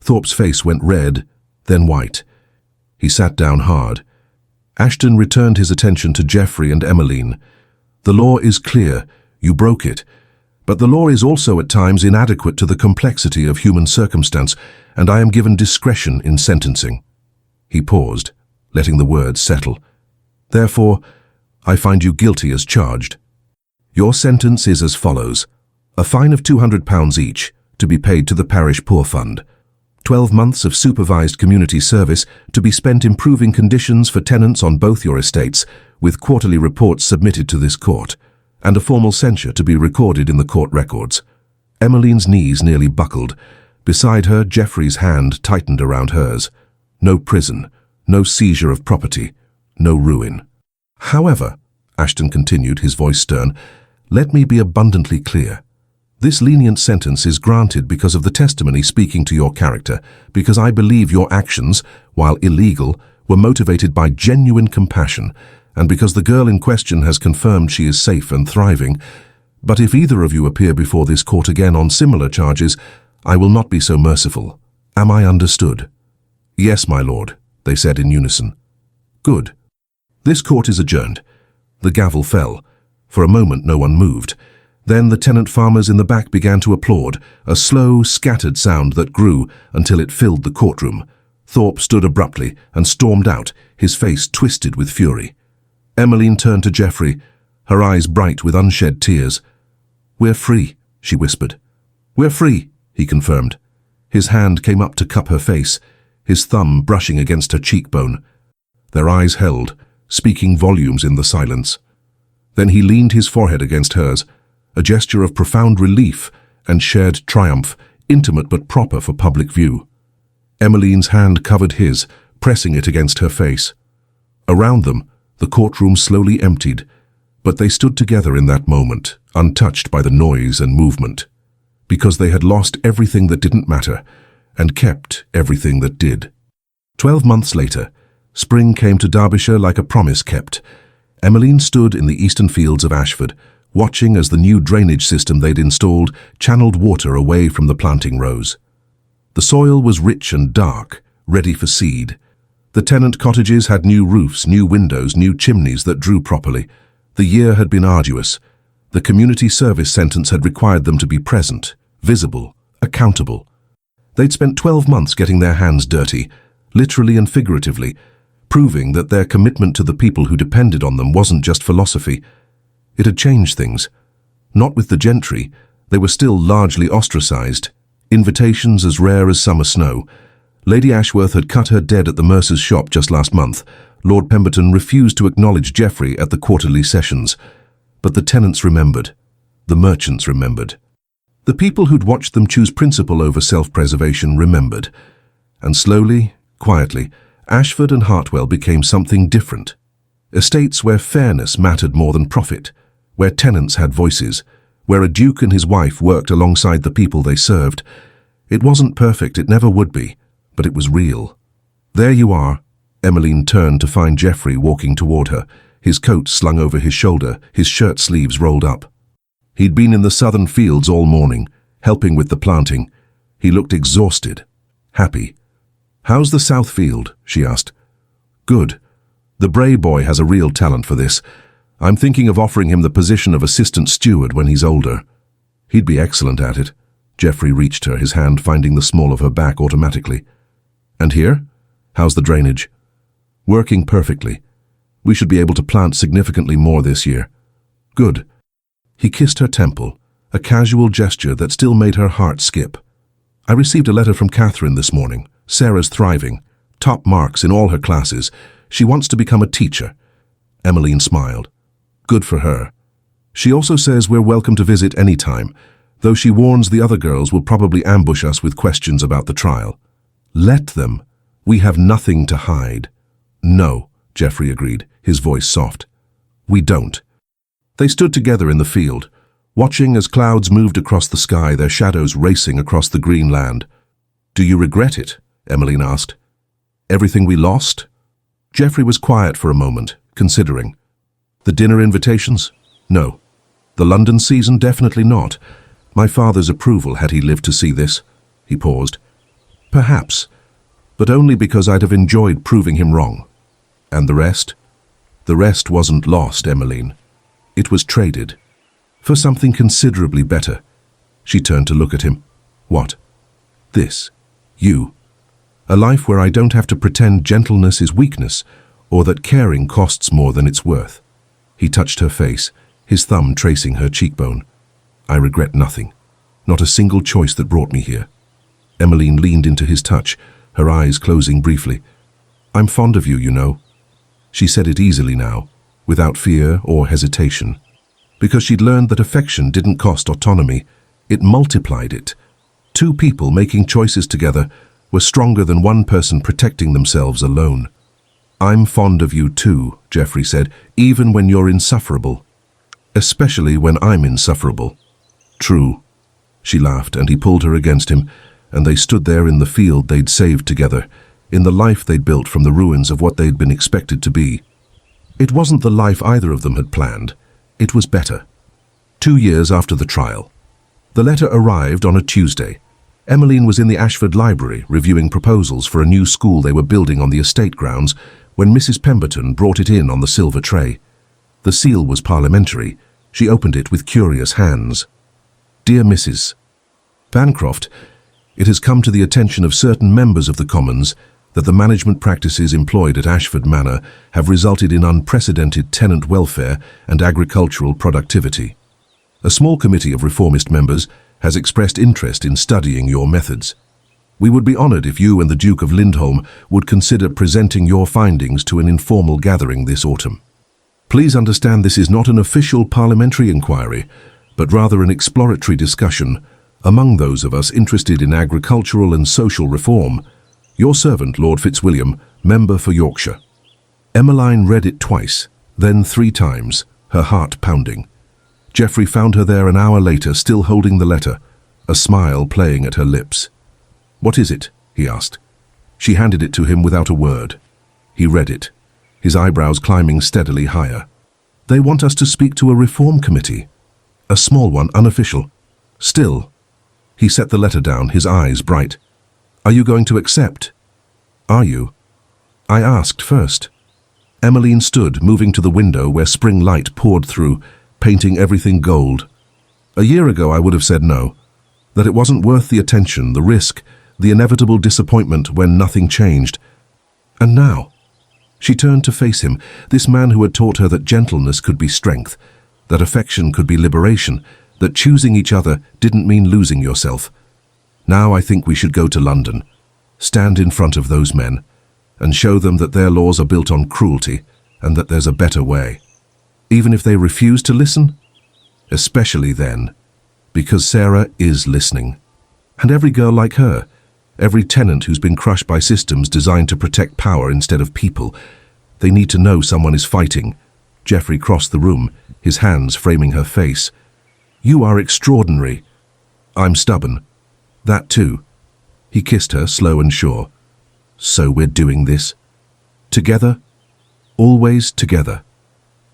S1: Thorpe's face went red, then white. He sat down hard. Ashton returned his attention to Geoffrey and Emmeline. The law is clear. You broke it. But the law is also at times inadequate to the complexity of human circumstance, and I am given discretion in sentencing. He paused, letting the words settle. Therefore, I find you guilty as charged. Your sentence is as follows. A fine of £200 each, to be paid to the parish poor fund. 12 months of supervised community service to be spent improving conditions for tenants on both your estates, with quarterly reports submitted to this court, and a formal censure to be recorded in the court records. Emmeline's knees nearly buckled. Beside her, Geoffrey's hand tightened around hers. No prison, no seizure of property, no ruin. However, Ashton continued, his voice stern, let me be abundantly clear. This lenient sentence is granted because of the testimony speaking to your character, because I believe your actions, while illegal, were motivated by genuine compassion, and because the girl in question has confirmed she is safe and thriving. But if either of you appear before this court again on similar charges, I will not be so merciful. Am I understood? Yes, my lord, they said in unison. Good. This court is adjourned. The gavel fell. For a moment no one moved. Then the tenant farmers in the back began to applaud, a slow, scattered sound that grew until it filled the courtroom. Thorp stood abruptly and stormed out, his face twisted with fury. Emmeline turned to Geoffrey, her eyes bright with unshed tears. We're free, she whispered. We're free, he confirmed. His hand came up to cup her face, his thumb brushing against her cheekbone. Their eyes held, speaking volumes in the silence. Then he leaned his forehead against hers, a gesture of profound relief and shared triumph, intimate but proper for public view. Emmeline's hand covered his, pressing it against her face. Around them, the courtroom slowly emptied, but they stood together in that moment, untouched by the noise and movement, because they had lost everything that didn't matter and kept everything that did. 12 months later, spring came to Derbyshire like a promise kept. Emmeline stood in the eastern fields of Ashford, watching as the new drainage system they'd installed channeled water away from the planting rows. The soil was rich and dark, ready for seed. The tenant cottages had new roofs, new windows, new chimneys that drew properly. The year had been arduous. The community service sentence had required them to be present, visible, accountable. They'd spent 12 months getting their hands dirty, literally and figuratively, proving that their commitment to the people who depended on them wasn't just philosophy. It had changed things. Not with the gentry. They were still largely ostracized. Invitations as rare as summer snow. Lady Ashworth had cut her dead at the mercer's shop just last month. Lord Pemberton refused to acknowledge Geoffrey at the quarterly sessions. But the tenants remembered. The merchants remembered. The people who'd watched them choose principle over self-preservation remembered. And slowly, quietly, Ashford and Hartwell became something different. Estates where fairness mattered more than profit, where tenants had voices, where a duke and his wife worked alongside the people they served. It wasn't perfect, it never would be, but it was real. There you are. Emmeline turned to find Geoffrey walking toward her, his coat slung over his shoulder, his shirt sleeves rolled up. He'd been in the southern fields all morning, helping with the planting. He looked exhausted, happy. How's the south field? She asked. Good. The Bray boy has a real talent for this. I'm thinking of offering him the position of assistant steward when he's older. He'd be excellent at it. Geoffrey reached her, his hand finding the small of her back automatically. And here? How's the drainage? Working perfectly. We should be able to plant significantly more this year. Good. He kissed her temple, a casual gesture that still made her heart skip. I received a letter from Catherine this morning. Sarah's thriving. Top marks in all her classes. She wants to become a teacher. Emmeline smiled. Good for her. She also says we're welcome to visit any time, though she warns the other girls will probably ambush us with questions about the trial. Let them. We have nothing to hide. No, Geoffrey agreed, his voice soft. We don't. They stood together in the field, watching as clouds moved across the sky, their shadows racing across the green land. Do you regret it? Emmeline asked. Everything we lost? Geoffrey was quiet for a moment, considering. The dinner invitations? No. The London season? Definitely not. My father's approval had he lived to see this. He paused. Perhaps, but only because I'd have enjoyed proving him wrong. And the rest? The rest wasn't lost, Emmeline. It was traded. For something considerably better. She turned to look at him. What? This. You. A life where I don't have to pretend gentleness is weakness, or that caring costs more than it's worth. He touched her face, his thumb tracing her cheekbone. I regret nothing. Not a single choice that brought me here. Emmeline leaned into his touch, her eyes closing briefly. I'm fond of you, you know. She said it easily now, without fear or hesitation, because she'd learned that affection didn't cost autonomy, it multiplied it. Two people making choices together were stronger than one person protecting themselves alone. "I'm fond of you too," Geoffrey said, "even when you're insufferable. Especially when I'm insufferable." "True." She laughed, and he pulled her against him, and they stood there in the field they'd saved together, in the life they'd built from the ruins of what they'd been expected to be. It wasn't the life either of them had planned. It was better. 2 years after the trial. The letter arrived on a Tuesday. Emmeline was in the Ashford library reviewing proposals for a new school they were building on the estate grounds when Mrs. Pemberton brought it in on the silver tray. The seal was parliamentary. She opened it with curious hands. "Dear Mrs. Bancroft, it has come to the attention of certain members of the Commons that the management practices employed at Ashford Manor have resulted in unprecedented tenant welfare and agricultural productivity. A small committee of reformist members has expressed interest in studying your methods. We would be honoured if you and the Duke of Lindholm would consider presenting your findings to an informal gathering this autumn. Please understand this is not an official parliamentary inquiry, but rather an exploratory discussion among those of us interested in agricultural and social reform. Your servant, Lord Fitzwilliam, Member for Yorkshire." Emmeline read it twice, then 3 times, her heart pounding. Geoffrey found her there an hour later, still holding the letter, a smile playing at her lips. "What is it?" he asked. She handed it to him without a word. He read it, his eyebrows climbing steadily higher. "They want us to speak to a reform committee. A small one, unofficial. Still." He set the letter down, his eyes bright. "Are you going to accept?" "Are you?" "I asked first." Emmeline stood, moving to the window where spring light poured through, painting everything gold. "A year ago I would have said no, that it wasn't worth the attention, the risk, the inevitable disappointment when nothing changed. And now?" She turned to face him, this man who had taught her that gentleness could be strength, that affection could be liberation, that choosing each other didn't mean losing yourself. "Now I think we should go to London, stand in front of those men, and show them that their laws are built on cruelty and that there's a better way. Even if they refuse to listen? Especially then, because Sarah is listening. And every girl like her, every tenant who's been crushed by systems designed to protect power instead of people, they need to know someone is fighting." Geoffrey crossed the room, his hands framing her face. "You are extraordinary." "I'm stubborn." "That too." He kissed her, slow and sure. "So we're doing this? Together? Always together."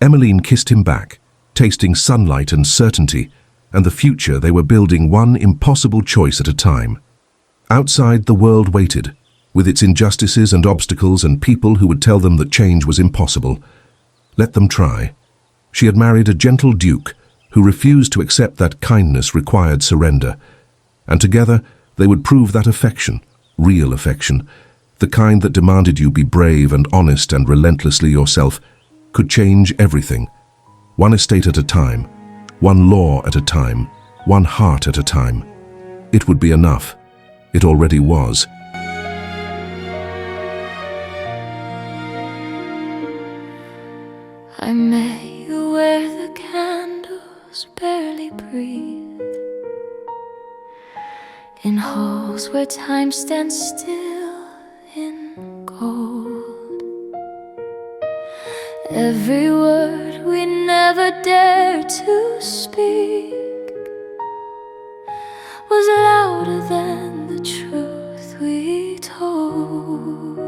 S1: Emmeline kissed him back, tasting sunlight and certainty, and the future they were building one impossible choice at a time. Outside, the world waited, with its injustices and obstacles and people who would tell them that change was impossible. Let them try. She had married a gentle duke who refused to accept that kindness required surrender, and together they would prove that affection, real affection, the kind that demanded you be brave and honest and relentlessly yourself, could change everything. One estate at a time, one law at a time, one heart at a time. It would be enough. It already was.
S2: I met you where the candles barely breathe, in halls where time stands still in gold. Every word we never dared to speak was louder than the truth we told.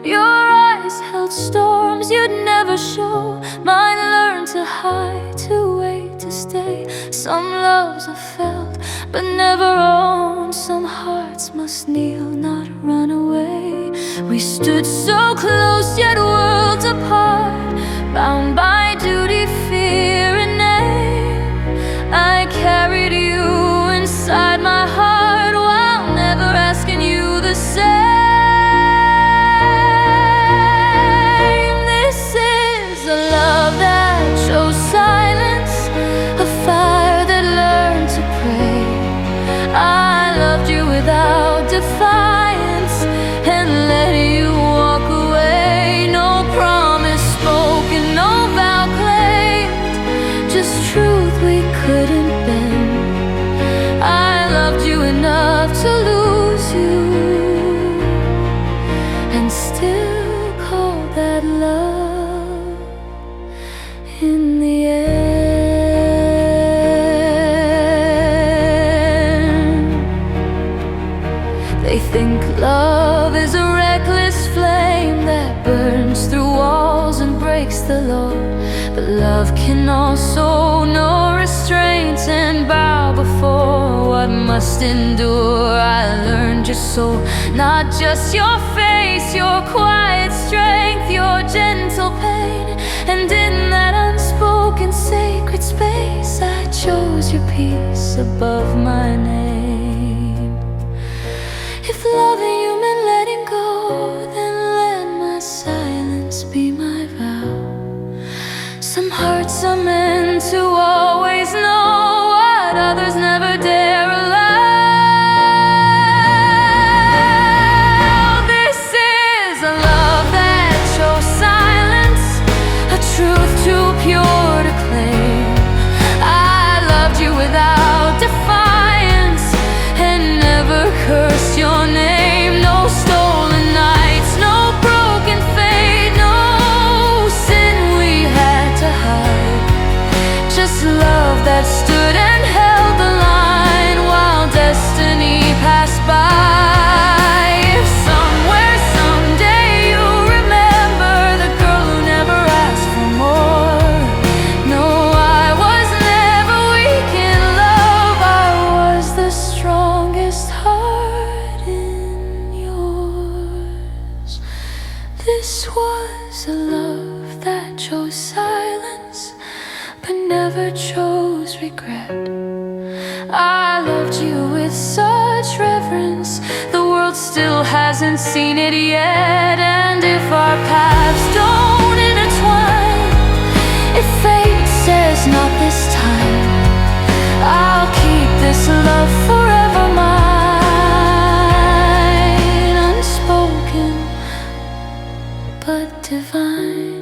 S2: Your eyes held storms you'd never show. Mine learned to hide, to wait, to stay. Some loves are felt but never owned. Some hearts must kneel, not run away. We stood so close yet worlds apart, bound by duty, fear and name. I carried you inside my heart while never asking you the same. This is a love that chose silence, a fire that learned to pray. I loved you without defiance and let you walk away. No promise spoken, no vow can still call that love in the end. They think love is a reckless flame that burns through walls and breaks the law. But love can also know restraints and bow before what must endure. I learned your soul, not just your face, your quiet strength, your gentle pain. And in that unspoken sacred space, I chose your peace above my name. If loving you meant letting go, then let my silence be my vow. Some hearts are meant to always know what others never dare allow. This is a love that chose silence, a truth too pure to claim. I loved you without defiance and never cursed your name. No stolen nights, no broken fate, no sin we had to hide. Just love that stood and held the line while destiny passed by. If somewhere, someday you remember the girl who never asked for more. No, I was never weak in love. I was the strongest heart in yours. This was a love that chose silence but never chose regret. I loved you with such reverence, the world still hasn't seen it yet. And if our paths don't intertwine, if fate says not this time, I'll keep this love forever mine, unspoken but divine.